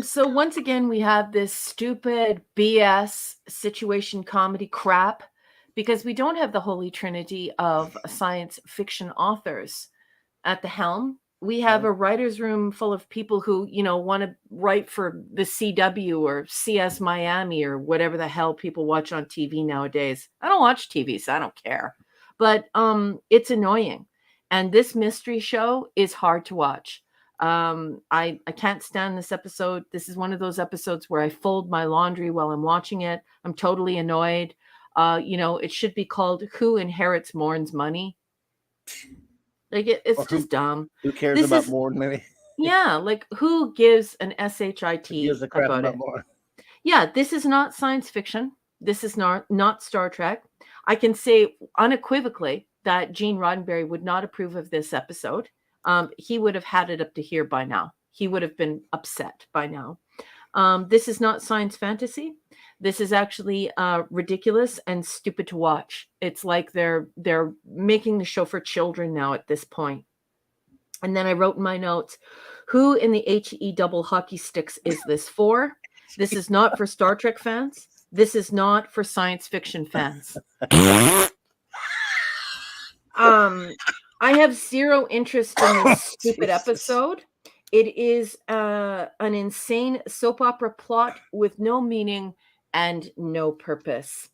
So once again, we have this stupid BS situation comedy crap because we don't have the holy trinity of science fiction authors at the helm. We have a writer's room full of people who, want to write for the CW or CS Miami or whatever the hell people watch on TV nowadays. I don't watch TV, so I don't care. But it's annoying. And this mystery show is hard to watch. I can't stand this episode. This is one of those episodes where I fold my laundry while I'm watching it. I'm totally annoyed. It should be called Who Inherits Morn's Money? Like it's just dumb. Who cares about Morn, maybe? Yeah, like who gives an SHIT about it? Morn. Yeah, this is not science fiction. This is not Star Trek. I can say unequivocally that Gene Roddenberry would not approve of this episode. He would have had it up to here by now. He would have been upset by now. This is not science fantasy. This is actually ridiculous and stupid to watch. It's like they're making the show for children now at this point. And then I wrote in my notes, who in the HE double hockey sticks is this for? This is not for Star Trek fans. This is not for science fiction fans. I have zero interest in this stupid episode. It is an insane soap opera plot with no meaning and no purpose.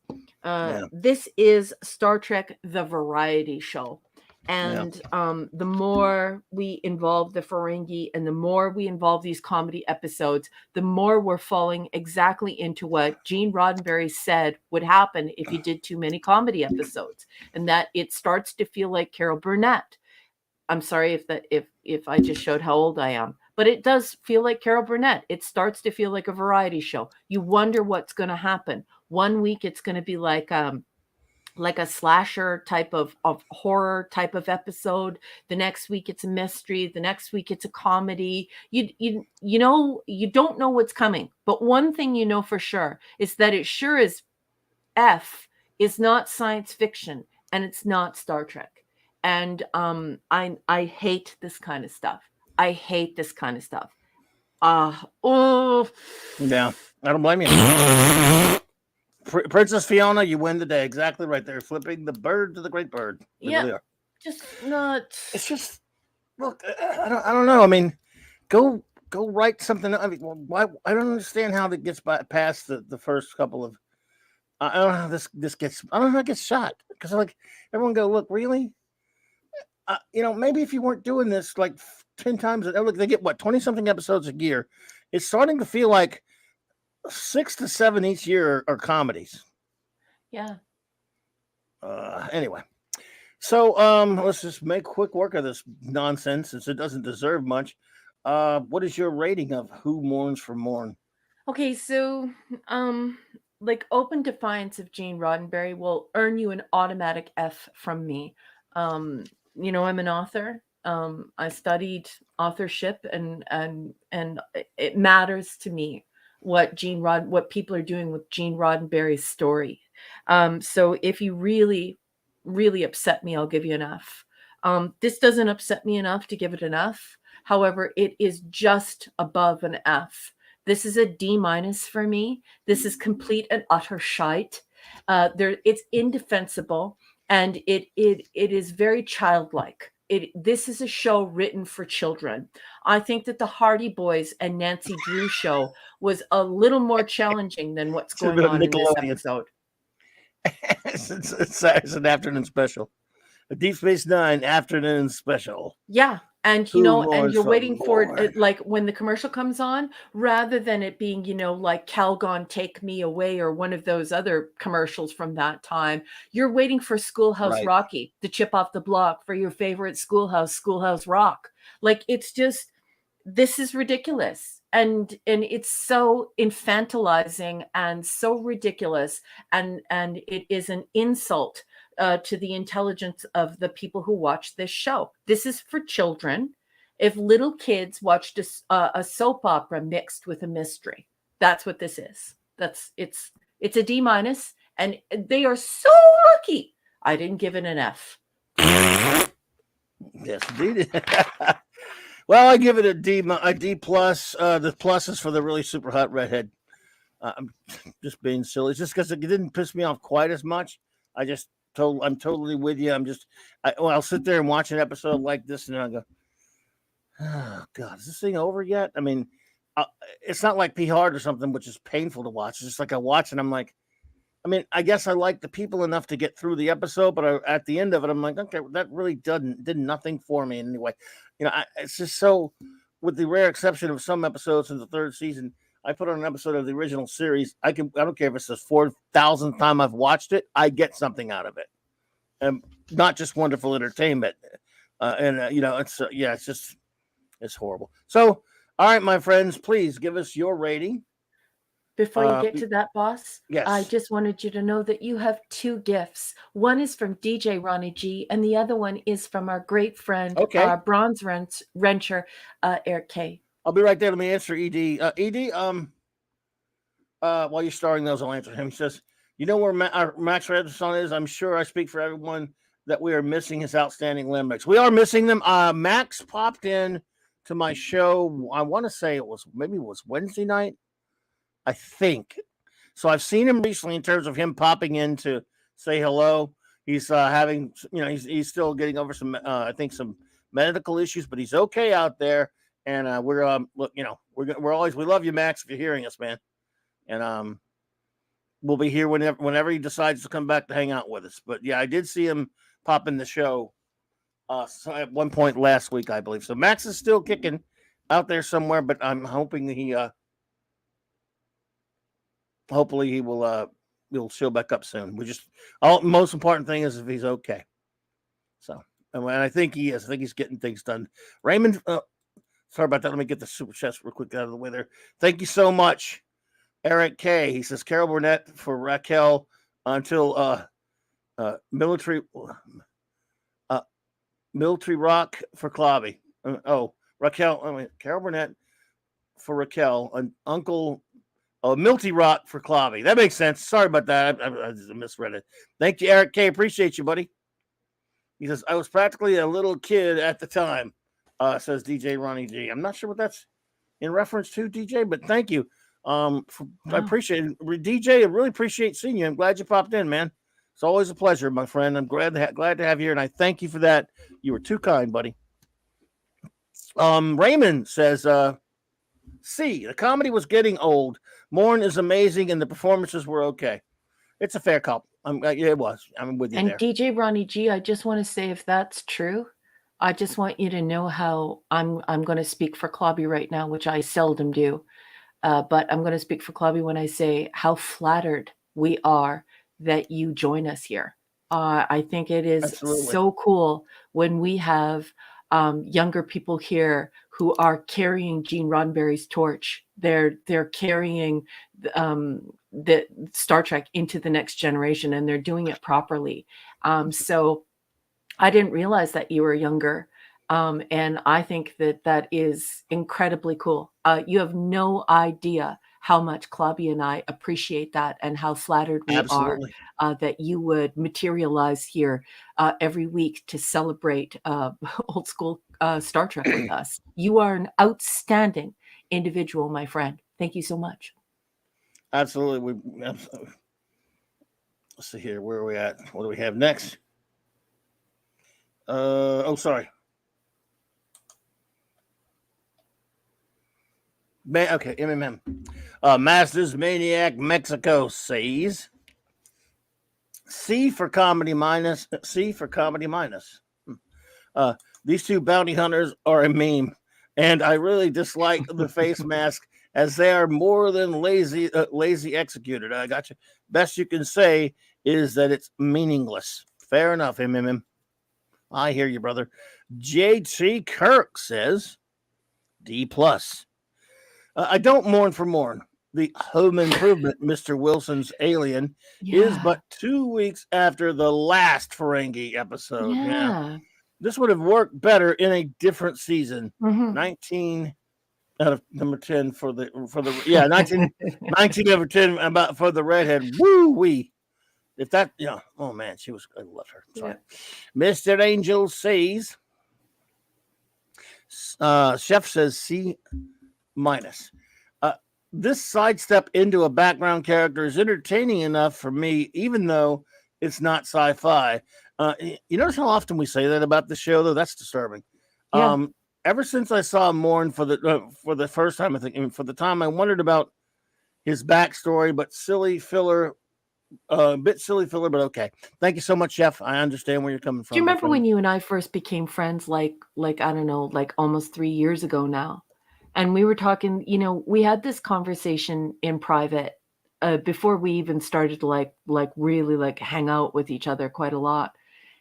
This is Star Trek, the variety show. And the more we involve the Ferengi and the more we involve these comedy episodes, the more we're falling exactly into what Gene Roddenberry said would happen if you did too many comedy episodes, and that it starts to feel like Carol Burnett. I'm sorry if I just showed how old I am, but it does feel like Carol Burnett. It starts to feel like a variety show. You wonder what's going to happen. One week it's going to be like like a slasher type of horror type of episode. The next week it's a mystery. The next week it's a comedy. You know, you don't know what's coming. But one thing you know for sure is that it sure is F is not science fiction and it's not Star Trek. And I hate this kind of stuff. I hate this kind of stuff. Oh, Yeah, I don't blame you. Princess Fiona, you win the day. Exactly right there. Flipping the bird to the great bird. They yeah, really are. just not. It's just look. I don't know. I mean, go write something. I mean, why? I don't understand how that gets past the first couple of. I don't know how this gets. I don't know how it gets shot because like everyone go look really. You know, maybe if you weren't doing this like 10 times, look, they get what 20 something episodes a year. It's starting to feel like 6 to 7 each year are comedies. Yeah. Anyway, so let's just make quick work of this nonsense since it doesn't deserve much. What is your rating of Who Mourns for Morn? Okay, so like Open Defiance of Gene Roddenberry will earn you an automatic F from me. You know, I'm an author. I studied authorship and it matters to me what people are doing with Gene Roddenberry's story. So if you really, really upset me, I'll give you an F. This doesn't upset me enough to give it an F. However, it is just above an F. This is a D- for me. This is complete and utter shite. It's indefensible and it is very childlike. This is a show written for children. I think that the Hardy Boys and Nancy Drew show was a little more challenging than what's Should have going been on in this Nickelodeon. episode. It's an afternoon special. A Deep Space Nine afternoon special. Yeah. And, Who you know, and mourns you're for waiting for it, Morn? like when the commercial comes on, rather than it being, you know, like Calgon Take Me Away or one of those other commercials from that time, you're waiting for Schoolhouse Right. Rocky, the chip off the block for your favorite Schoolhouse Rock. Like, it's just, this is ridiculous. And it's so infantilizing and so ridiculous. And it is an insult to the intelligence of the people who watch this show. This is for children. If little kids watched a soap opera mixed with a mystery, that's what this is. It's a D-, and they are so lucky I didn't give it an F. Yes, indeed. Well, I give it a D plus. The plus is for the really super hot redhead. I'm just being silly. It's just because it didn't piss me off quite as much. I'm totally with you. I'll sit there and watch an episode like this, and I go, "Oh God, is this thing over yet?" I mean, it's not like P Hard or something, which is painful to watch. It's just like I watch, and I'm like, I mean, I guess I like the people enough to get through the episode, but at the end of it, I'm like, okay, that really did nothing for me anyway. You know, it's just so, with the rare exception of some episodes in the third season. I put on an episode of the original series. I don't care if it's the 4,000th time I've watched it. I get something out of it, and not just wonderful entertainment. You know, it's horrible. So, all right, my friends, please give us your rating. Before you get to that, boss, yes. I just wanted you to know that you have two gifts. One is from DJ Ronnie G, and the other one is from our great friend, bronze wrencher, Eric K. I'll be right there. Let me answer ED. ED, while you're starring those, I'll answer him. He says, you know where Max Radisson is? I'm sure I speak for everyone that we are missing his outstanding limericks. We are missing them. Max popped in to my show. I want to say it was Wednesday night, I think. So I've seen him recently in terms of him popping in to say hello. He's having, you know, he's still getting over some, I think some medical issues, but he's okay out there. And we're look, you know, we're always, we love you, Max, if you're hearing us, man. And we'll be here whenever he decides to come back to hang out with us. But yeah, I did see him pop in the show at one point last week, I believe. So Max is still kicking out there somewhere, but I'm hoping he hopefully he will he'll show back up soon. Most important thing is if he's okay. So, and I think he is. I think he's getting things done. Raymond, sorry about that. Let me get the super chats real quick out of the way there. Thank you so much, Eric K. He says Carol Burnett for Raquel until Military Rock for Clobby. Raquel. Carol Burnett for Raquel. And Uncle Milty Rock for Clobby. That makes sense. Sorry about that. I just misread it. Thank you, Eric K. Appreciate you, buddy. He says, I was practically a little kid at the time, says DJ Ronnie G. I'm not sure what that's in reference to, DJ, but thank you. I appreciate it. DJ, I really appreciate seeing you. I'm glad you popped in, man. It's always a pleasure, my friend. I'm glad to have you here, and I thank you for that. You were too kind, buddy. Raymond says, C, the comedy was getting old. Morn is amazing, and the performances were okay. It's a fair call. It was. I'm with you and there. DJ Ronnie G, I just want to say, if that's true, I just want you to know how I'm going to speak for Clobby right now, which I seldom do. But I'm going to speak for Clobby when I say how flattered we are that you join us here. I think it is so cool when we have younger people here who are carrying Gene Roddenberry's torch. They're carrying the Star Trek into the next generation, and they're doing it properly. So I didn't realize that you were younger. And I think that is incredibly cool. You have no idea how much Clobby and I appreciate that, and how flattered we are that you would materialize here every week to celebrate old school Star Trek with us. You are an outstanding individual, my friend. Thank you so much. Absolutely. Let's see here. Where are we at? What do we have next? Sorry. Okay, MMM. Masters Maniac Mexico says C for comedy minus. C for comedy minus. These two bounty hunters are a meme, and I really dislike the face mask as they are more than lazy executed. I got you. Best you can say is that it's meaningless. Fair enough, MMM. I hear you, brother. JT Kirk says D+. I don't mourn for Morn. The home improvement, Mr. Wilson's Alien, is but 2 weeks after the last Ferengi episode. Yeah. This would have worked better in a different season. 19 out of number 10 for the 19 over 10 about for the redhead. Woo wee. If that, oh man, I love her. Sorry. Yeah. Mr. Angel says, Chef says C-. This sidestep into a background character is entertaining enough for me, even though it's not sci-fi. You notice how often we say that about the show, though? That's disturbing. Yeah. Ever since I saw Morn for the first time, I think, for the time I wondered about his backstory, but silly filler. Bit silly filler, but okay. Thank you so much, Chef. I understand where you're coming from. Do you remember when you and I first became friends, like I don't know, like almost 3 years ago now? And we were talking, we had this conversation in private before we even started to really hang out with each other quite a lot.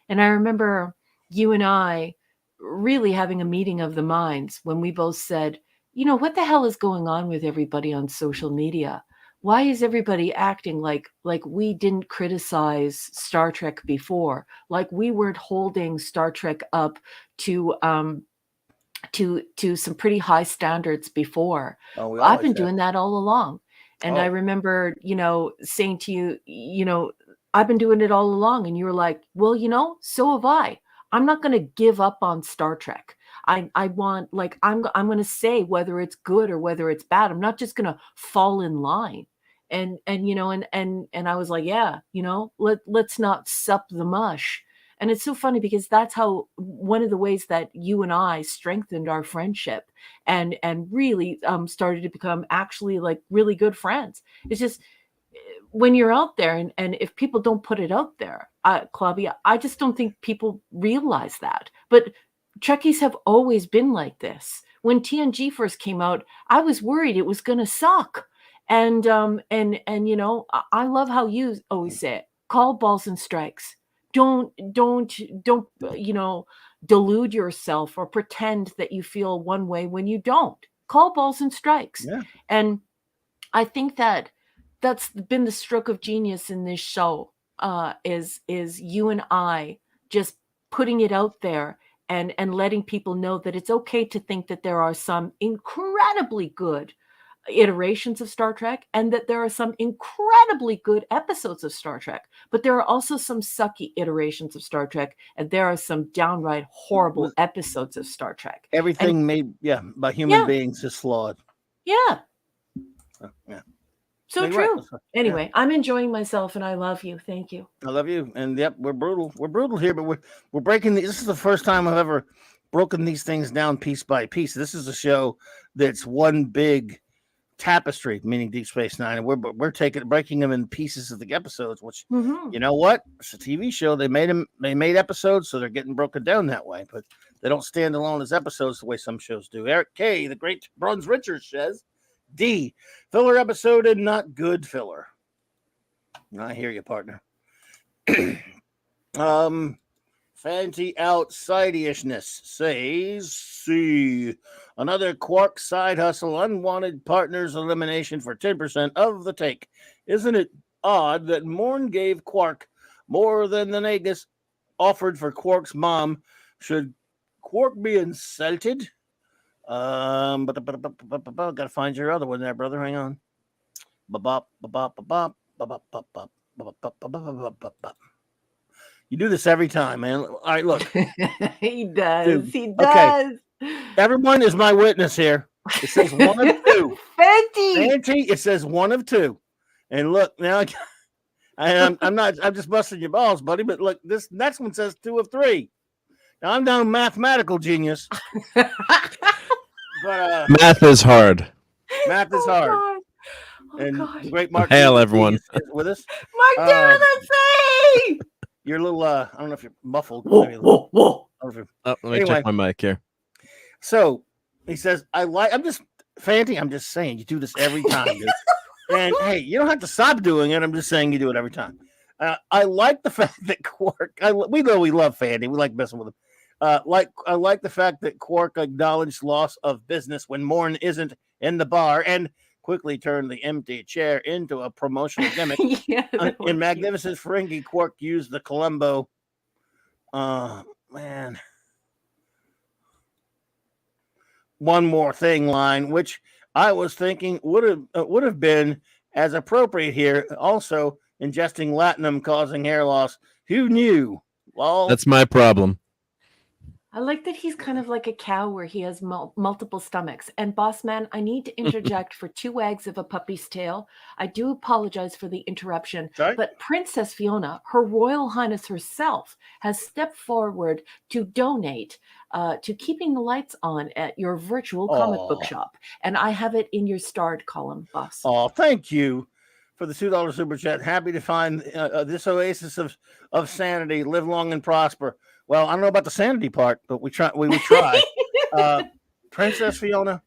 And I remember you and I really having a meeting of the minds when we both said, what the hell is going on with everybody on social media? Why is everybody acting like we didn't criticize Star Trek before? Like we weren't holding Star Trek up to some pretty high standards before. I've been doing that all along. And I remember, saying to you, I've been doing it all along. And you were like, well, so have I. I'm not going to give up on Star Trek. I want, I'm going to say whether it's good or whether it's bad. I'm not just going to fall in line. And I was like, let's not sup the mush. And it's so funny because that's how one of the ways that you and I strengthened our friendship and really started to become actually really good friends. It's just when you're out there and if people don't put it out there, Clobby, I just don't think people realize that. But Trekkies have always been like this. When TNG first came out, I was worried it was going to suck. And I love how you always say it. Call balls and strikes. Don't delude yourself or pretend that you feel one way when you don't. Call balls and strikes. Yeah. And I think that's been the stroke of genius in this show. is you and I just putting it out there and letting people know that it's okay to think that there are some incredibly good iterations of Star Trek and that there are some incredibly good episodes of Star Trek, but there are also some sucky iterations of Star Trek, and there are some downright horrible episodes of Star Trek. Everything made by human beings is flawed. Yeah. Yeah. So You're true. right. Anyway, I'm enjoying myself and I love you. Thank you. I love you. And yep, we're brutal. We're brutal here, but we're breaking this is the first time I've ever broken these things down piece by piece. This is a show that's one big tapestry, meaning Deep Space Nine, and we're breaking them in pieces of the episodes, which you know what? It's a TV show. They made episodes, so they're getting broken down that way, but they don't stand alone as episodes the way some shows do. Eric K, the great Bruns Richards says, D, filler episode and not good filler. I hear you, partner. Fancy outsidishness says C. Another Quark side hustle, unwanted partners elimination for 10% of the take. Isn't it odd that Morn gave Quark more than the Nagus offered for Quark's mom? Should Quark be insulted? Gotta find your other one there, brother. Hang on. You do this every time, man. All right, look. He does. Dude. He does. Okay. Everyone is my witness here. It says one of two. Fenty. It says one of two. And look, now I'm just busting your balls, buddy. But look, this next one says 2 of 3. Now I'm down mathematical genius. But math is hard. Math is hard. God. And gosh. the great Mark Hail, everyone. is with us. Mark Davidson! You're a little I don't know if you're muffled. Whoa. Let me check my mic here. So he says, I'm just saying you do this every time, dude. And hey, you don't have to stop doing it. I'm just saying you do it every time. I like the fact that Quark, we know we love Fandy. We like messing with him. I like the fact that Quark acknowledged loss of business when Morn isn't in the bar and quickly turned the empty chair into a promotional gimmick. In Magnificent Ferengi, Quark used the Columbo. Man. One more thing line, which I was thinking would have been as appropriate here. Also, ingesting latinum causing hair loss. Who knew? Well, that's my problem. I like that he's kind of like a cow where he has multiple stomachs. And boss man, I need to interject for 2 wags of a puppy's tail. I do apologize for the interruption, but Princess Fiona, Her Royal Highness herself, has stepped forward to donate to keeping the lights on at your virtual comic book shop. And I have it in your starred column, boss. Oh, thank you for the $2 super chat. Happy to find this oasis of sanity. Live long and prosper. Well, I don't know about the sanity part, but we would try. Princess Fiona,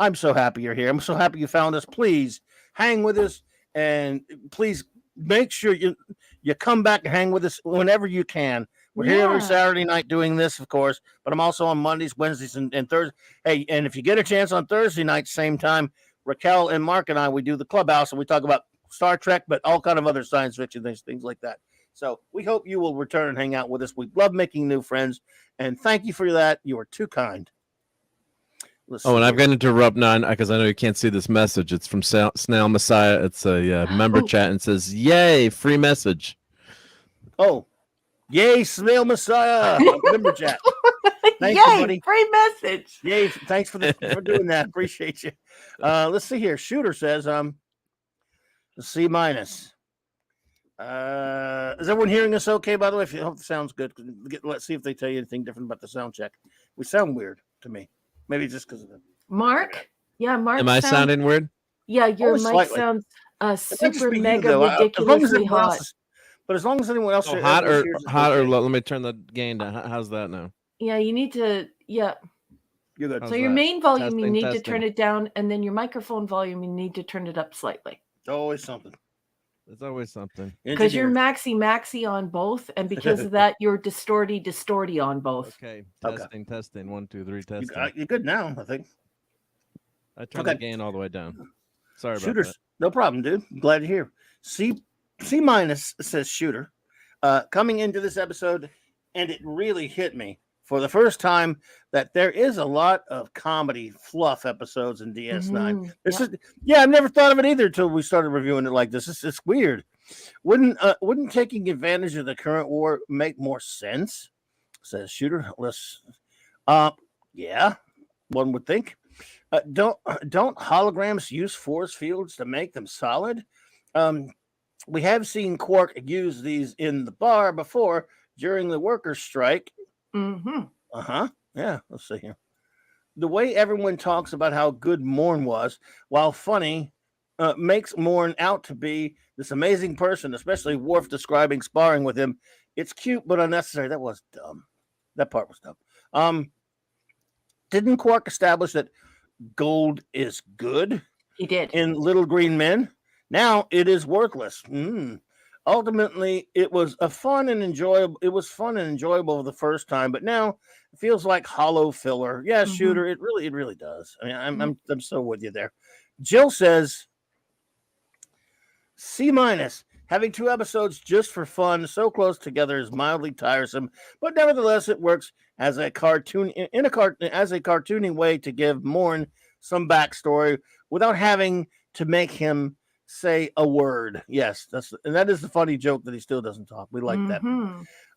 I'm so happy you're here. I'm so happy you found us. Please hang with us, and please make sure you come back and hang with us whenever you can. We're here every Saturday night doing this, of course, but I'm also on Mondays, Wednesdays, and Thursdays. Hey, and if you get a chance on Thursday night, same time, Raquel and Mark and I, we do the Clubhouse, and we talk about Star Trek, but all kind of other science fiction things like that. So we hope you will return and hang out with us. We love making new friends, and thank you for that. You are too kind. And I've got to interrupt now because I know you can't see this message. It's from Snail Messiah. It's a member chat and says, "Yay, free message." Oh, yay, Snail Messiah! Member chat. Thank you, buddy. Free message. Yay! Thanks for doing that. Appreciate you. Let's see here. Shooter says, C-. Is everyone hearing us okay, by the way? If you hope the sound's good, let's see if they tell you anything different about the sound check. We sound weird to me. Maybe just because of it. Mark? Yeah, Mark. Am I sounding weird? Yeah, your mic sounds super mega ridiculously hot. But as long as anyone else hot or low, let me turn the gain down. How's that now? Yeah, you need to You're good. So your main volume, you need to turn it down, and then your microphone volume, you need to turn it up slightly. Always something. There's always something. Because you're maxi on both, and because of that, you're distorty on both. Okay. Testing. 1, 2, 3, testing. You're good now, I think. I turned the gain all the way down. Sorry about that. No problem, dude. Glad to hear. C. C-, says Shooter. Coming into this episode, and it really hit me for the first time that there is a lot of comedy fluff episodes in DS9. This is, I've never thought of it either until we started reviewing it like this. It's weird. Wouldn't taking advantage of the current war make more sense? Says Shooter. Yeah, one would think. Don't holograms use force fields to make them solid? We have seen Quark use these in the bar before during the workers' strike. Yeah, let's see here. The way everyone talks about how good Morn was, while funny, makes Morn out to be this amazing person, especially Worf describing sparring with him. It's cute, but unnecessary. That was dumb. That part was dumb. Didn't Quark establish that gold is good? He did. In Little Green Men. Now it is worthless. Ultimately, it was fun and enjoyable the first time, but now it feels like hollow filler. Yeah, Shooter, it really does. I mean, I'm so with you there. Jill says C-. Having 2 episodes just for fun, so close together, is mildly tiresome, but nevertheless, it works as a cartoony way to give Morn some backstory without having to make him say a word. Yes, that is the funny joke that he still doesn't talk. We like that.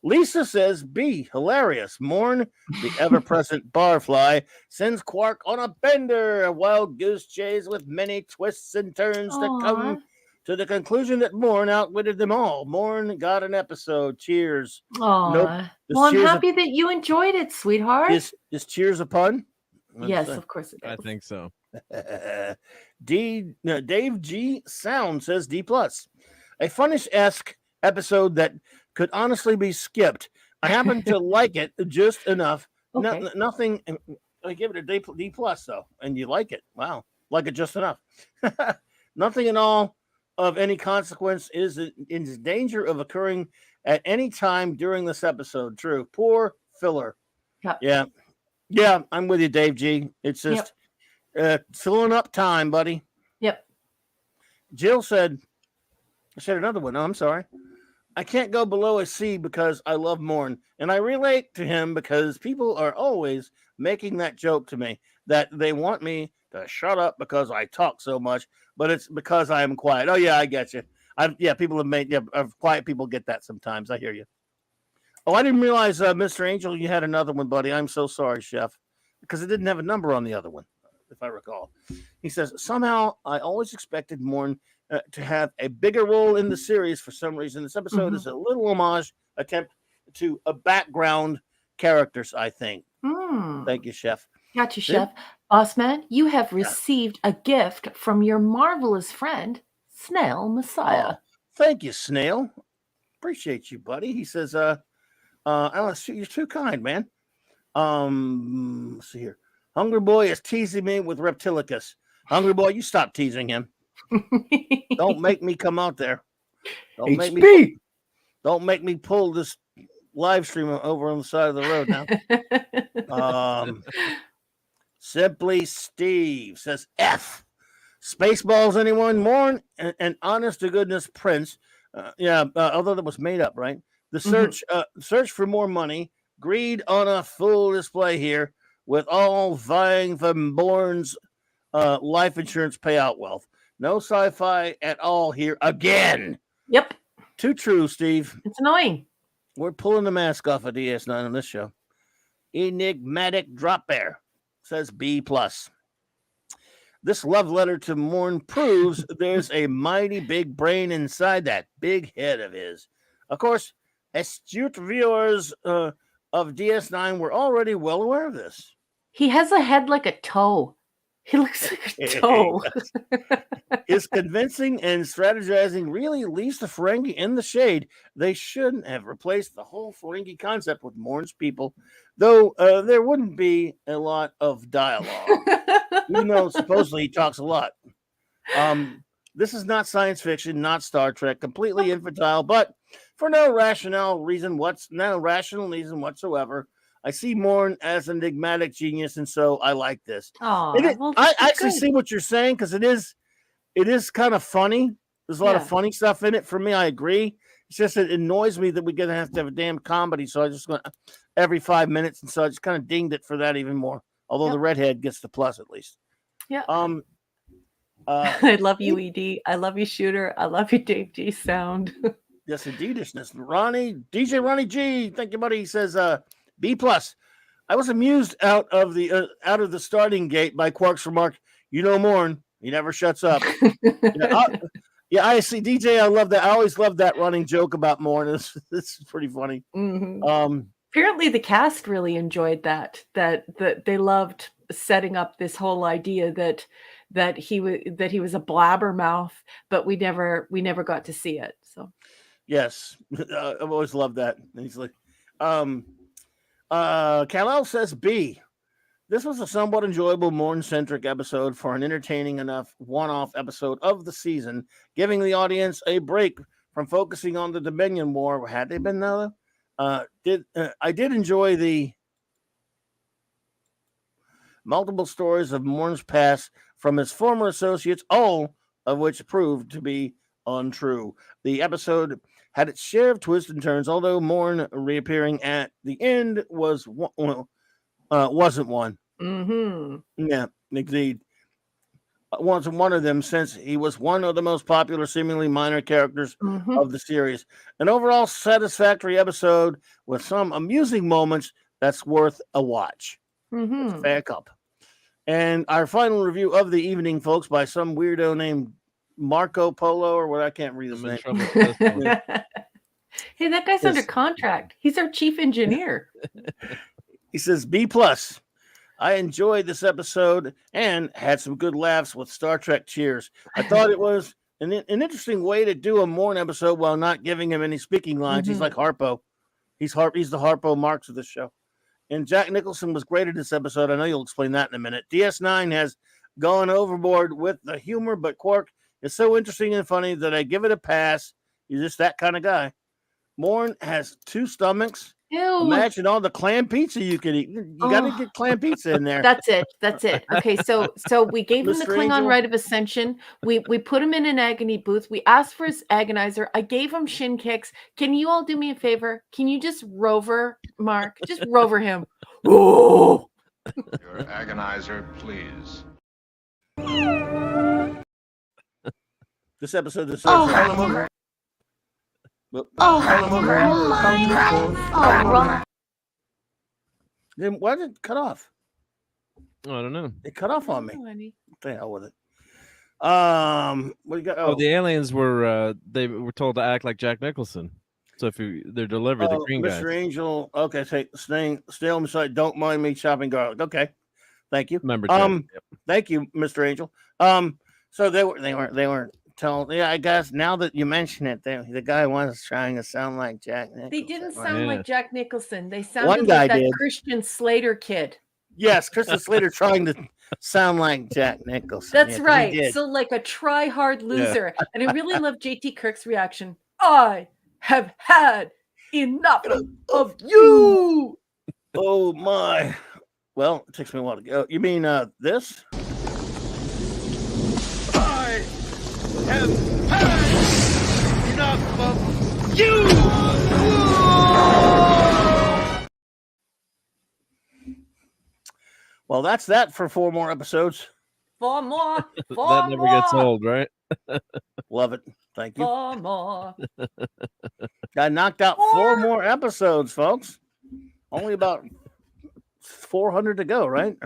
Lisa says B, hilarious. Morn, the ever-present barfly, sends Quark on a bender, a wild goose chase with many twists and turns to come to the conclusion that Morn outwitted them all. Morn got an episode. Cheers. Nope. Well, I'm happy that you enjoyed it, sweetheart. Is cheers a pun? Yes, of course it is. I think so. Dave G. Sound says D+. A funnish-esque episode that could honestly be skipped. I happen to like it just enough. Okay. Nothing. I give it a D+ though, and you like it. Wow, like it just enough. Nothing at all of any consequence is in danger of occurring at any time during this episode. True. Poor filler. Yep. Yeah. I'm with you, Dave G. It's just filling up time, buddy. Yep. Jill said another one. Oh, I'm sorry. I can't go below a C because I love Morn, and I relate to him because people are always making that joke to me that they want me to shut up because I talk so much, but it's because I am quiet. Oh yeah, I get you. People have made quiet people get that sometimes. I hear you. Oh, I didn't realize, Mr. Angel, you had another one, buddy. I'm so sorry, Chef, because it didn't have a number on the other one, if I recall. He says, somehow I always expected Morn to have a bigger role in the series for some reason. This episode is a little homage attempt to a background characters, I think. Thank you, Chef. Gotcha, Chef. Bossman, you have received a gift from your marvelous friend, Snail Messiah. Thank you, Snail. Appreciate you, buddy. He says, you're too kind, man. Let's see here. Hungry Boy is teasing me with Reptilicus. Hungry Boy, you stop teasing him. Don't make me come out there. Don't make me pull this live stream over on the side of the road now. Simply Steve says F. Spaceballs, anyone? Morn and honest to goodness Prince. Although that was made up, right? The search for more money, greed on a full display here, with all vying for Morn's life insurance payout wealth. No sci-fi at all here again. Yep. Too true, Steve. It's annoying. We're pulling the mask off of DS9 on this show. Enigmatic drop bear, says B+. This love letter to Morn proves there's a mighty big brain inside that big head of his. Of course, astute viewers of DS9 were already well aware of this. He has a head like a toe. He looks like a toe. His convincing and strategizing really leaves the Ferengi in the shade. They shouldn't have replaced the whole Ferengi concept with Morn's people, though there wouldn't be a lot of dialogue, even though supposedly he talks a lot. This is not science fiction, not Star Trek, completely infantile, but for no rational reason whatsoever. I see Morn as an enigmatic genius, and so I like this. I actually see what you're saying, because it is kind of funny. There's a lot of Yeah. funny stuff in it. For me, I agree. It's just it annoys me that we're gonna have to have a damn comedy. So I just went every 5 minutes, and so I just kind of dinged it for that even more. Although the redhead gets the plus at least. Yeah. I love you, ED. I love you, Shooter. I love you, Dave G. Sound. Yes, indeedishness. DJ Ronnie G. Thank you, buddy. He says B plus. I was amused out of the starting gate by Quark's remark. You know Morn. He never shuts up. Yeah, I see, DJ. I love that. I always love that running joke about Morn. It's pretty funny. Apparently, the cast really enjoyed that. That they loved setting up this whole idea that he was a blabbermouth, but we never got to see it. So yes, I've always loved that. And he's like, Kal-El says B. This was a somewhat enjoyable Morn-centric episode for an entertaining enough one-off episode of the season, giving the audience a break from focusing on the Dominion War. Had they been though? I did enjoy the multiple stories of Morn's past from his former associates, all of which proved to be untrue. The episode had its share of twists and turns, although Morn reappearing at the end wasn't one. Yeah, indeed. Wasn't one of them, since he was one of the most popular, seemingly minor characters of the series. An overall satisfactory episode with some amusing moments that's worth a watch. Back up. And our final review of the evening, folks, by some weirdo named Marco Polo, or what, I can't read his name. Hey, that guy's under contract. He's our chief engineer. He says B plus. I enjoyed this episode and had some good laughs with Star Trek cheers. I thought it was an interesting way to do a Morn episode while not giving him any speaking lines. He's like Harpo. He's the Harpo Marx of the show. And Jack Nicholson was great in this episode. I know you'll explain that in a minute. DS9 has gone overboard with the humor, but Quark is so interesting and funny that I give it a pass. He's just that kind of guy. Morn has 2 stomachs. Ew. Imagine all the clam pizza you could eat. You got to get clam pizza in there. That's it. Okay, so we gave him the Mr. Klingon Angel? rite of ascension. We put him in an agony booth. We asked for his agonizer. I gave him shin kicks. Can you all do me a favor? Can you just rover Mark? Just rover him. Oh! Your agonizer, please. This episode is Then why did it cut off? I don't know. It cut off on me. What the hell with it? What do you got? Oh, the aliens were they were told to act like Jack Nicholson. So if they're delivered, the green guys. Mr. Angel. Okay, stay on the side. Don't mind me chopping garlic. Okay, thank you. Remember, thank you, Mr. Angel. So they weren't told. Yeah, I guess now that you mention it, the guy was trying to sound like Jack Nicholson. They didn't sound like Jack Nicholson. They One sounded guy like that did. Christian Slater kid. Yes, Christian Slater trying to sound like Jack Nicholson. That's Yes, he right. did. So like a try-hard loser. And I really love JT Kirk's reaction. I have had enough of you. Oh my. Well, it takes me a while to go. You mean this? I have had enough of you! Well, that's that for 4 more episodes. 4 more. That never gets old, right? Love it. Thank you. 4 more. Got knocked out 4 more episodes, folks. Only about 400 to go, right?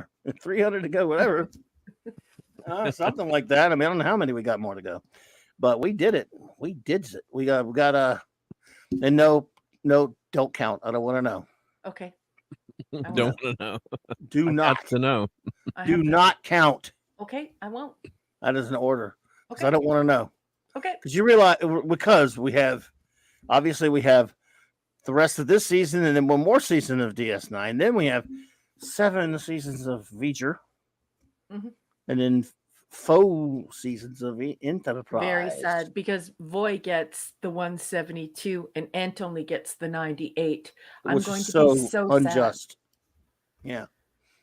300 to go, whatever. Something like that. I mean, I don't know how many we got more to go, but we did it. We did it. We got and no, don't count. I don't want to know. Okay. Don't want to know. Do not to know. Do not count. Okay, I won't. That is an order. Okay. I don't want to know. Okay. Because you realize, because we have the rest of this season and then 1 more season of DS9. Then we have 7 seasons of V'ger. And then 4 seasons of Enterprise. Very sad, because Voy gets the 172 and Ant only gets the 98. I'm Which going is to be so unjust. Sad.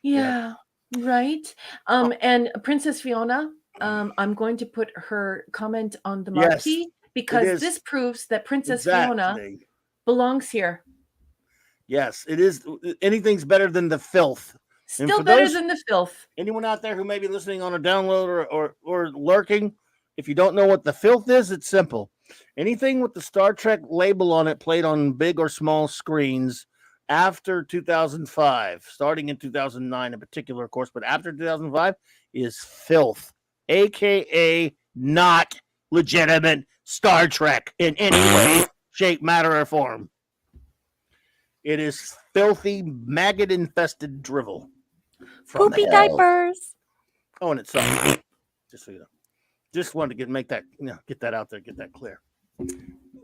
Yeah, right. And Princess Fiona, I'm going to put her comment on the Yes, marquee because this proves that Princess Fiona belongs here. Yes, it is. Anything's better than the filth. Still better than the filth. Anyone out there who may be listening on a download or lurking, if you don't know what the filth is, it's simple. Anything with the Star Trek label on it played on big or small screens after 2005, starting in 2009 in particular, of course, but after 2005 is filth, aka not legitimate Star Trek in any way, shape, matter, or form. It is filthy, maggot-infested drivel. Poopy diapers. Oh, and it sucks. Just so you know. Just wanted to get that out there, get that clear.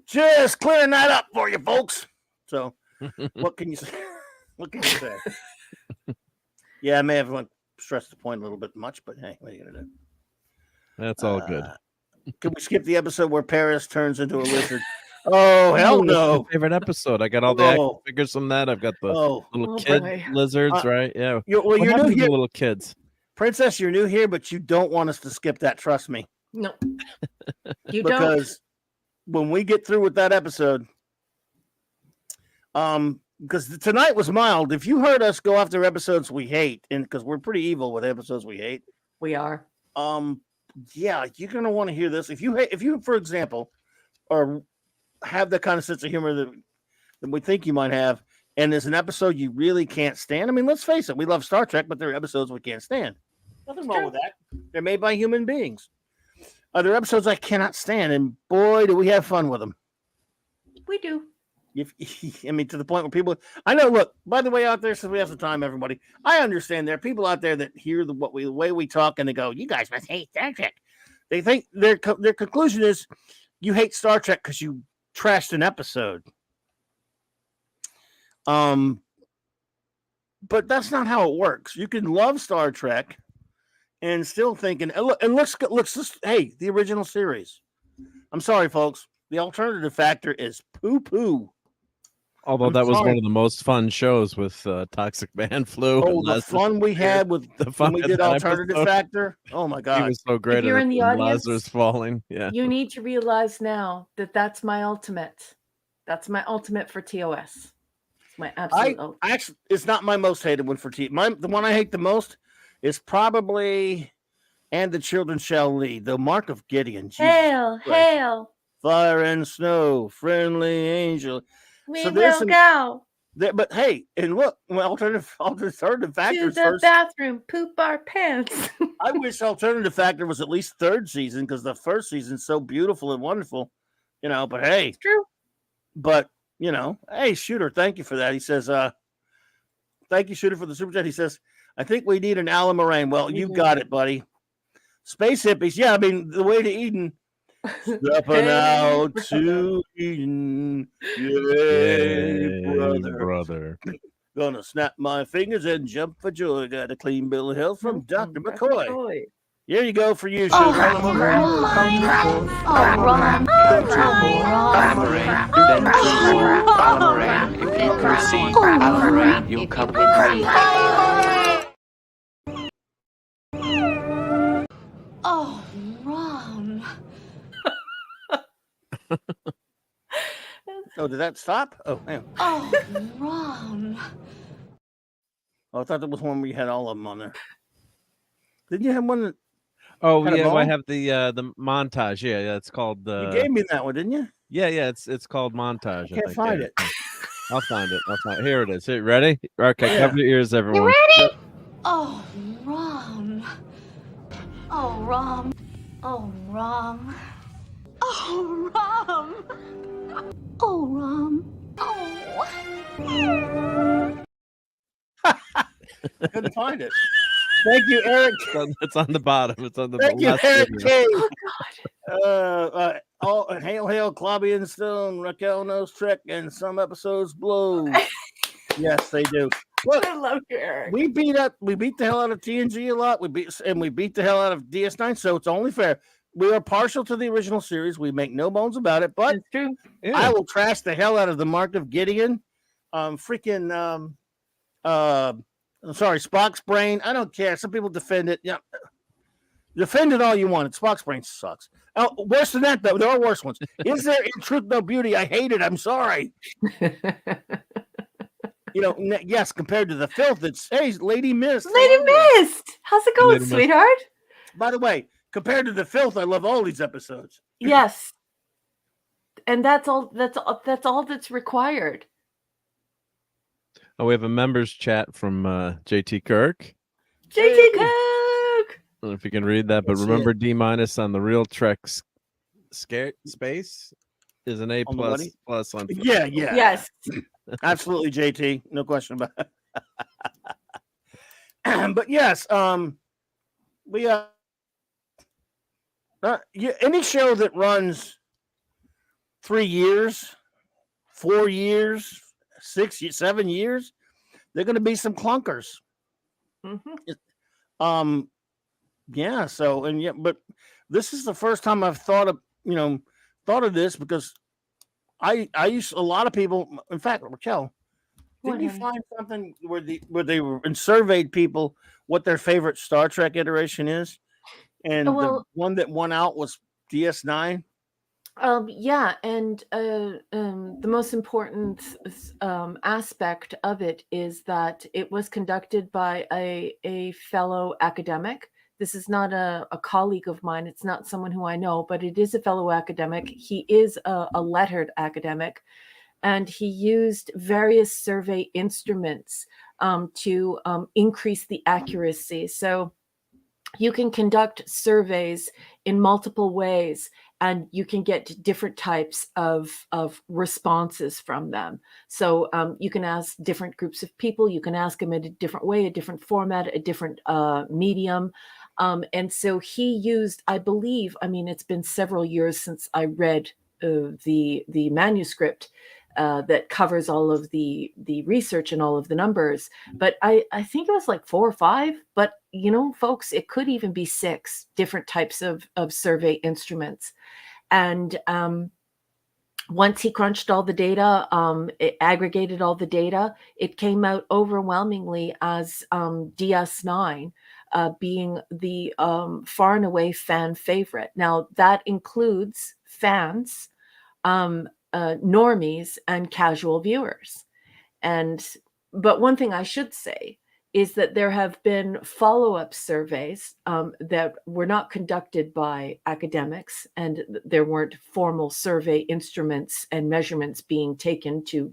Just clearing that up for you, folks. So, what can you say? What can you say? Yeah, I may have stressed the point a little bit much, but hey, what are you gonna do? That's all good. Can we skip the episode where Paris turns into a lizard? Oh, hell no. Favorite episode. I got all the action figures from that. I've got the little kid lizards, right? Yeah. You're new here. Little kids. Princess, you're new here, but you don't want us to skip that. Trust me. No. You because when we get through with that episode, because tonight was mild. If you heard us go after episodes we hate, and because we're pretty evil with episodes we hate. We are. Yeah, you're gonna want to hear this. If you, for example, or have that kind of sense of humor that we think you might have, and there's an episode you really can't stand. I mean, let's face it, we love Star Trek, but there are episodes we can't stand. Nothing wrong with that. They're made by human beings. There are episodes I cannot stand, and boy, do we have fun with them. We do. I mean, to the point where people, I know, look, by the way, out there, since we have some time, everybody, I understand there are people out there that hear the way we talk and they go, you guys must hate Star Trek. They think their conclusion is you hate Star Trek because you trashed an episode. But that's not how it works. You can love Star Trek and still thinking, hey, the original series. I'm sorry, folks. The alternative factor is poo-poo. Although that was one of the most fun shows with Toxic Man Flu. Oh, the fun we had with when we did Alternative Factor. Oh my God, he was so great. If you're in the audience, Lazarus falling. Yeah, you need to realize now that that's my ultimate. That's my ultimate for TOS. It's my absolute ultimate. Actually, it's not my most hated one for TOS. The one I hate the most is probably "And the Children Shall Lead." The Mark of Gideon. Hail, hail. Fire and snow, friendly angel. We will go. But hey, and look, alternative factors to the bathroom, poop our pants. I wish Alternative Factor was at least third season because the first season's so beautiful and wonderful, But hey, it's true. But hey, Shooter, thank you for that. He says, "Thank you, Shooter, for the super chat." He says, "I think we need an Alan Moraine." Well, you got it, buddy. Space hippies, yeah. I mean, the way to Eden. Stepping out to Eden, yay, brother. Gonna snap my fingers and jump for joy. Got a clean bill of health from Dr. McCoy. Here you go for you, Sugar. Oh, Rom. Oh, did that stop? Oh, man. Oh, Rom. Oh, I thought that was one where you had all of them on there. Didn't you have one that? Oh, yeah, I have the montage. Yeah, it's called. You gave me that one, didn't you? Yeah, it's called montage. I can't find it. I'll find it. Here it is. Hey, ready? Okay, cover your ears, everyone. You ready? Oh, Rom. Oh, Rom. Oh, Rom. Oh, Rom. Oh, Rom. Oh. Couldn't find it. Thank you, Eric. It's on the bottom. It's on the Thank you, Eric K. Oh, God. Hail, Clobby and Stone. Raquel knows Trek, and some episodes blow. Yes, they do. Look, I love you, Eric. We beat the hell out of TNG a lot. We beat the hell out of DS9, so it's only fair. We are partial to the original series. We make no bones about it, but it's true. Yeah. I will trash the hell out of the Mark of Gideon. Spock's brain. I don't care. Some people defend it. Yeah. Defend it all you want. Spock's brain sucks. Oh, worse than that, though. There are worse ones. Is there in Truth No Beauty? I hate it. I'm sorry. Yes, compared to the filth, it's hey, Lady Mist. Lady Mist, how's it going, sweetheart? By the way, compared to the filth, I love all these episodes. Yes, and that's all. That's all that's required. Oh, we have a members chat from JT Kirk. JT Kirk. I don't know if you can read that, but remember D- on the Real Trek Space is an A plus on. Yeah. Yes. Absolutely, JT. No question about it. But yes, we any show that runs 3 years, 4 years, 6 years, 7 years, they're going to be some clunkers. Mm-hmm. Yeah. So but this is the first time I've thought of this because I used a lot of people. In fact, Raquel, didn't you find something where they were and surveyed people what their favorite Star Trek iteration is, and the one that won out was DS9. Yeah, and the most important aspect of it is that it was conducted by a fellow academic. This is not a colleague of mine. It's not someone who I know, but it is a fellow academic. He is a lettered academic, and he used various survey instruments to increase the accuracy. So you can conduct surveys in multiple ways, and you can get different types of responses from them. So you can ask different groups of people. You can ask them in a different way, a different format, a different medium. And so he used, I believe, it's been several years since I read the manuscript that covers all of the research and all of the numbers. But I think it was like 4 or 5. But, folks, it could even be 6 different types of survey instruments. And once he crunched all the data, it aggregated all the data, it came out overwhelmingly as DS9 being the far and away fan favorite. Now, that includes fans, normies, and casual viewers. But one thing I should say is that there have been follow-up surveys that were not conducted by academics, and there weren't formal survey instruments and measurements being taken to,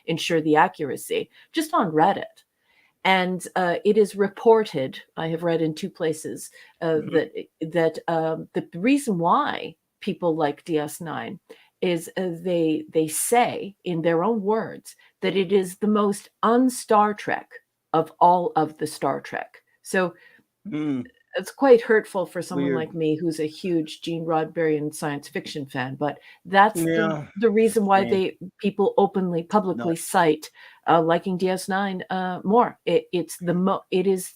ensure the accuracy, just on Reddit. And it is reported, I have read in 2 places, that the reason why people like DS9 is they say in their own words that it is the most un-Star Trek of all of the Star Trek. So it's quite hurtful for someone like me who's a huge Gene Roddenberry science fiction fan, but that's the reason why people publicly cite liking DS9 more. It is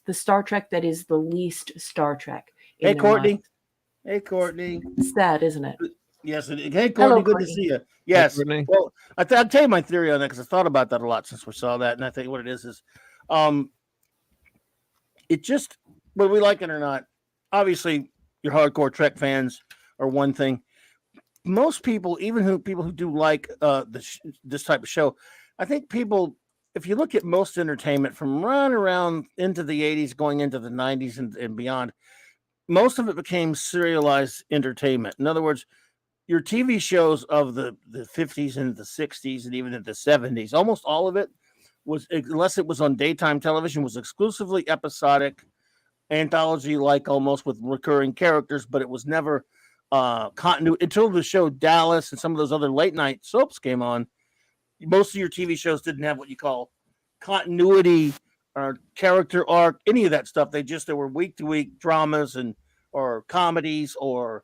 the Star Trek that is the least Star Trek. Hey, Courtney. Hey, Courtney. It's sad, isn't it? Yes. Hey, Courtney. Good to see you. Yes. Hey, well, I'll tell you my theory on that because I thought about that a lot since we saw that, and I think what it is it just, whether we like it or not, obviously your hardcore Trek fans are one thing. Most people, even people who do like this type of show, I think people, if you look at most entertainment from right around into the 80s, going into the 90s and beyond, most of it became serialized entertainment. In other words, your TV shows of the 50s and the 60s and even in the 70s, almost all of it was, unless it was on daytime television, was exclusively episodic, anthology-like almost with recurring characters, but it was never continuity until the show Dallas and some of those other late night soaps came on. Most of your TV shows didn't have what you call continuity or character arc, any of that stuff. There were week to week dramas or comedies or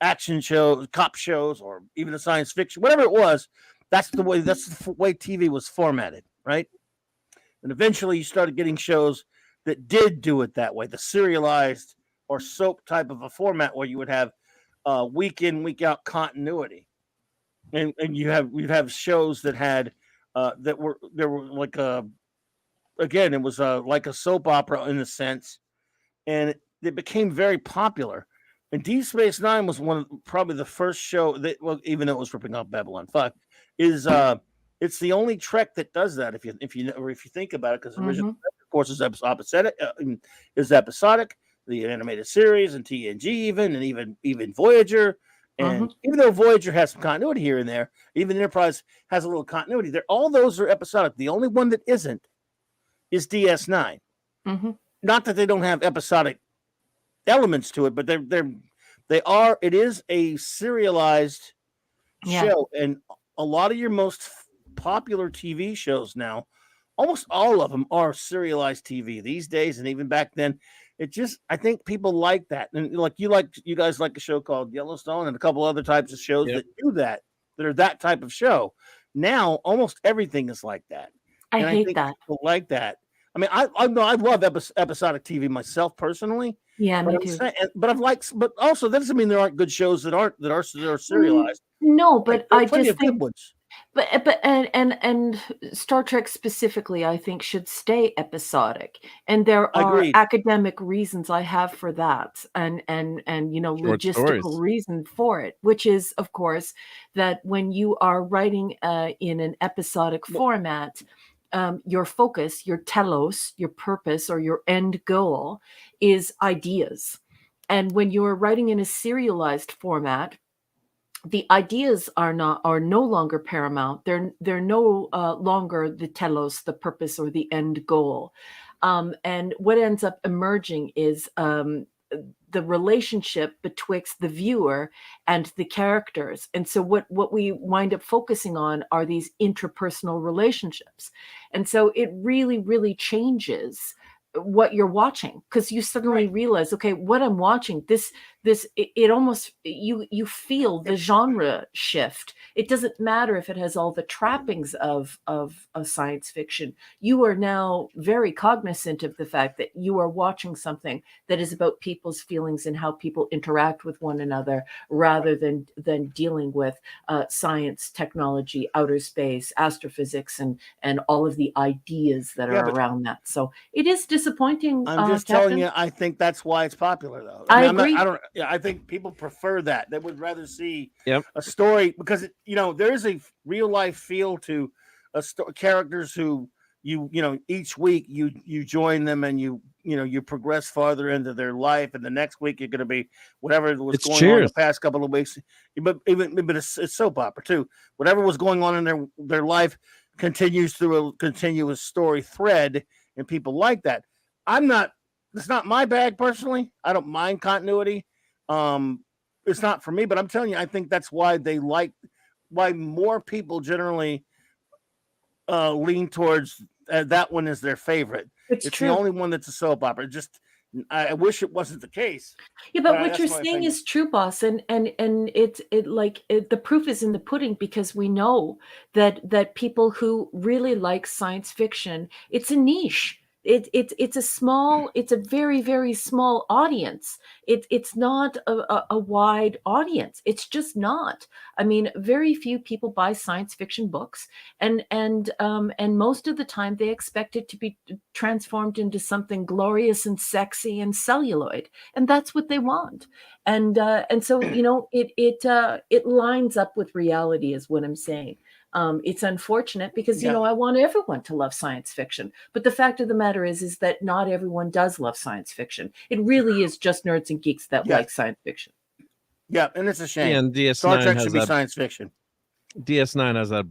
action shows, cop shows, or even a science fiction, whatever it was. That's the way TV was formatted, right? And eventually you started getting shows that did do it that way, the serialized or soap type of a format where you would have week in, week out continuity. And we'd have shows that had there were like it was like a soap opera in a sense, and they became very popular. And Deep Space Nine was probably the first show that, well, even though it was ripping off Babylon 5, is it's the only Trek that does that. If you think about it, because originally, of course, is episodic. The animated series and TNG and even Voyager. And even though Voyager has some continuity here and there, even Enterprise has a little continuity there. All those are episodic. The only one that isn't is DS9. Not that they don't have episodic elements to it, but they are. It is a serialized show, and a lot of your most popular TV shows now, almost all of them are serialized TV these days, and even back then. I think people like that, and you guys like a show called Yellowstone and a couple other types of shows that do that are that type of show. Now almost everything is like that. I hate that. People like that. I mean, I love episodic TV myself personally. Yeah, me too. But also that doesn't mean there aren't good shows that are serialized. No, but I just think good ones. But and Star Trek specifically, I think, should stay episodic, and there are academic reasons I have for that, and logistical reason for it, which is, of course, that when you are writing in an episodic format, your focus, your telos, your purpose, or your end goal is ideas, and when you are writing in a serialized format, the ideas are no longer paramount. They're no longer the telos, the purpose, or the end goal. And what ends up emerging is the relationship betwixt the viewer and the characters. And so what we wind up focusing on are these interpersonal relationships. And so it really, really changes what you're watching, because you suddenly realize, okay, what I'm watching, it almost, you feel the genre shift. It doesn't matter if it has all the trappings of science fiction. You are now very cognizant of the fact that you are watching something that is about people's feelings and how people interact with one another, rather than dealing with science, technology, outer space, astrophysics, and all of the ideas that are around that. So it is disappointing. I'm just telling you, I think that's why it's popular, though. I agree. I think people prefer that. They would rather see a story, because there is a real life feel to characters who each week you join them, and you progress farther into their life, and the next week you're going to be whatever was going on the past couple of weeks. But it's soap opera too. Whatever was going on in their life continues through a continuous story thread, and people like that. It's not my bag personally. I don't mind continuity. It's not for me, but I'm telling you, I think that's why why more people generally lean towards that one as their favorite. It's true. The only one that's a soap opera. I wish it wasn't the case. Yeah, but what you're saying is true, boss, and the proof is in the pudding, because we know that people who really like science fiction, it's a niche. It's a very, very small audience. It's not a wide audience. It's just not. I mean, very few people buy science fiction books, and most of the time they expect it to be transformed into something glorious and sexy and celluloid, and that's what they want. And so it lines up with reality, is what I'm saying. It's unfortunate, because I want everyone to love science fiction, but the fact of the matter is that not everyone does love science fiction. It really is just nerds and geeks that like science fiction. Yeah, and it's a shame. Yeah, and DS9 Star Trek should be science fiction. DS9 has a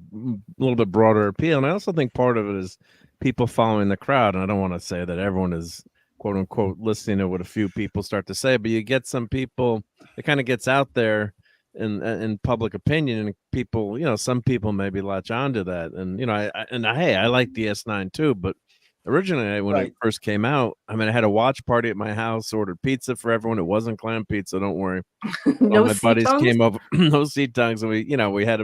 little bit broader appeal, and I also think part of it is people following the crowd. And I don't want to say that everyone is quote unquote listening to what a few people start to say, but you get some people, it kind of gets out there in public opinion, and people, some people maybe latch onto that. And I like DS9 too, but originally when it first came out, I mean, I had a watch party at my house, ordered pizza for everyone. It wasn't clam pizza, don't worry. No, my buddies came over, no sea tongues, and we had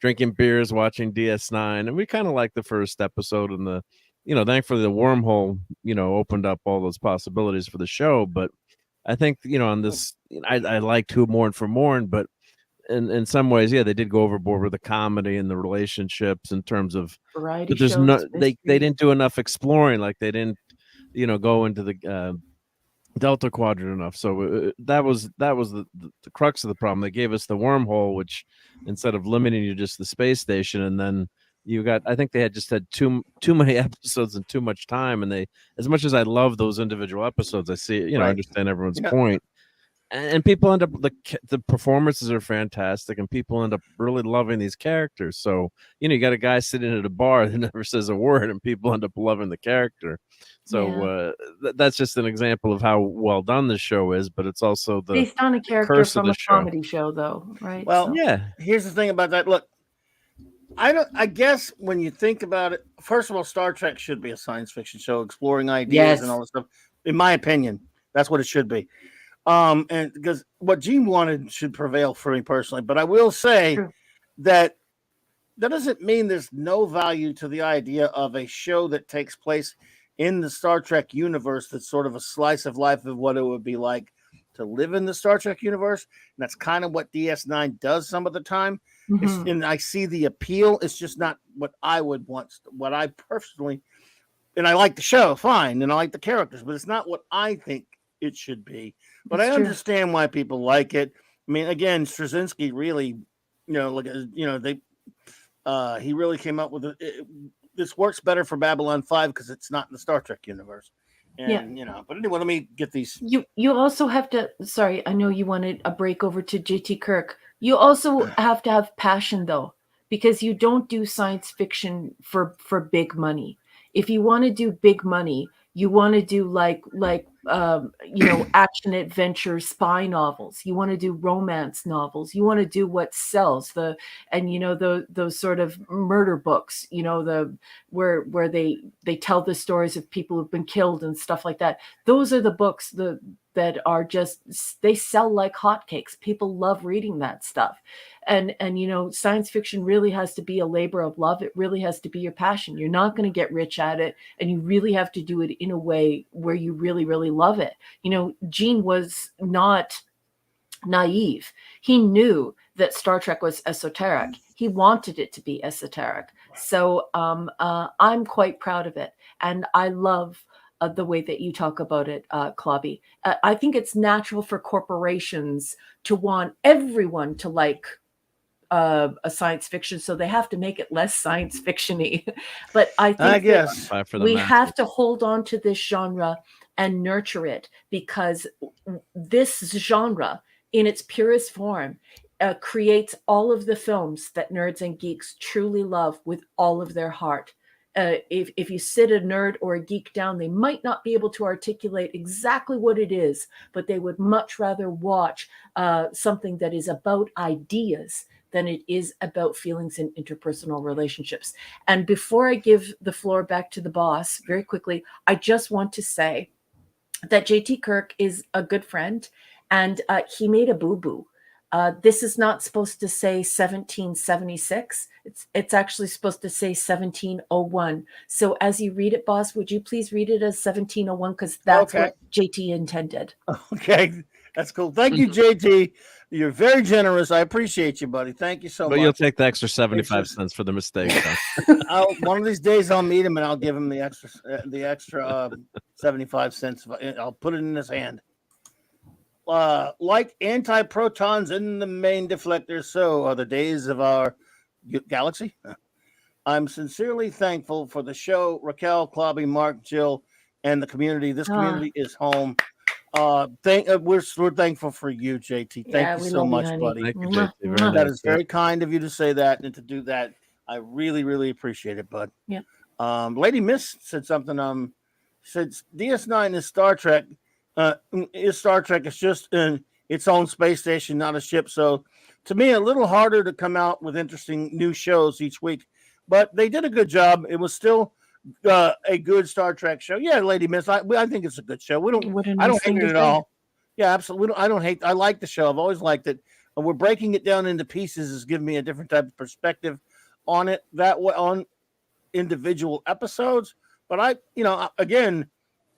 drinking beers, watching DS9, and we kind of liked the first episode, and thankfully the wormhole opened up all those possibilities for the show. But I think on this, I liked Who Mourned for Mourn, but in some ways, they did go overboard with the comedy and the relationships in terms of variety. But there's shows, they didn't do enough exploring. Like they didn't, go into the Delta Quadrant enough. So that was the crux of the problem. They gave us the wormhole, which instead of limiting you just the space station, and then you got, I think they had just had too many episodes and too much time. And they, as much as I love those individual episodes, I see, I Right. understand everyone's Yeah. point. And people end up, the performances are fantastic, and people end up really loving these characters. So you got a guy sitting at a bar that never says a word, and people end up loving the character. So that's just an example of how well done the show is. But it's also the Based on a character curse of from the a show. comedy show, though, right? Well, So- Yeah, here's the thing about that. Look, I guess when you think about it, first of all, Star Trek should be a science fiction show exploring ideas and all this stuff. In my opinion, that's what it should be. And because what Gene wanted should prevail for me personally. But I will say True. that doesn't mean there's no value to the idea of a show that takes place in the Star Trek universe that's sort of a slice of life of what it would be like to live in the Star Trek universe. And that's kind of what DS9 does some of the time. Mhm. And I see the appeal. It's just not what I would want, what I personally, and I like the show, fine, and I like the characters, but it's not what I think it should be. But It's I true. understand why people like it. I mean, again, Straczynski really, he really came up with it. This works better for Babylon 5 because it's not in the Star Trek universe. And, but anyway, let me get these. You also have to, sorry, I know you wanted a break over to JT Kirk. You also have to have passion, though, because you don't do science fiction for big money. If you want to do big money, you want to do like action adventure spy novels. You want to do romance novels. You want to do what sells those sort of murder books. Where they tell the stories of people who've been killed and stuff like that. Those are the books that are just, they sell like hotcakes. People love reading that stuff. And science fiction really has to be a labor of love. It really has to be your passion. You're not going to get rich at it, and you really have to do it in a way where you really, really love it. Gene was not naive. He knew that Star Trek was esoteric. He wanted it to be esoteric. So I'm quite proud of it. And I love the way that you talk about it, Clobby. I think it's natural for corporations to want everyone to like a science fiction, so they have to make it less science fiction-y. But I think guess we have to hold on to this genre and nurture it, because this genre in its purest form creates all of the films that nerds and geeks truly love with all of their heart. If you sit a nerd or a geek down, they might not be able to articulate exactly what it is, but they would much rather watch something that is about ideas than it is about feelings and interpersonal relationships. And before I give the floor back to the boss, very quickly, I just want to say that JT Kirk is a good friend, and he made a boo-boo. This is not supposed to say 1776. It's actually supposed to say 1701. So as you read it, boss, would you please read it as 1701? Because that's what JT intended. Okay, that's cool. Thank you, JT. You're very generous. I appreciate you, buddy. Thank you so much. But you'll take the extra 75 cents for the mistake. One of these days I'll meet him and I'll give him the extra 75 cents. I'll put it in his hand. Like anti-protons in the main deflector, so are the days of our galaxy. I'm sincerely thankful for the show, Raquel, Clobby, Mark, Jill, and the community. This community is home. We're thankful for you, JT. Thank you so much, buddy. Thank you, JT. That is very kind of you to say that and to do that. I really, really appreciate it, bud. Yeah. Lady Miss said something. Said DS9 is Star Trek. Is Star Trek? It's just its own space station, not a ship. So, to me, a little harder to come out with interesting new shows each week. But they did a good job. It was still a good Star Trek show. Yeah, Lady Miss, I think it's a good show. I don't hate it at all. Yeah, absolutely. I don't hate. I like the show. I've always liked it. And we're breaking it down into pieces is giving me a different type of perspective on it. That way on individual episodes. But I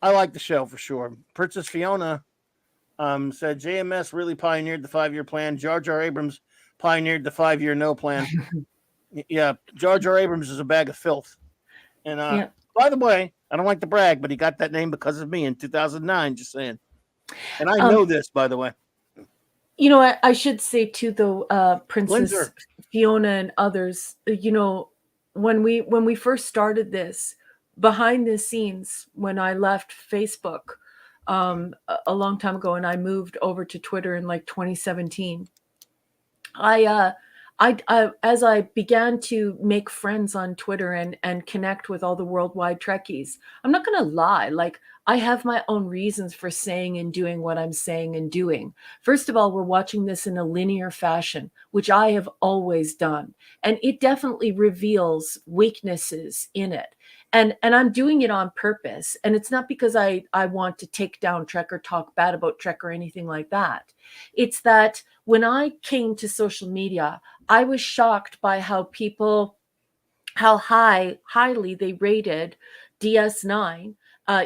like the show for sure. Princess Fiona said JMS really pioneered the 5-year plan. Jar Jar Abrams pioneered the 5-year no plan. Yeah, Jar Jar Abrams is a bag of filth. And by the way, I don't like to brag, but he got that name because of me in 2009. Just saying. And I know this, by the way. You know, I should say too, though, Princess Windsor. Fiona and others, you know, when we first started this, behind the scenes, when I left Facebook a long time ago, and I moved over to Twitter in like 2017, I as I began to make friends on Twitter and connect with all the worldwide Trekkies, I'm not gonna lie, like I have my own reasons for saying and doing what I'm saying and doing. First of all, we're watching this in a linear fashion, which I have always done, and it definitely reveals weaknesses in it. And I'm doing it on purpose, and it's not because I want to take down Trek or talk bad about Trek or anything like that. It's that when I came to social media, I was shocked by how people, how highly they rated DS9,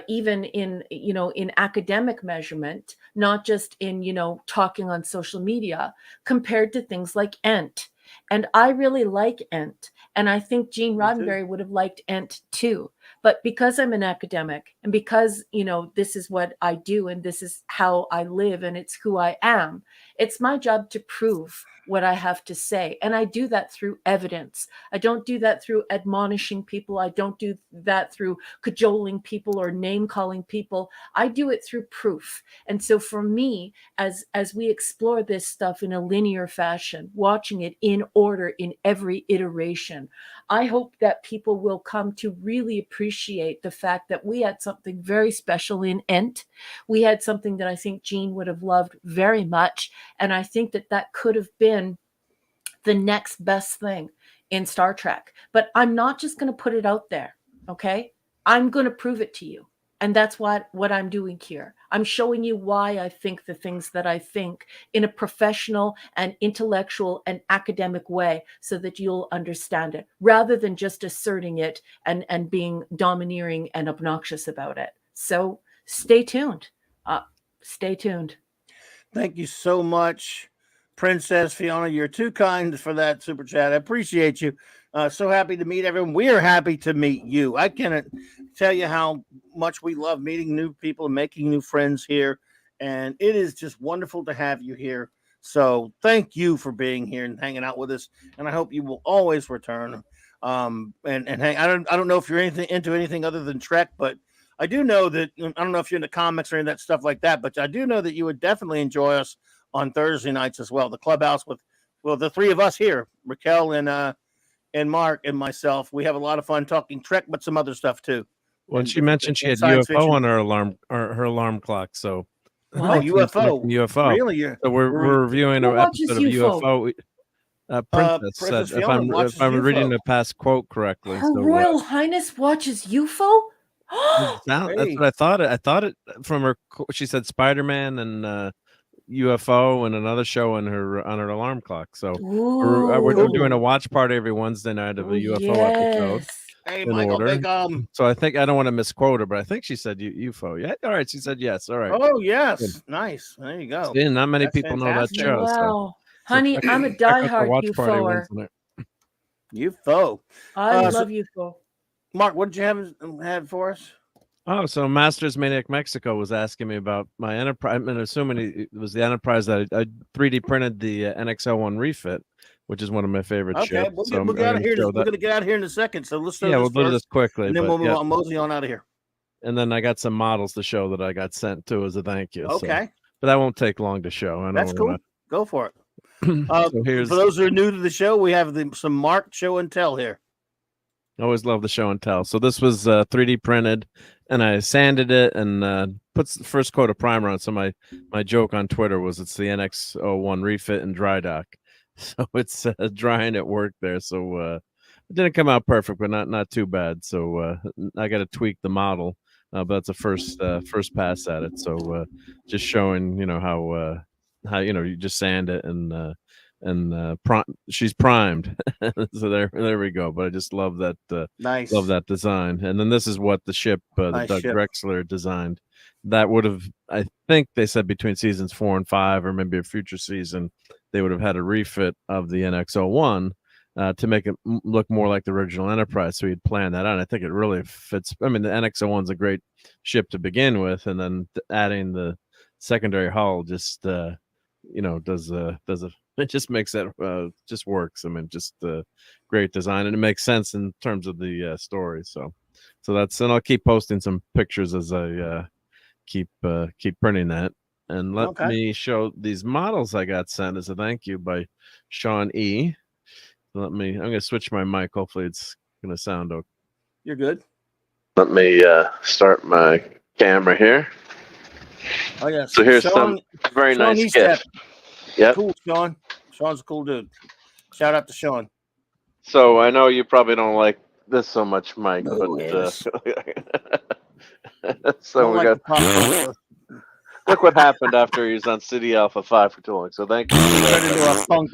even in, you know, in academic measurement, not just in, you know, talking on social media, compared to things like Ent. And I really like Ent. And I think Gene Roddenberry would have liked Ent too. But because I'm an academic and because, you know, this is what I do and this is how I live and it's who I am, it's my job to prove what I have to say. And I do that through evidence. I don't do that through admonishing people. I don't do that through cajoling people or name calling people. I do it through proof. And so for me, as we explore this stuff in a linear fashion, watching it in order in every iteration, I hope that people will come to really appreciate the fact that we had something very special in Ent. We had something that I think Gene would have loved very much. And I think that that could have been the next best thing in Star Trek. But I'm not just going to put it out there, okay? I'm going to prove it to you. And that's what I'm doing here. I'm showing you why I think the things that I think in a professional and intellectual and academic way so that you'll understand it, rather than just asserting it and being domineering and obnoxious about it. So stay tuned. Stay tuned. Thank you so much, Princess Fiona. You're too kind for that super chat. I appreciate you. So happy to meet everyone. We are happy to meet you. I cannot tell you how much we love meeting new people and making new friends here. And it is just wonderful to have you here. So thank you for being here and hanging out with us. And I hope you will always return. And hang. I don't know if you're into anything other than Trek, but I do know that, I don't know if you're into comics or any of that stuff like that, but I do know that you would definitely enjoy us on Thursday nights as well. The clubhouse with, well, the three of us here, Raquel and Mark and myself. We have a lot of fun talking Trek, but some other stuff too. Well, she mentioned she had UFO on her alarm clock. So UFO. UFO. Really? So we're reviewing an episode of UFO. Princess said, if I'm reading the past quote correctly. Her Royal Highness watches UFO? That's what I thought. I thought it from her. She said Spider-Man and UFO and another show on her alarm clock. So we're doing a watch party every Wednesday night of a UFO episode. Hey, Michael, so I think I don't want to misquote her, but I think she said UFO. Yeah, all right. She said yes. All right. Oh yes, good. Nice. There you go. See, not many people know that show. Wow, so honey, I'm a diehard UFOer. UFO. I love UFO. Mark, what did you have for us? Oh, so Masters Maniac Mexico was asking me about my Enterprise. I'm assuming it was the Enterprise that I 3D printed the NX-01 refit, which is one of my favorite ships. Okay, we'll get out of here. We're going to get out of here in a second. So let's start. Yeah, we'll do this quickly, and then we'll move on, mosey on out of here. And then I got some models to show that I got sent to as a thank you. Okay, so, but that won't take long to show. That's cool. Go for it. So for those who are new to the show, we have some Mark show and tell here. I always love the show and tell. So this was 3D printed, and I sanded it and put the first coat of primer on. So my joke on Twitter was it's the NX-01 refit and dry dock. So it's drying at work there. So it didn't come out perfect, but not too bad. So I got to tweak the model, but that's a first pass at it. So just showing how you just sand it and she's primed. So there we go. But I just love that nice. Love that design. And then this is what the ship Doug Drexler designed. That would have, I think they said between seasons 4 and 5 or maybe a future season, they would have had a refit of the NX-01 to make it look more like the original Enterprise. So he'd planned that out. And I think it really fits. I mean, the NX-01 is a great ship to begin with, and then adding the secondary hull just does it just makes it just works. I mean, just great design, and it makes sense in terms of the story. So that's, and I'll keep posting some pictures as I keep printing that. And let me show these models I got sent as a thank you by Sean E. I'm gonna switch my mic. Hopefully it's gonna sound okay. You're good. Let me start my camera here. Oh yes. So here's Sean, some very Sean nice gifts. Yep. Cool, Sean. Sean's a cool dude. Shout out to Sean. So I know you probably don't like this so much, Mike, No, but so we like got. Look what happened after he was on City Alpha 5 for too long. So thank you. Turned into a punk.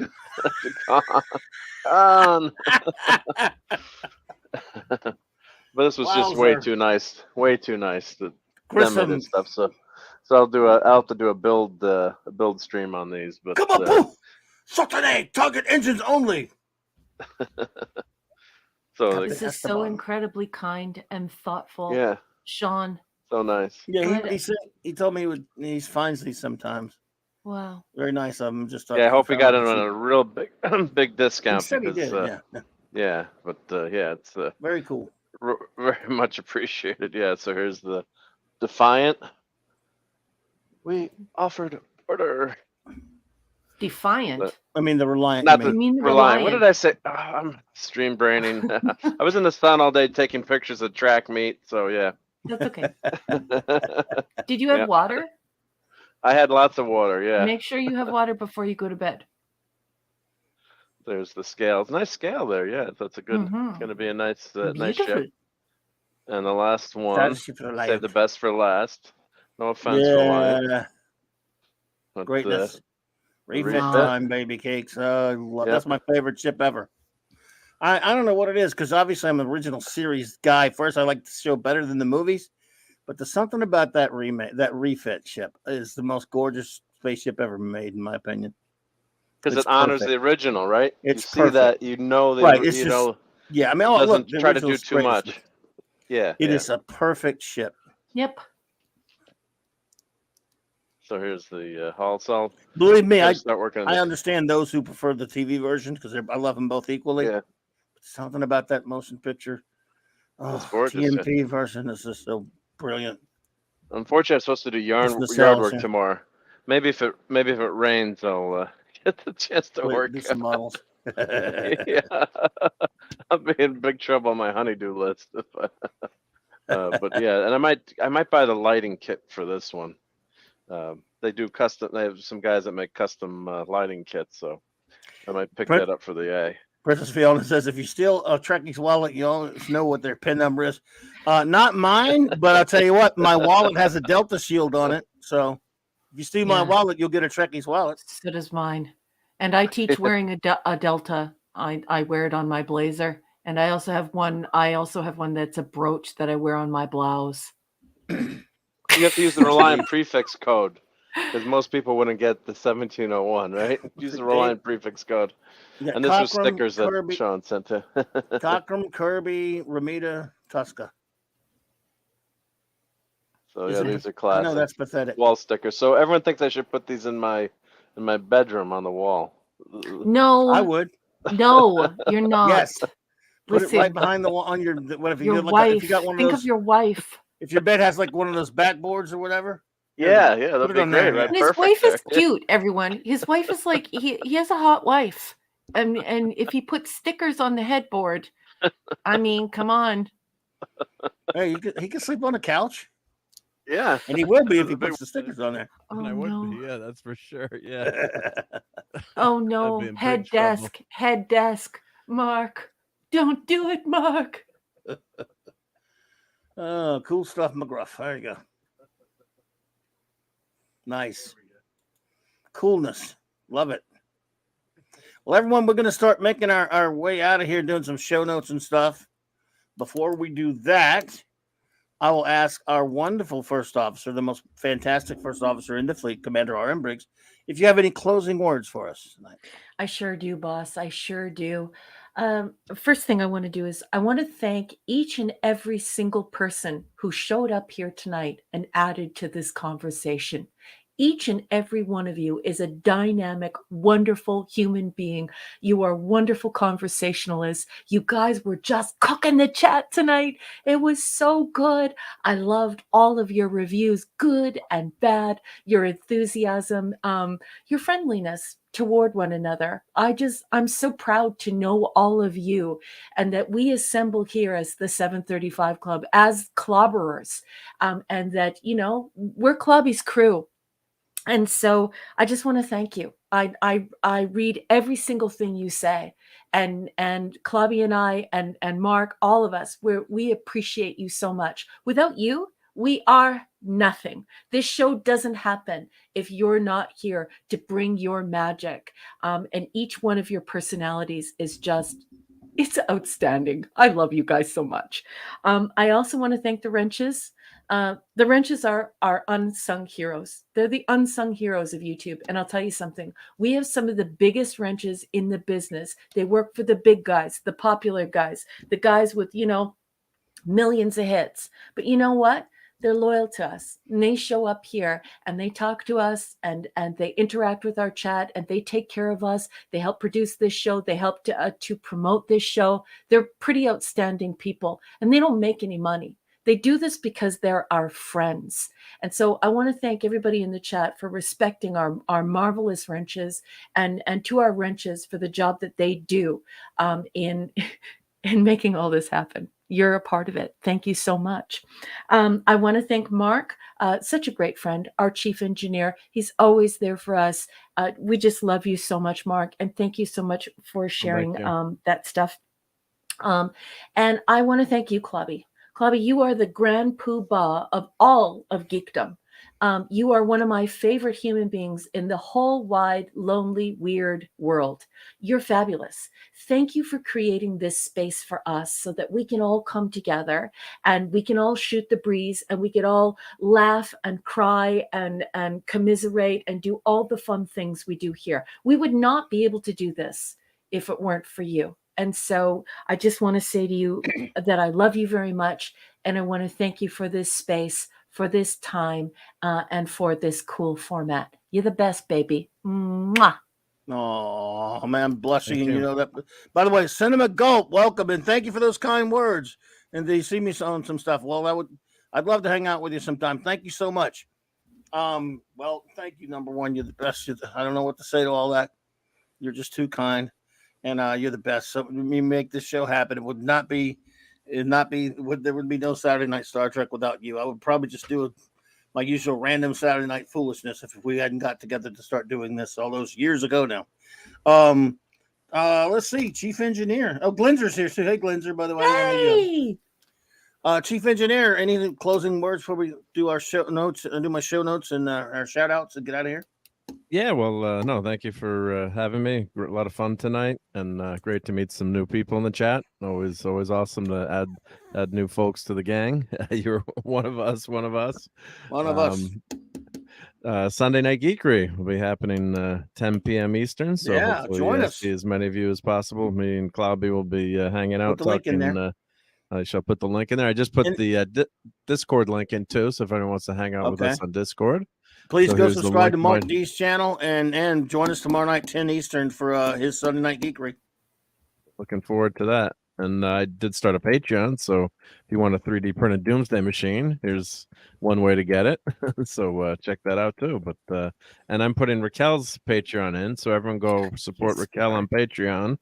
But this was just way too nice. Way too nice. The Grissom stuff. So I'll have to do a build stream on these. But come on, poof! Saturday, target engines only. So this is so incredibly kind and thoughtful. Yeah, Sean. So nice. Yeah, he told me he finds these sometimes. Wow. Very nice of him. Just I hope he got it on a real big discount. He said he did, yeah. But it's very cool. Very much appreciated. Yeah. So here's the Defiant. We offered order. Defiant. I mean the Reliant. Not the Reliant. What did I say? Oh, I'm stream braining. I was in the sun all day taking pictures of track meet. So yeah. That's okay. Did you have water? I had lots of water. Yeah. Make sure you have water before you go to bed. There's the scales. Nice scale there. Yeah, that's a good. It's going to be a nice ship. And the last one. Save the best for last. No offense, Reliant. But, greatness. Refit time, baby cakes. That's my favorite ship ever. I don't know what it is, because obviously I'm an original series guy. First, I like the show better than the movies, but there's something about that refit ship is the most gorgeous spaceship ever made, in my opinion. Because it honors the original, right? It's you see that, you know, yeah. I mean, it doesn't try to do too much. Yeah, it is a perfect ship. Yep. So here's the hull. So believe me, I I understand those who prefer the TV version because I love them both equally. Yeah. Something about that motion picture. Oh, gorgeous, TMP version is just so brilliant. Unfortunately, I'm supposed to do yard work tomorrow. Maybe if it rains, I'll get the chance to work. Do some models. Yeah, I'll be in big trouble on my honeydew list. But yeah, and I might buy the lighting kit for this one. They do custom. They have some guys that make custom lighting kits, so I might pick that up for the A. Princess Fiona says, if you steal a Trekkie's wallet, you always know what their PIN number is. Not mine, but I'll tell you what, my wallet has a Delta shield on it. So if you steal my wallet, you'll get a Trekkie's wallet. So does mine. And I teach wearing a Delta. I wear it on my blazer. And I also have one that's a brooch that I wear on my blouse. You have to use the Reliant prefix code, because most people wouldn't get the 1701, right? Use the Reliant prefix code. And this was stickers that Sean sent to. Cockrum, Kirby, Ramita, Tuska. So yeah, these are classic. I know that's pathetic. Wall stickers. So everyone thinks I should put these in my bedroom on the wall. No, I would. No, you're not. Yes. Put Listen, it right behind the wall on your. What if you your get wife? if you got one of think those, of your wife. If your bed has like one of those backboards or whatever. Yeah, that'd be great. Right? And his wife is cute. Everyone, his wife is like he has a hot wife, and if he puts stickers on the headboard, I mean, come on. Hey, he can sleep on the couch. Yeah, and he will be if he puts the stickers on there. Oh, I would no. be. Yeah, that's for sure. Yeah. Oh no, head desk, Mark, don't do it, Mark. Oh, cool stuff, McGruff. There you go. Nice. Coolness. Love it. Well, everyone, we're going to start making our way out of here, doing some show notes and stuff. Before we do that, I will ask our wonderful first officer, the most fantastic first officer in the fleet, Commander R.M. Briggs, if you have any closing words for us tonight. I sure do, boss. I sure do. First thing I want to do is I want to thank each and every single person who showed up here tonight and added to this conversation. Each and every one of you is a dynamic, wonderful human being. You are wonderful conversationalists. You guys were just cooking the chat tonight. It was so good. I loved all of your reviews, good and bad, your enthusiasm, your friendliness toward one another. I'm so proud to know all of you, and that we assemble here as the 735 Club as clobberers, and that, we're Clubby's crew. And so I just want to thank you. I read every single thing you say, and Claudia and I and Mark, all of us, we appreciate you so much. Without you, we are nothing. This show doesn't happen if you're not here to bring your magic. And each one of your personalities is just, it's outstanding. I love you guys so much. I also want to thank the Wrenches. The Wrenches are unsung heroes. They're the unsung heroes of YouTube. And I'll tell you something. We have some of the biggest wrenches in the business. They work for the big guys, the popular guys, the guys with, millions of hits. But you know what? They're loyal to us, and they show up here and they talk to us, and they interact with our chat, and they take care of us. They help produce this show. They help to promote this show. They're pretty outstanding people, and they don't make any money. They do this because they're our friends. And so I want to thank everybody in the chat for respecting our marvelous Wrenches, and to our Wrenches for the job that they do in making all this happen. You're a part of it. Thank you so much. I want to thank Mark, such a great friend, our chief engineer. He's always there for us. We just love you so much, Mark. And thank you so much for sharing that stuff. And I want to thank you, Clubby. Clubby, you are the grand poobah of all of geekdom. You are one of my favorite human beings in the whole wide, lonely, weird world. You're fabulous. Thank you for creating this space for us so that we can all come together and we can all shoot the breeze and we can all laugh and cry and commiserate and do all the fun things we do here. We would not be able to do this if it weren't for you. And so I just want to say to you that I love you very much. And I want to thank you for this space, for this time, and for this cool format. You're the best, baby. Mwah. Oh, man, I'm blushing. And you know that. By the way, Cinema Gulp, welcome. And thank you for those kind words. And they see me on some stuff. Well, I'd love to hang out with you sometime. Thank you so much. Well, thank you. Number one, you're the best. I don't know what to say to all that. You're just too kind. And you're the best. So we make this show happen. There would be no Saturday Night Star Trek without you. I would probably just do my usual random Saturday night foolishness if we hadn't got together to start doing this all those years ago now. Let's see, Chief Engineer. Oh, Glinzer's here. So hey, Glinzer, by the way. Hey! Chief Engineer, any closing words before we do our show notes and do my show notes and our shout outs and get out of here? Yeah, well, no, thank you for having me. A lot of fun tonight, and great to meet some new people in the chat. Always awesome to add new folks to the gang. You're one of us. One of us. Sunday Night Geekery will be happening 10 p.m. Eastern. So yeah, hopefully join us. See as many of you as possible. Me and Clobby will be hanging out. Put the link in there. I shall put the link in there. I just put the Discord link in too. So if anyone wants to hang out with us on Discord. Please go subscribe to Mark D's channel and join us tomorrow night, 10 Eastern, for his Sunday Night Geekery. Looking forward to that. And I did start a Patreon, so if you want a 3D printed Doomsday machine, here's one way to get it. So check that out too. But and I'm putting Raquel's Patreon in, so everyone go support Raquel on Patreon.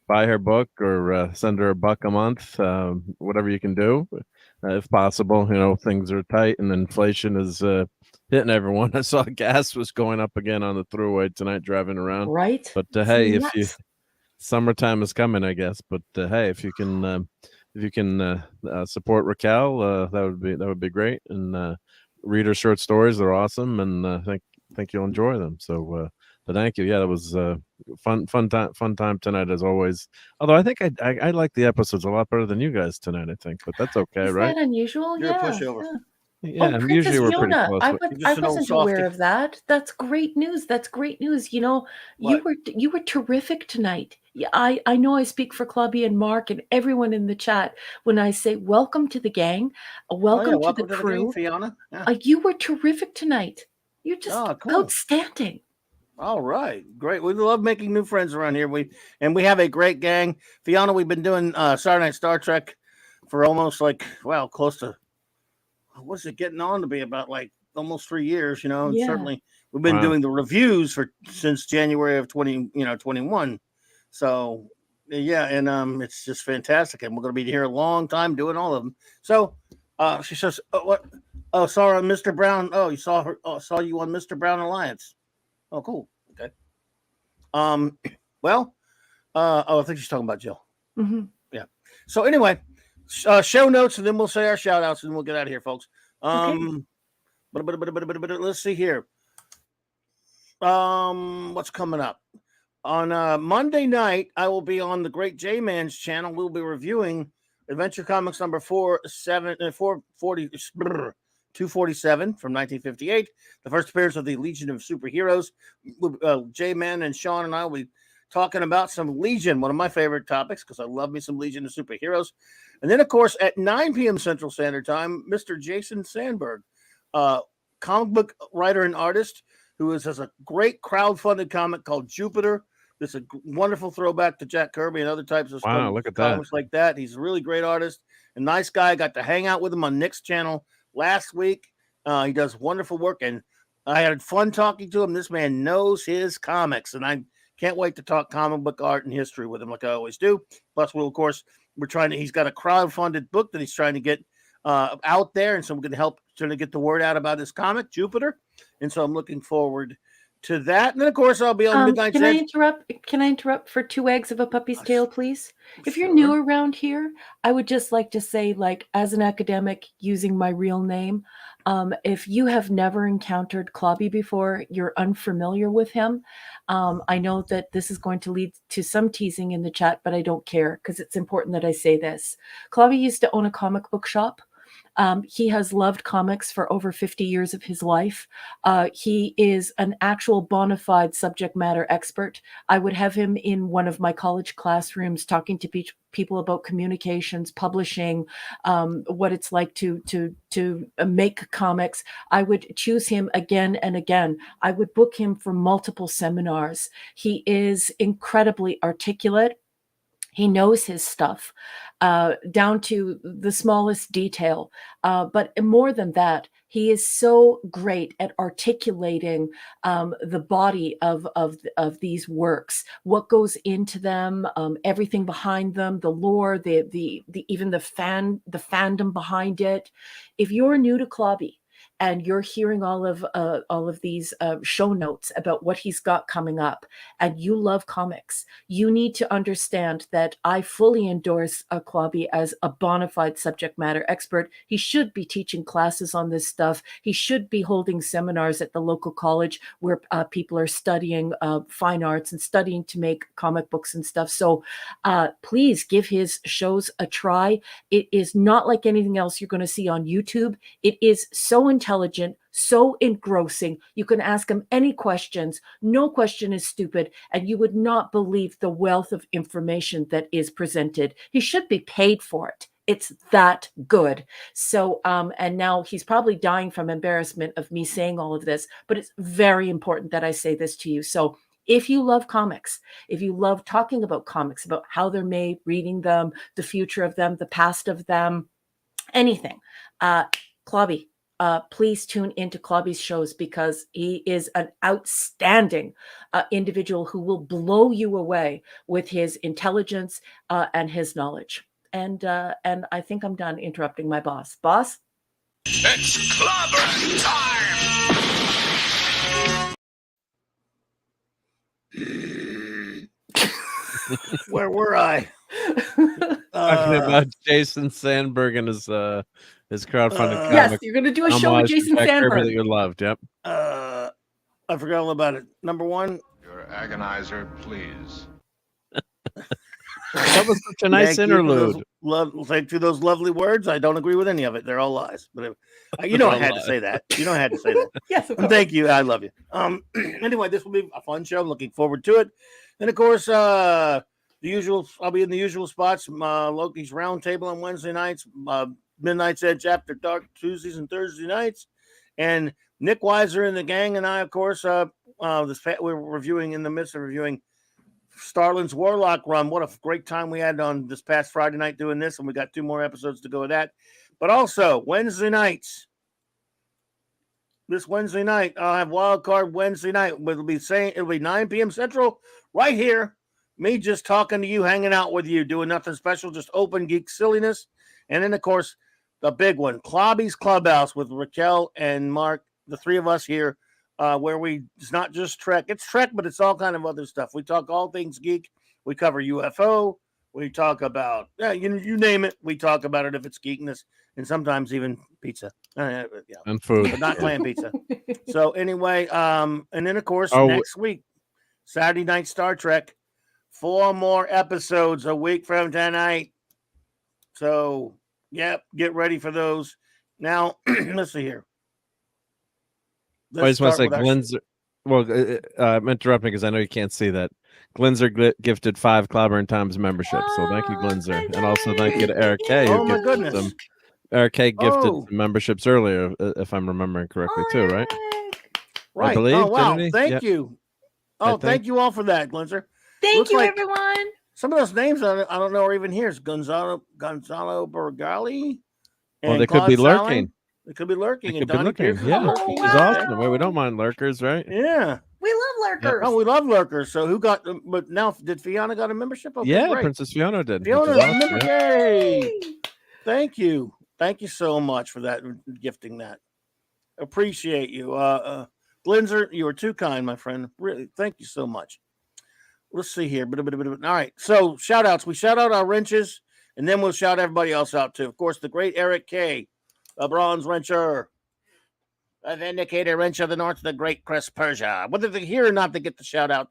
Buy her book or send her $1 a month, whatever you can do, if possible. Things are tight and inflation is hitting everyone. I saw gas was going up again on the throughway tonight driving around. Right. But hey, summertime is coming, I guess. But hey, if you can support Raquel, that would be great. And read her short stories; they're awesome, and I think you'll enjoy them. So. But thank you. Yeah, that was fun time tonight as always. Although I think I like the episodes a lot better than you guys tonight. I think, but that's okay, right? Is that unusual? You're a pushover. Yeah, usually we're pretty close. I wasn't aware of that. That's great news. You were terrific tonight. Yeah, I know I speak for Clubby and Mark and everyone in the chat when I say welcome to the gang, welcome to the crew. Fiona. You were terrific tonight. You're just cool. outstanding. All right, great. We love making new friends around here. We have a great gang. Fiona, we've been doing Saturday Night Star Trek for almost close to what's it getting on to be about almost 3 years. You know, and Yeah. certainly we've been doing the reviews since January of 21. So yeah, and it's just fantastic, and we're going to be here a long time doing all of them. So she says, "What? Oh, sorry, Mr. Brown. Oh, you saw her. Oh, saw you on Mr. Brown Alliance." Oh, cool. Okay. Well, I think she's talking about Jill. Mm-hmm. Yeah. So anyway, show notes, and then we'll say our shout outs, and we'll get out of here, folks. Okay. But let's see here. What's coming up? On Monday night, I will be on the Great J-Man's channel. We'll be reviewing Adventure Comics number 247 from 1958, the first appearance of the Legion of Superheroes. J-Man and Sean and I will be talking about some Legion, one of my favorite topics, because I love me some Legion of Superheroes. And then, of course, at 9 p.m. Central Standard Time, Mr. Jason Sandberg, comic book writer and artist who has a great crowdfunded comic called Jupiter. It's a wonderful throwback to Jack Kirby and other types of look at comics like that. He's a really great artist, a nice guy. I got to hang out with him on Nick's channel last week. He does wonderful work, and I had fun talking to him. This man knows his comics, and I can't wait to talk comic book art and history with him like I always do. Plus, he's got a crowdfunded book that he's trying to get out there, and so we're going to help trying to get the word out about his comic, Jupiter. And so I'm looking forward to that. And then, of course, I'll be on Midnight. Can I interrupt for 2 eggs of a puppy's tail, please? If you're new around here, I would just like to say, as an academic using my real name, if you have never encountered Clobby before, you're unfamiliar with him. I know that this is going to lead to some teasing in the chat, but I don't care because it's important that I say this. Clobby used to own a comic book shop. He has loved comics for over 50 years of his life. He is an actual bona fide subject matter expert. I would have him in one of my college classrooms talking to people about communications, publishing, what it's like to make comics. I would choose him again and again. I would book him for multiple seminars. He is incredibly articulate. He knows his stuff down to the smallest detail. But more than that, he is so great at articulating the body of these works, what goes into them, everything behind them, the lore, the even the fandom behind it. If you're new to Clobby, and you're hearing all of these show notes about what he's got coming up, and you love comics, you need to understand that I fully endorse Clobby as a bona fide subject matter expert. He should be teaching classes on this stuff. He should be holding seminars at the local college where people are studying fine arts and studying to make comic books and stuff. So please give his shows a try. It is not like anything else you're going to see on YouTube. It is so intelligent, so engrossing. You can ask him any questions. No question is stupid, and you would not believe the wealth of information that is presented. He should be paid for it. It's that good. So, and now he's probably dying from embarrassment of me saying all of this, but it's very important that I say this to you. So if you love comics, if you love talking about comics, about how they're made, reading them, the future of them, the past of them, anything, Clobby, please tune into Clobby's shows because he is an outstanding individual who will blow you away with his intelligence and his knowledge. And I think I'm done interrupting my boss. Boss? It's clobbering time! Where were I? Talking about Jason Sandberg and his crowdfunded comic. Yes, you're going to do a show with homage to Jason Jack Kirby Sandberg. that you loved. Yep. I forgot all about it. Number one. Your agonizer, please. That was such a nice interlude. Thank you for those lovely words. I don't agree with any of it. They're all lies. But you know I had to say that. You know I had to say that. Yes, of course. Thank you. I love you. Anyway, this will be a fun show. I'm looking forward to it. And of course, the usual. I'll be in the usual spots. Loki's Roundtable on Wednesday nights. Midnight's Edge After Dark Tuesdays and Thursday nights. And Nick Weiser and the gang and I, of course, we're reviewing in the midst of reviewing Starlin's Warlock run. What a great time we had on this past Friday night doing this, and we got 2 more episodes to go with that. But also Wednesday nights. This Wednesday night, I'll have Wild Card Wednesday night. It'll be 9 p.m. Central, right here. Me just talking to you, hanging out with you, doing nothing special, just open geek silliness. And then, of course, the big one, Clobby's Clubhouse with Raquel and Mark, the 3 of us here, where it's not just Trek. It's Trek, but it's all kind of other stuff. We talk all things geek. We cover UFO. We talk about, you name it. We talk about it if it's geekness, and sometimes even pizza. And food. But not clam pizza. So anyway, and then, of course, next week, Saturday Night Star Trek, 4 more episodes a week from tonight. So, yep, get ready for those. Now, let's see here. I just want to say, Glenzer. Well, I'm interrupting because I know you can't see that. Glenzer gifted 5 Clobbering Times membership. So thank you, Glenzer. And also thank you to Eric K. Oh, my goodness. Eric K. gifted some memberships earlier, if I'm remembering correctly, too, right? Right. I believe, oh, wow. Thank you. Oh, thank you all for that, Glenzer. Thank you, everyone. Some of those names I don't know are even here. It's Gonzalo Bergali. Well, they could be lurking. They could be lurking. They could be lurking. Yeah, it's awesome. Well, we don't mind lurkers, right? Yeah. We love lurkers. Yeah. Oh, we love lurkers. So who got them? But now, did Fiona got a membership? Okay, yeah, great. Princess Fiona did. Fiona, awesome. Yay. Thank you. Thank you so much for that, gifting that. Appreciate you. Glenzer, you were too kind, my friend. Really, thank you so much. Let's see here. All right. So shout outs. We shout out our wrenches, and then we'll shout everybody else out too. Of course, the great Eric K., a bronze wrencher, a vindicator wrench of the North, the great Chris Persia. Whether they're here or not, they get the shout out.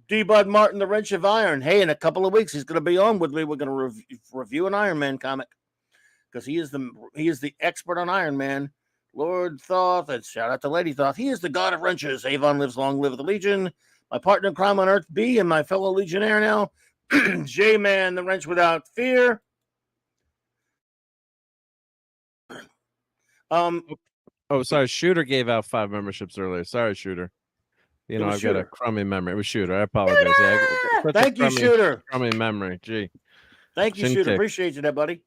D. Bud Martin, the wrench of iron. Hey, in a couple of weeks, he's going to be on with me. We're going to review an Iron Man comic because he is the expert on Iron Man. Lord Thoth, and shout out to Lady Thoth. He is the god of wrenches. Avon lives long, live the Legion. My partner in crime on Earth, B, and my fellow Legionnaire now, J-Man, the wrench without fear. Sorry, Shooter gave out 5 memberships earlier. Sorry, Shooter. I've got a crummy memory. It was Shooter. I apologize. Thank you, Shooter. Crummy memory. Gee. Thank you, Shooter. Appreciate you, that buddy.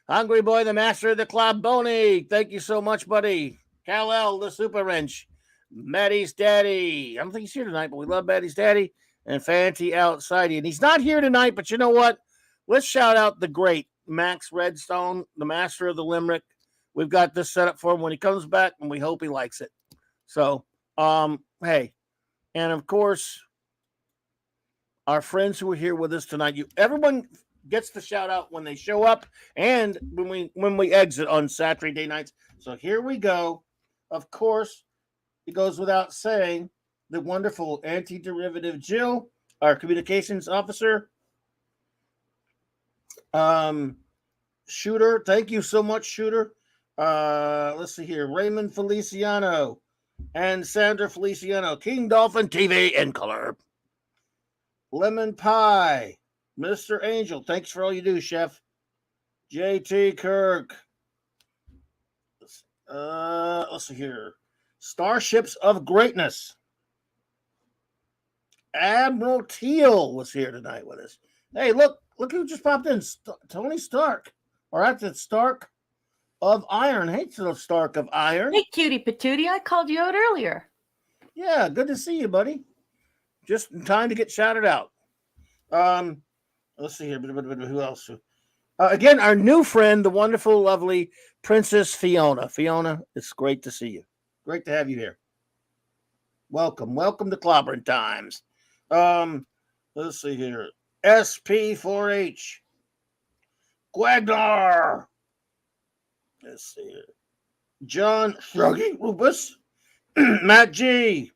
Hungry Boy, the master of the club, Boney. Thank you so much, buddy. Kal-El, the super wrench. Maddie's daddy. I don't think he's here tonight, but we love Maddie's daddy. And Fanty Outside. And he's not here tonight, but you know what? Let's shout out the great Max Redstone, the master of the Limerick. We've got this set up for him when he comes back, and we hope he likes it. So, hey. And, of course, our friends who are here with us tonight. Everyone gets the shout out when they show up and when we exit on Saturday nights. So here we go. Of course, it goes without saying, the wonderful anti-derivative Jill, our communications officer. Shooter, thank you so much, Shooter. Let's see here. Raymond Feliciano and Sandra Feliciano, King Dolphin TV in color. Lemon Pie, Mr. Angel, thanks for all you do, Chef. JT Kirk. Let's see here. Starships of Greatness. Admiral Teal was here tonight with us. Hey, look who just popped in. Tony Stark. All right, that's Stark of Iron. Hey, Stark of Iron. Hey, cutie patootie. I called you out earlier. Yeah, good to see you, buddy. Just in time to get shouted out. Let's see here. Who else? Again, our new friend, the wonderful, lovely Princess Fiona. Fiona, it's great to see you. Great to have you here. Welcome to Clobbering Times. Let's see here. SP4H. Gwagnar. Let's see here. John Shruggy Rubus. Matt G.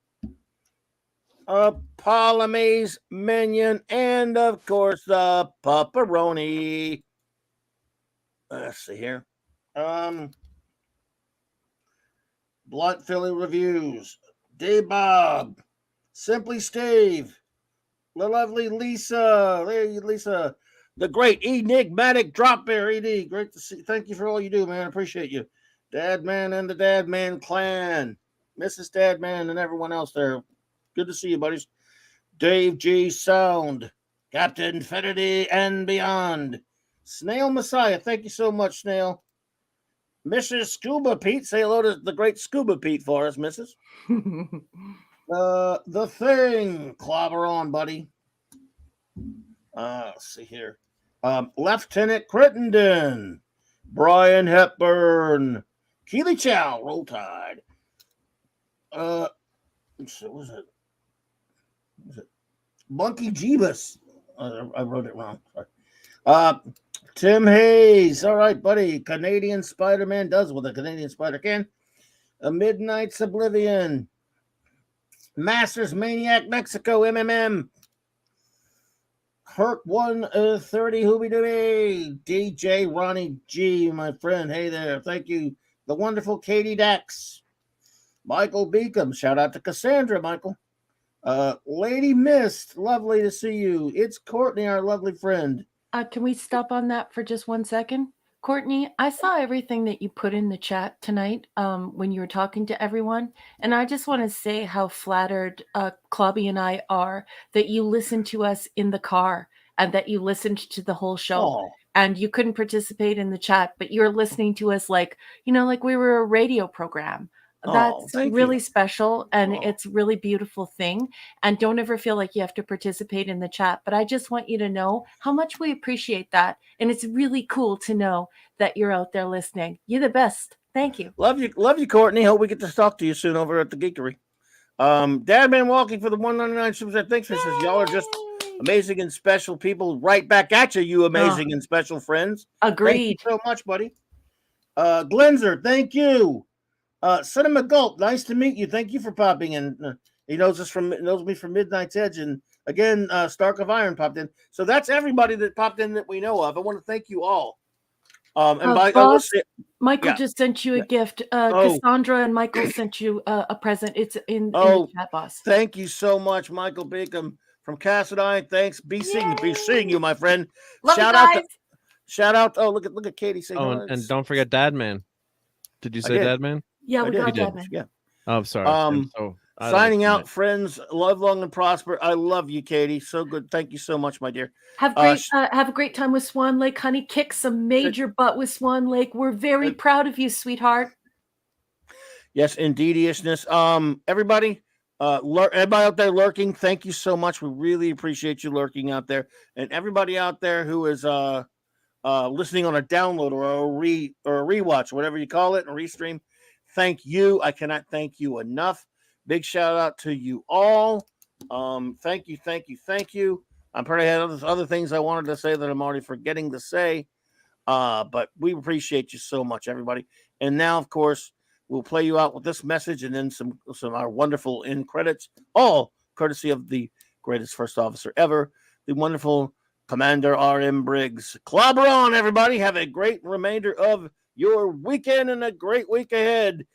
Ptolemy's Minion, and of course the Pepperoni. Let's see here. Blunt Philly Reviews. D-Bob. Simply Steve. The lovely Lisa. There you, Lisa. The great enigmatic Drop Bear ED. Great to see. Thank you for all you do, man. I appreciate you. Dad Man and the Dad Man Clan. Mrs. Dadman, and everyone else there. Good to see you, buddies. Dave G. Sound, Captain Infinity and Beyond. Snail Messiah, thank you so much, Snail. Mrs. Scuba Pete, say hello to the great Scuba Pete for us, Mrs. The Thing, clobber on, buddy. Let's see here. Lieutenant Crittenden, Brian Hepburn, Keely Chow, Roll Tide. Let's see, what was it? Bunky Jeebus. I wrote it wrong. Sorry. Tim Hayes. All right, buddy. Canadian Spider-Man does what a Canadian Spider can. A Midnight's Oblivion. Masters Maniac Mexico MMM. Herc 130 Hooby Dooby. DJ Ronnie G, my friend. Hey there. Thank you. The wonderful Katie Dax. Michael Beacom. Shout out to Cassandra, Michael. Lady Mist. Lovely to see you. It's Courtney, our lovely friend. Can we stop on that for just 1 second? Courtney, I saw everything that you put in the chat tonight when you were talking to everyone. And I just want to say how flattered Clobby and I are that you listened to us in the car and that you listened to the whole show. Oh. And you couldn't participate in the chat, but you're listening to us like we were a radio program. That's really special, and it's a really beautiful thing. And don't ever feel like you have to participate in the chat. But I just want you to know how much we appreciate that. And it's really cool to know that you're out there listening. You're the best. Thank you. Love you, Courtney. Hope we get to talk to you soon over at the Geekery. Dadman Walking for the 199 super chat. Thanks, says y'all are just amazing and special people. Right back at you amazing and special friends. Agreed. Thank you so much, buddy. Glenzer, thank you. Cinema Gulp, nice to meet you. Thank you for popping in. He knows me from Midnight's Edge, and again, Stark of Iron popped in. So that's everybody that popped in that we know of. I want to thank you all. Boss, Michael just sent you a gift. Cassandra and Michael sent you a present. It's in the chat, boss. Thank you so much, Michael Beacom from Cassadine. Thanks. Be seeing you, my friend. Love you guys. Shout out. Oh, look at Katie saying. And don't forget Dadman. Did you say Dadman? Yeah, we got Dadman. Yeah. Oh, sorry. Signing out, friends. Love long and prosper. I love you, Katie. So good. Thank you so much, my dear. Have a great time with Swan Lake, honey. Kick some major butt with Swan Lake. We're very proud of you, sweetheart. Yes, indeedishness. Everybody out there lurking, thank you so much. We really appreciate you lurking out there, and everybody out there who is listening on a download or a rewatch, whatever you call it, a restream. Thank you. I cannot thank you enough. Big shout out to you all. Thank you. I'm probably had other things I wanted to say that I'm already forgetting to say. But we appreciate you so much, everybody. And now, of course, we'll play you out with this message and then some our wonderful end credits, all courtesy of the greatest first officer ever, the wonderful Commander R.M. Briggs. Clobber on, everybody. Have a great remainder of your weekend and a great week ahead.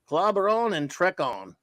Clobber on and trek on.